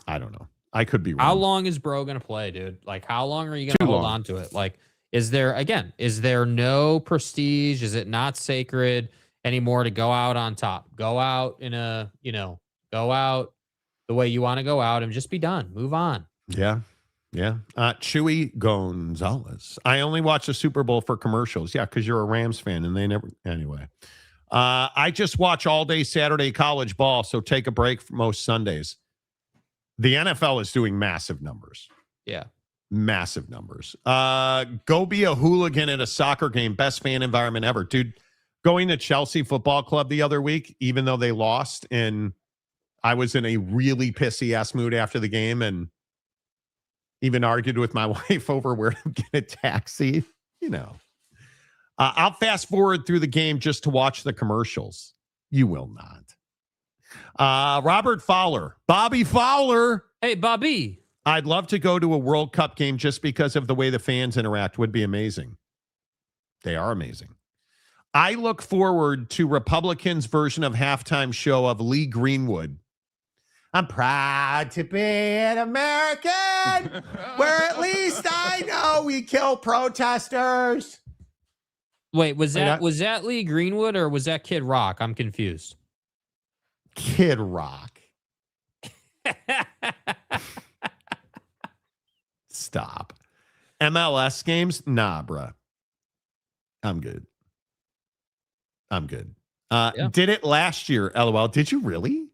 I don't know. I could be wrong. How long is Bro going to play, dude? Like, how long are you going to hold on to it? Like, is there no prestige? Is it not sacred anymore to go out on top? Go out go out the way you want to go out and just be done. Move on. Yeah. Yeah. Chewy Gonzalez. I only watch the Super Bowl for commercials. Yeah, because you're a Rams fan and they never. Anyway. I just watch all day Saturday college ball, so take a break for most Sundays. The NFL is doing massive numbers. Yeah. Massive numbers. Go be a hooligan at a soccer game. Best fan environment ever. Dude, going to Chelsea Football Club the other week, even though they lost, and I was in a really pissy-ass mood after the game and even argued with my wife over where to get a taxi. I'll fast forward through the game just to watch the commercials. You will not. Robert Fowler. Bobby Fowler. Hey, Bobby. I'd love to go to a World Cup game just because of the way the fans interact. Would be amazing. They are amazing. I look forward to Republicans' version of halftime show of Lee Greenwood. I'm proud to be an American, where at least I know we kill protesters. Wait, was that Lee Greenwood or was that Kid Rock? I'm confused. Kid Rock. Stop. MLS games? Nah, bruh. I'm good. Did it last year, LOL. Did you really?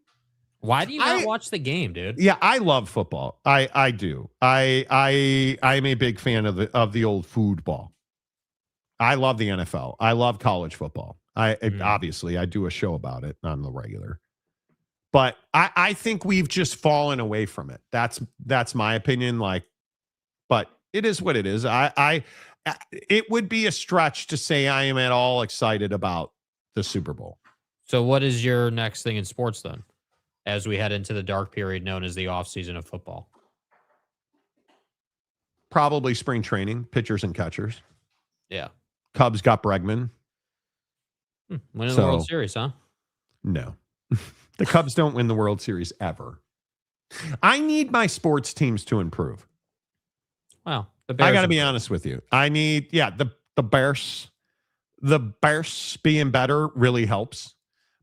Why do you not watch the game, dude? Yeah, I love football. I do. I'm a big fan of the old football. I love the NFL. I love college football. Obviously I do a show about it on the regular. But I think we've just fallen away from it. That's my opinion. But it is what it is. It would be a stretch to say I am at all excited about the Super Bowl. So what is your next thing in sports then, as we head into the dark period known as the offseason of football? Probably spring training, pitchers and catchers. Yeah. Cubs got Bregman. Winning the World Series, huh? No. The Cubs don't win the World Series ever. I need my sports teams to improve. Well, the Bears, I got to be honest with you. I need, the Bears. The Bears being better really helps.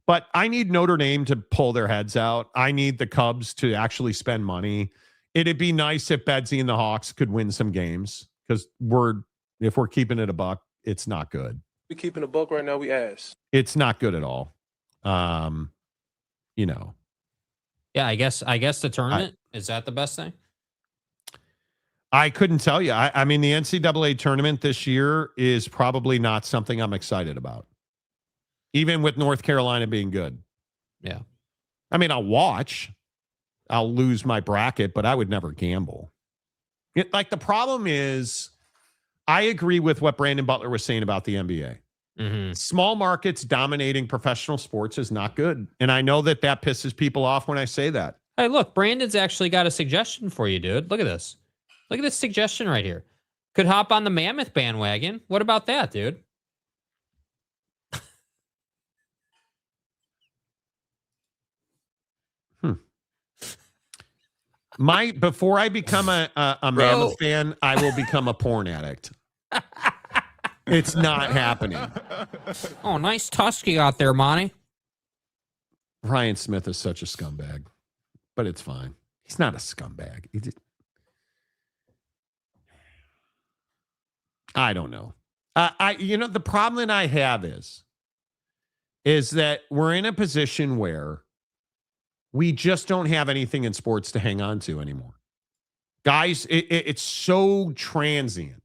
But I need Notre Dame to pull their heads out. I need the Cubs to actually spend money. It'd be nice if Bedsy and the Hawks could win some games, because if we're keeping it a buck, it's not good. We keeping a buck right now. We ass. It's not good at all. Yeah, I guess the tournament is that the best thing? I couldn't tell you. I mean, the NCAA tournament this year is probably not something I'm excited about, even with North Carolina being good. Yeah. I mean, I'll watch. I'll lose my bracket, but I would never gamble. The problem is, I agree with what Brandon Butler was saying about the NBA. Mm-hmm. Small markets dominating professional sports is not good. And I know that pisses people off when I say that. Hey, look, Brandon's actually got a suggestion for you, dude. Look at this. Look at this suggestion right here. Could hop on the Mammoth bandwagon. What about that, dude? Before I become a Mammoth fan, I will become a porn addict. It's not happening. Oh, nice Tusky out there, Monty. Ryan Smith is such a scumbag, but it's fine. He's not a scumbag. I don't know. The problem that I have is that we're in a position where we just don't have anything in sports to hang on to anymore. Guys, it's so transient.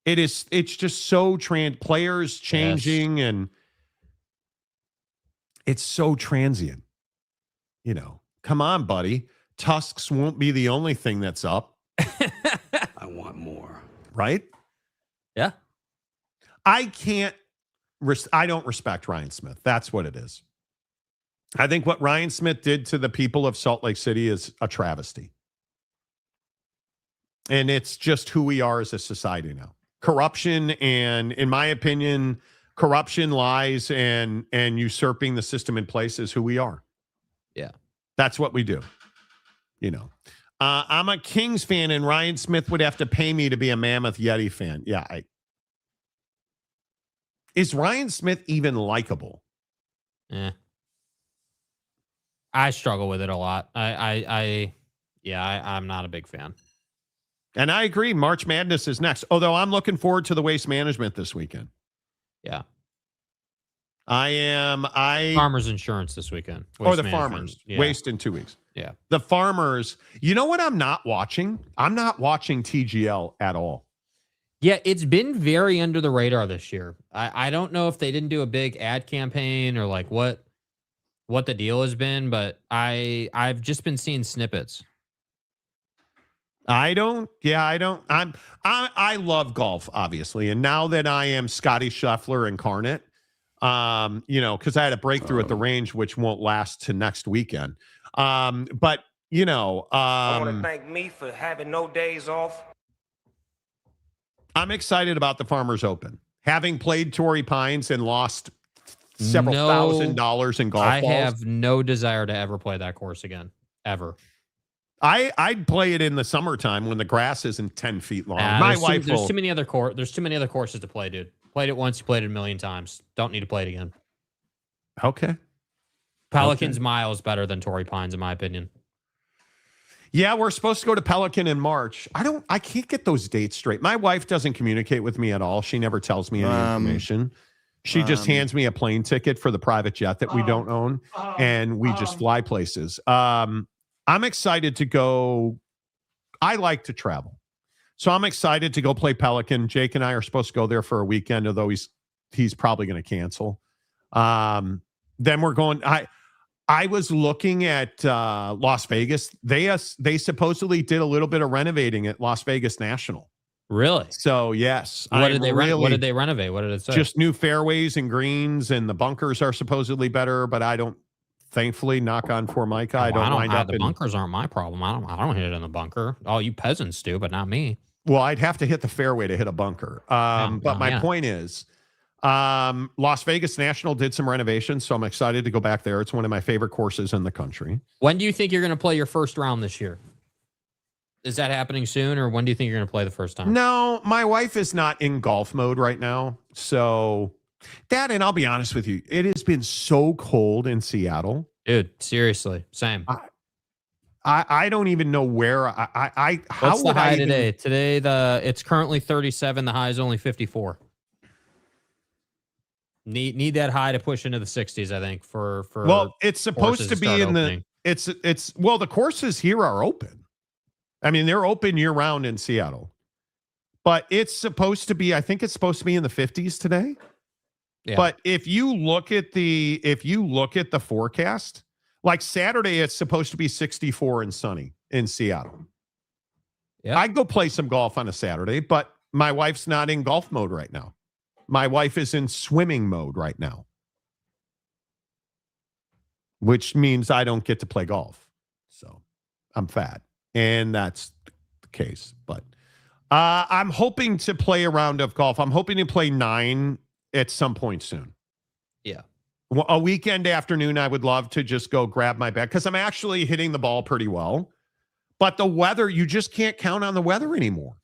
It's just so players changing, and it's so transient. Come on, buddy. Tusks won't be the only thing that's up. I want more. Right? Yeah. I don't respect Ryan Smith. That's what it is. I think what Ryan Smith did to the people of Salt Lake City is a travesty. And it's just who we are as a society now. Corruption and, in my opinion, corruption, lies, and usurping the system in place is who we are. Yeah. That's what we do. I'm a Kings fan, and Ryan Smith would have to pay me to be a Mammoth Yeti fan. Yeah. Is Ryan Smith even likable? I struggle with it a lot. I'm not a big fan. And I agree. March Madness is next. Although I'm looking forward to the Waste Management this weekend. Yeah. I am. Farmers Insurance this weekend. The Farmers. Yeah. Waste in 2 weeks. Yeah. The Farmers. You know what I'm not watching? I'm not watching TGL at all. Yeah, it's been very under the radar this year. I don't know if they didn't do a big ad campaign or like what the deal has been, but I've just been seeing snippets. I love golf, obviously. And now that I am Scotty Scheffler incarnate, because I had a breakthrough at the range, which won't last to next weekend. I want to thank me for having no days off. I'm excited about the Farmers Open. Having played Torrey Pines and lost several $1,000s in golf balls. I have no desire to ever play that course again, ever. I'd play it in the summertime when the grass isn't 10 feet long. There's too many other courses to play, dude. Played it once, you played it a million times. Don't need to play it again. Okay. Pelican's Mile is better than Torrey Pines, in my opinion. Yeah, we're supposed to go to Pelican in March. I can't get those dates straight. My wife doesn't communicate with me at all. She never tells me any information. She just hands me a plane ticket for the private jet that we don't own, and we just fly places. I'm excited to go. I like to travel. So I'm excited to go play Pelican. Jake and I are supposed to go there for a weekend, although he's probably going to cancel. Then we're going. I was looking at Las Vegas. They supposedly did a little bit of renovating at Las Vegas National. Really? So yes. What did they renovate? What did it say? Just new fairways and greens, and the bunkers are supposedly better. But I don't. Thankfully, knock on Formica, I don't wind up. The bunkers aren't my problem. I don't hit it in the bunker. Oh, you peasants do, but not me. Well, I'd have to hit the fairway to hit a bunker. But my point is, Las Vegas National did some renovations, so I'm excited to go back there. It's one of my favorite courses in the country. When do you think you're going to play your first round this year? Is that happening soon, or when do you think you're going to play the first time? No, my wife is not in golf mode right now. So, Dad, and I'll be honest with you, it has been so cold in Seattle. Dude, seriously, same. I don't even know where What's the high today? Today it's currently 37. The high is only 54. Need that high to push into the 60s, I think, for well, it's supposed to be in opening. The courses here are open. I mean, they're open year round in Seattle. But it's supposed to be, I think it's supposed to be in the 50s today. Yeah. But if you look at the forecast, like Saturday, it's supposed to be 64 and sunny in Seattle. Yeah. I'd go play some golf on a Saturday, but my wife's not in golf mode right now. My wife is in swimming mode right now, which means I don't get to play golf. So I'm fat, and that's the case. But I'm hoping to play a round of golf. I'm hoping to play 9 at some point soon. Yeah. A weekend afternoon, I would love to just go grab my bag because I'm actually hitting the ball pretty well. But the weather, you just can't count on the weather anymore.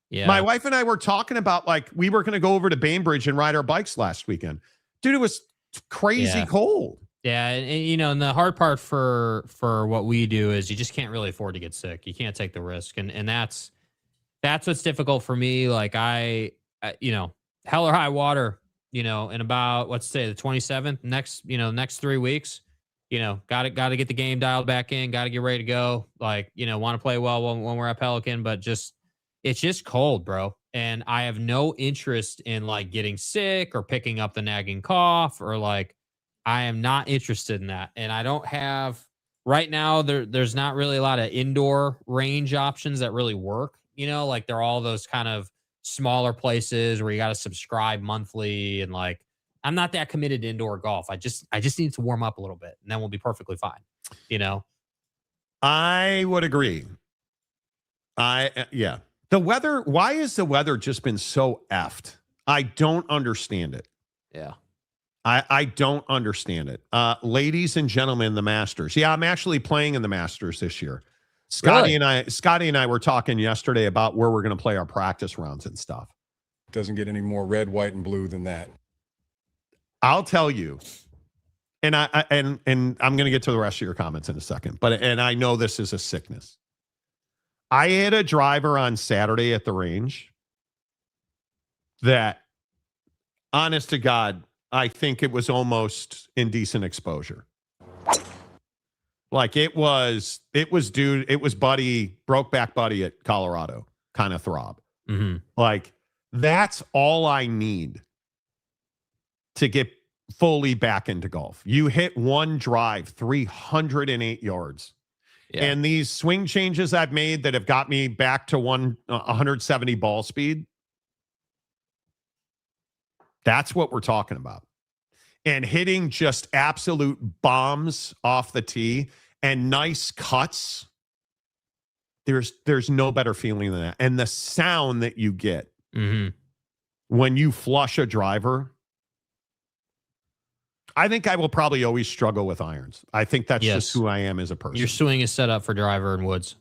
Yeah. My wife and I were talking about, like, we were going to go over to Bainbridge and ride our bikes last weekend. Dude, it was crazy cold. Yeah, and the hard part for what we do is you just can't really afford to get sick. You can't take the risk, and that's what's difficult for me. Like hell or high water, in about, let's say, the 27th, next 3 weeks, got to get the game dialed back in, got to get ready to go. Like, want to play well when we're at Pelican, but it's just cold, bro. And I have no interest in like getting sick or picking up the nagging cough, or like, I am not interested in that. And I don't have right now, there's not really a lot of indoor range options that really work. Like they're all those kind of smaller places where you got to subscribe monthly, and like I'm not that committed to indoor golf. I just need to warm up a little bit, and then we'll be perfectly fine. I would agree. Yeah. The weather, why has the weather just been so effed? I don't understand it. Yeah. I don't understand it. Ladies and gentlemen, the Masters. Yeah, I'm actually playing in the Masters this year. Scotty and I were talking yesterday about where we're going to play our practice rounds and stuff. Doesn't get any more red, white, and blue than that. I'll tell you, and I'm going to get to the rest of your comments in a second, and I know this is a sickness. I hit a driver on Saturday at the range that, honest to God, I think it was almost indecent exposure. Like it was Buddy, Brokeback Buddy at Colorado kind of throb. Mm-hmm. Like that's all I need to get fully back into golf. You hit one drive, 308 yards. Yeah. And these swing changes I've made that have got me back to 170 ball speed. That's what we're talking about. And hitting just absolute bombs off the tee and nice cuts. There's no better feeling than that. And the sound that you get when you flush a driver. I think I will probably always struggle with irons. I think that's just who I am as a person. Your swing is set up for driver and woods.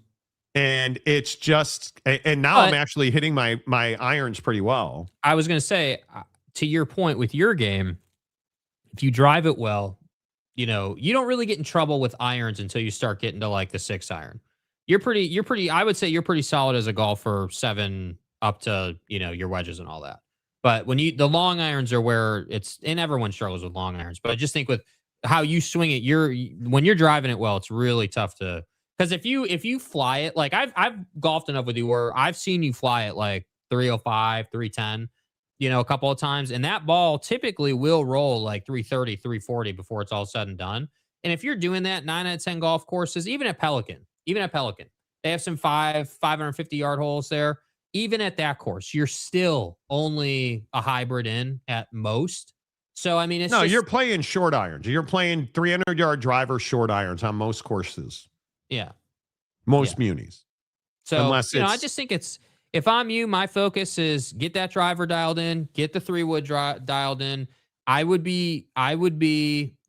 And it's just, and now I'm actually hitting my irons pretty well. I was going to say, to your point with your game, if you drive it well, you don't really get in trouble with irons until you start getting to like the 6 iron. You're pretty, I would say you're pretty solid as a golfer, 7 up to, your wedges and all that. But when the long irons are where and everyone struggles with long irons, but I just think with how you swing it, when you're driving it well, it's really tough to, because if you fly it, like I've golfed enough with you where I've seen you fly it like 305, 310, a couple of times, and that ball typically will roll like 330, 340 before it's all said and done. And if you're doing that 9 out of 10 golf courses, even at Pelican, they have some 550 yard holes there. Even at that course, you're still only a hybrid in at most. So, I mean, you're playing short irons. You're playing 300 yard driver short irons on most courses. Yeah. Most munis. So, I just think if I'm you, my focus is get that driver dialed in, get the 3-wood dialed in. I would be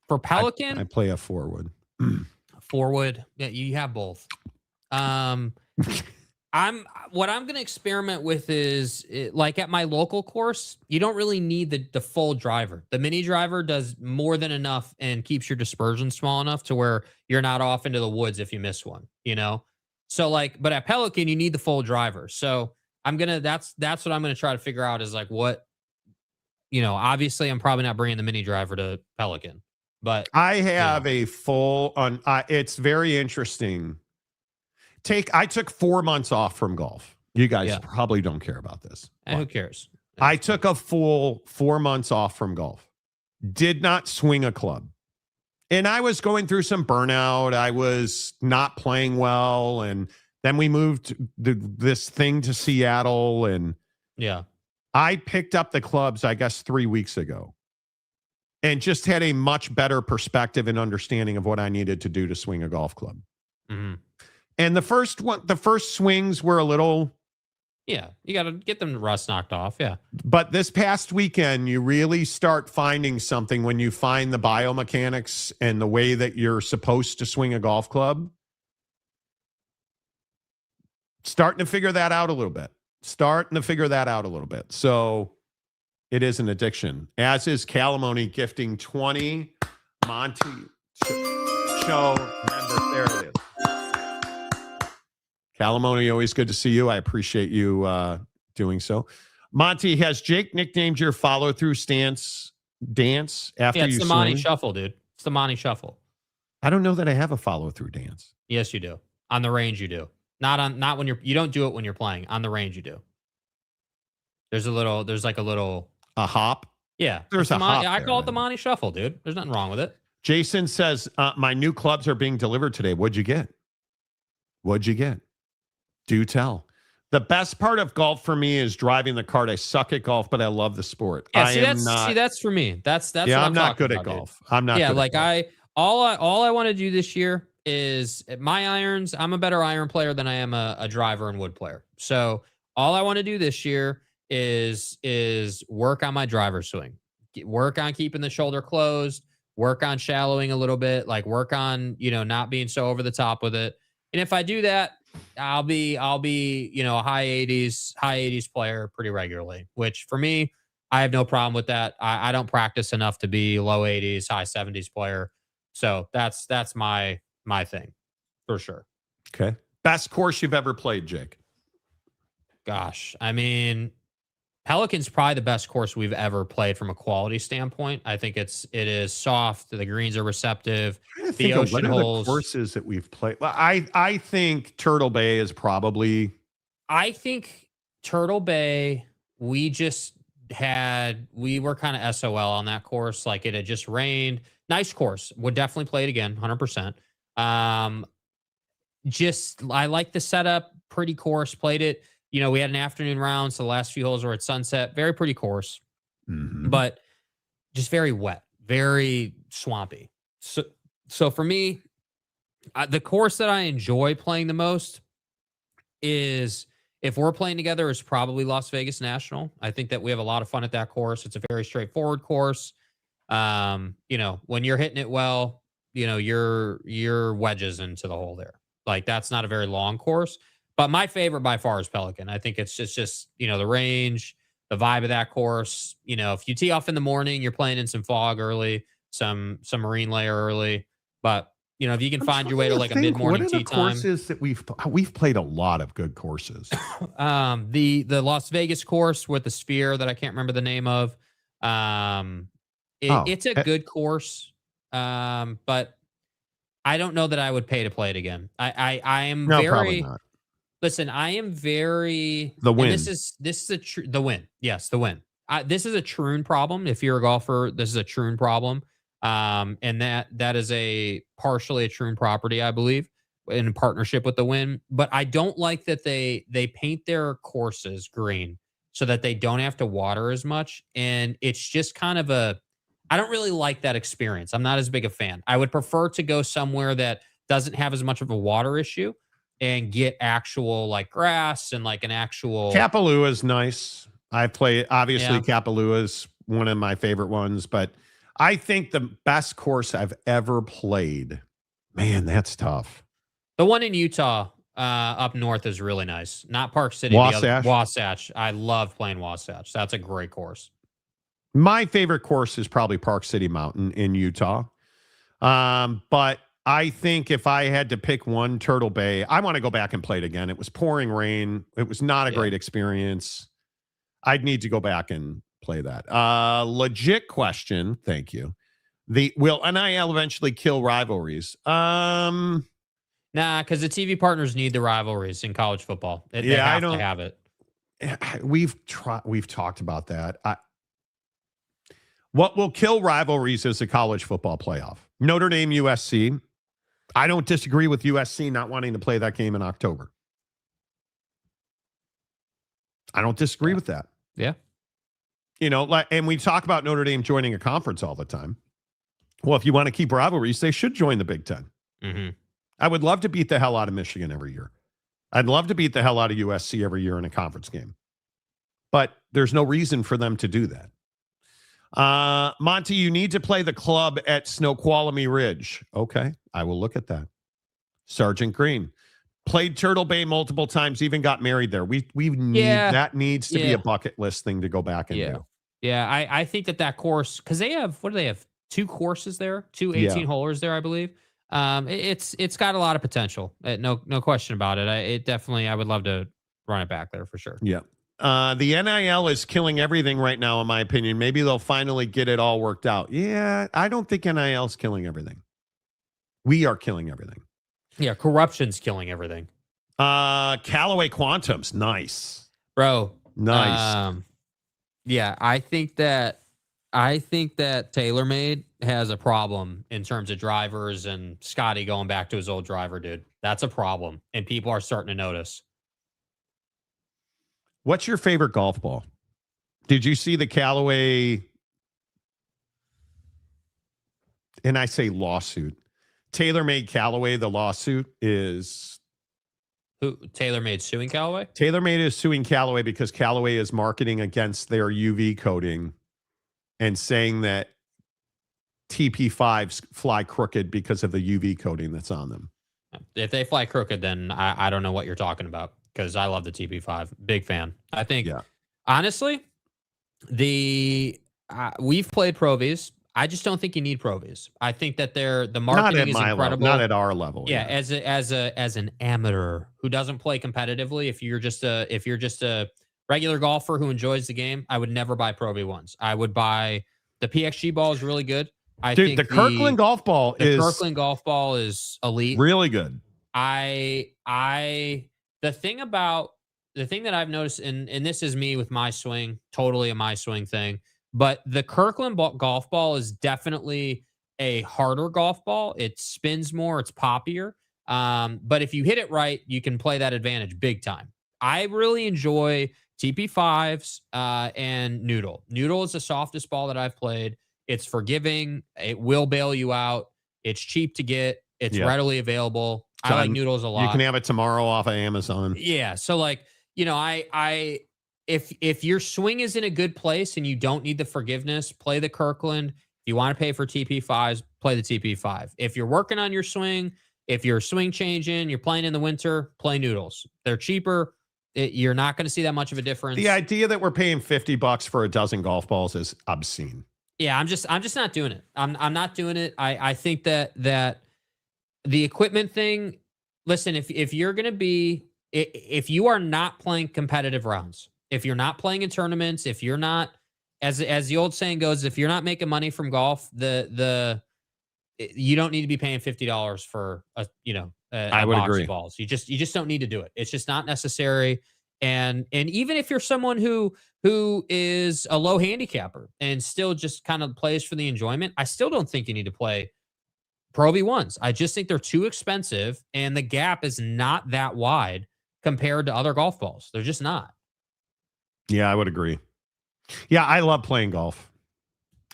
for Pelican. I play a 4-wood. 4-wood. Yeah, you have both. What I'm going to experiment with is like at my local course, you don't really need the full driver. The mini driver does more than enough and keeps your dispersion small enough to where you're not off into the woods if you miss one, So but at Pelican, you need the full driver. So that's what I'm going to try to figure out is like what, obviously I'm probably not bringing the mini driver to Pelican, but I have a full on, it's very interesting. I took 4 months off from golf. You guys probably don't care about this. Who cares? I took a full 4 months off from golf. Did not swing a club. And I was going through some burnout. I was not playing well. And then we moved this thing to Seattle. And I picked up the clubs, I guess, 3 weeks ago. And just had a much better perspective and understanding of what I needed to do to swing a golf club. Mm-hmm. And the first swings were a little. Yeah, you got to get them rust knocked off. Yeah. But this past weekend, you really start finding something when you find the biomechanics and the way that you're supposed to swing a golf club. Starting to figure that out a little bit. So it is an addiction, as is Calamoni gifting $20 Monty Show member. There it is. Calamoni, always good to see you. I appreciate you doing so. Monty, has Jake nicknamed your follow-through dance after it's you the swing? Monty Shuffle, dude. It's the Monty Shuffle. I don't know that I have a follow-through dance. Yes, you do. On the range, you do. Not when you don't do it when you're playing. On the range, you do. There's like a little hop. Yeah, There's a hop. I call it the Monty Shuffle, dude. There's nothing wrong with it. Jason says, my new clubs are being delivered today. What'd you get? Do tell. The best part of golf for me is driving the cart. I suck at golf, but I love the sport. Yeah, that's for me. That's yeah, what I'm not good about, at golf. Dude. I'm not. Yeah, good like at golf. all I want to do this year is my irons. I'm a better iron player than I am a driver and wood player. So all I want to do this year is work on my driver swing, work on keeping the shoulder closed, work on shallowing a little bit, like work on not being so over the top with it. And if I do that, I'll be a high 80s player pretty regularly, which for me, I have no problem with that. I don't practice enough to be low 80s, high 70s player. So that's my thing for sure. Okay. Best course you've ever played, Jake? Gosh, I mean, Pelican's probably the best course we've ever played from a quality standpoint. I think it is soft. The greens are receptive. The ocean holes. The courses that we've played. Well, I think Turtle Bay is probably. I think Turtle Bay. We were kind of SOL on that course. Like it had just rained. Nice course. Would definitely play it again. 100%. I like the setup. Pretty course. Played it. We had an afternoon round, so the last few holes were at sunset. Very pretty course, but just very wet, very swampy. So for me, the course that I enjoy playing the most is, if we're playing together, is probably Las Vegas National. I think that we have a lot of fun at that course. It's a very straightforward course. When you're hitting it well, your wedges into the hole there. Like that's not a very long course. But my favorite by far is Pelican. I think it's just the range, the vibe of that course. If you tee off in the morning, you're playing in some fog early, some marine layer early. But if you can find your way to like a mid-morning tee time. Courses that we've played a lot of good courses. The Las Vegas course with the sphere that I can't remember the name of. It's a good course, but I don't know that I would pay to play it again. I am probably not. Listen, I am very the win. This is the win. Yes, the win. This is a Troon problem. If you're a golfer, this is a Troon problem. And that is partially a Troon property, I believe, in partnership with the win. But I don't like that they paint their courses green so that they don't have to water as much. And it's just kind of I don't really like that experience. I'm not as big a fan. I would prefer to go somewhere that doesn't have as much of a water issue and get actual like grass and like an actual. Kapalua is nice. I play, obviously Kapalua is one of my favorite ones, but I think the best course I've ever played, man, that's tough. The one in Utah up north is really nice. Not Park City. Wasatch. I love playing Wasatch. That's a great course. My favorite course is probably Park City Mountain in Utah. But I think if I had to pick one, Turtle Bay, I want to go back and play it again. It was pouring rain. It was not a great experience. I'd need to go back and play that. Legit question. Thank you. Will NIL eventually kill rivalries? Nah, because the TV partners need the rivalries in college football. They have to have it. We've talked about that. What will kill rivalries is the college football playoff. Notre Dame, USC. I don't disagree with USC not wanting to play that game in October. I don't disagree with that. Yeah. And we talk about Notre Dame joining a conference all the time. Well, if you want to keep rivalries, they should join the Big Ten. Mm-hmm. I would love to beat the hell out of Michigan every year. I'd love to beat the hell out of USC every year in a conference game. But there's no reason for them to do that. Monty, you need to play the club at Snoqualmie Ridge. Okay, I will look at that. Sergeant Green played Turtle Bay multiple times, even got married there. That needs to be a bucket list thing to go back and do. Yeah, I think that course, because they have, what do they have? 2 courses there, 2 18-holers there, I believe. It's got a lot of potential. No question about it. I would love to run it back there for sure. Yeah. The NIL is killing everything right now, in my opinion. Maybe they'll finally get it all worked out. Yeah, I don't think NIL is killing everything. We are killing everything. Yeah, corruption's killing everything. Callaway Quantums, nice, bro. Nice. Yeah, I think that TaylorMade has a problem in terms of drivers, and Scotty going back to his old driver, dude. That's a problem, and people are starting to notice. What's your favorite golf ball? Did you see the Callaway? And I say lawsuit. TaylorMade Callaway, the lawsuit is... Who? TaylorMade suing Callaway? TaylorMade is suing Callaway because Callaway is marketing against their UV coating and saying that TP5s fly crooked because of the UV coating that's on them. If they fly crooked, then I don't know what you're talking about, because I love the TP5. Big fan. I think, honestly, we've played Pro Vs. I just don't think you need Pro Vs. I think that the marketing is incredible. Level, not at our level. Yeah, as an amateur who doesn't play competitively, if you're just a regular golfer who enjoys the game, I would never buy Pro V1s. I would buy the PXG ball is really good. I think the Kirkland golf ball is elite. Really good. The thing that I've noticed, and this is me with my swing, totally a my swing thing, but the Kirkland golf ball is definitely a harder golf ball. It spins more, it's poppier. But if you hit it right, you can play that advantage big time. I really enjoy TP5s and Noodle. Noodle is the softest ball that I've played. It's forgiving. It will bail you out. It's cheap to get. It's readily available. I like Noodles a lot. You can have it tomorrow off of Amazon. Yeah. So if your swing is in a good place and you don't need the forgiveness, play the Kirkland. If you want to pay for TP5s, play the TP5. If you're working on your swing, if you're swing changing, you're playing in the winter, play Noodles. They're cheaper. You're not going to see that much of a difference. The idea that we're paying $50 for a dozen golf balls is obscene. Yeah, I'm just not doing it. I'm not doing it. I think that the equipment thing, listen, if you're going to be, if you are not playing competitive rounds, if you're not playing in tournaments, if you're not, as the old saying goes, if you're not making money from golf, you don't need to be paying $50 for a box agree. of balls. You just don't need to do it. It's just not necessary. And even if you're someone who is a low handicapper and still just kind of plays for the enjoyment, I still don't think you need to play Pro V1s. I just think they're too expensive, and the gap is not that wide compared to other golf balls. They're just not. Yeah, I would agree. Yeah, I love playing golf.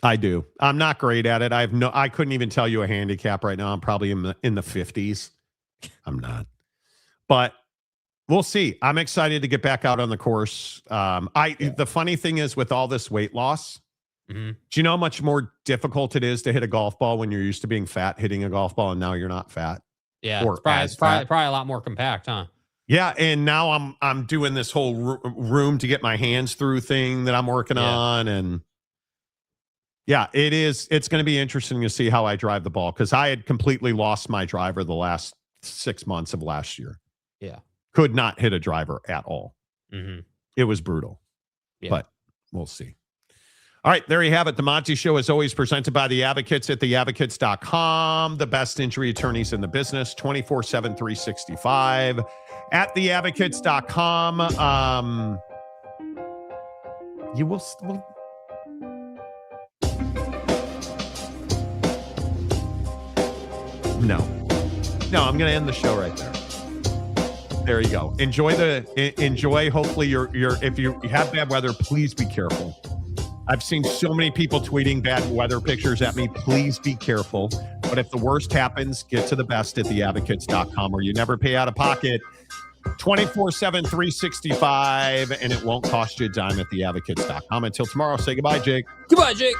I do. I'm not great at it. I couldn't even tell you a handicap right now. I'm probably in the 50s. I'm not. But we'll see. I'm excited to get back out on the course. The funny thing is, with all this weight loss, do you know how much more difficult it is to hit a golf ball when you're used to being fat, hitting a golf ball, and now you're not fat? Yeah, it's probably a lot more compact, huh? Yeah, and now I'm doing this whole room to get my hands through thing that I'm working on, and yeah, it's going to be interesting to see how I drive the ball, because I had completely lost my driver the last 6 months of last year. Yeah, could not hit a driver at all. It was brutal, but we'll see. All right, there you have it. The Monty Show is always presented by the Advocates at theadvocates.com. The best injury attorneys in the business, 24/7, 365 at theadvocates.com. You will. No, I'm going to end the show right there. There you go. Enjoy. Hopefully if you have bad weather, please be careful. I've seen so many people tweeting bad weather pictures at me. Please be careful. But if the worst happens, get to the best at theadvocates.com, where you never pay out of pocket, 24/7, 365, and it won't cost you a dime at theadvocates.com. Until tomorrow, say goodbye, Jake. Goodbye, Jake.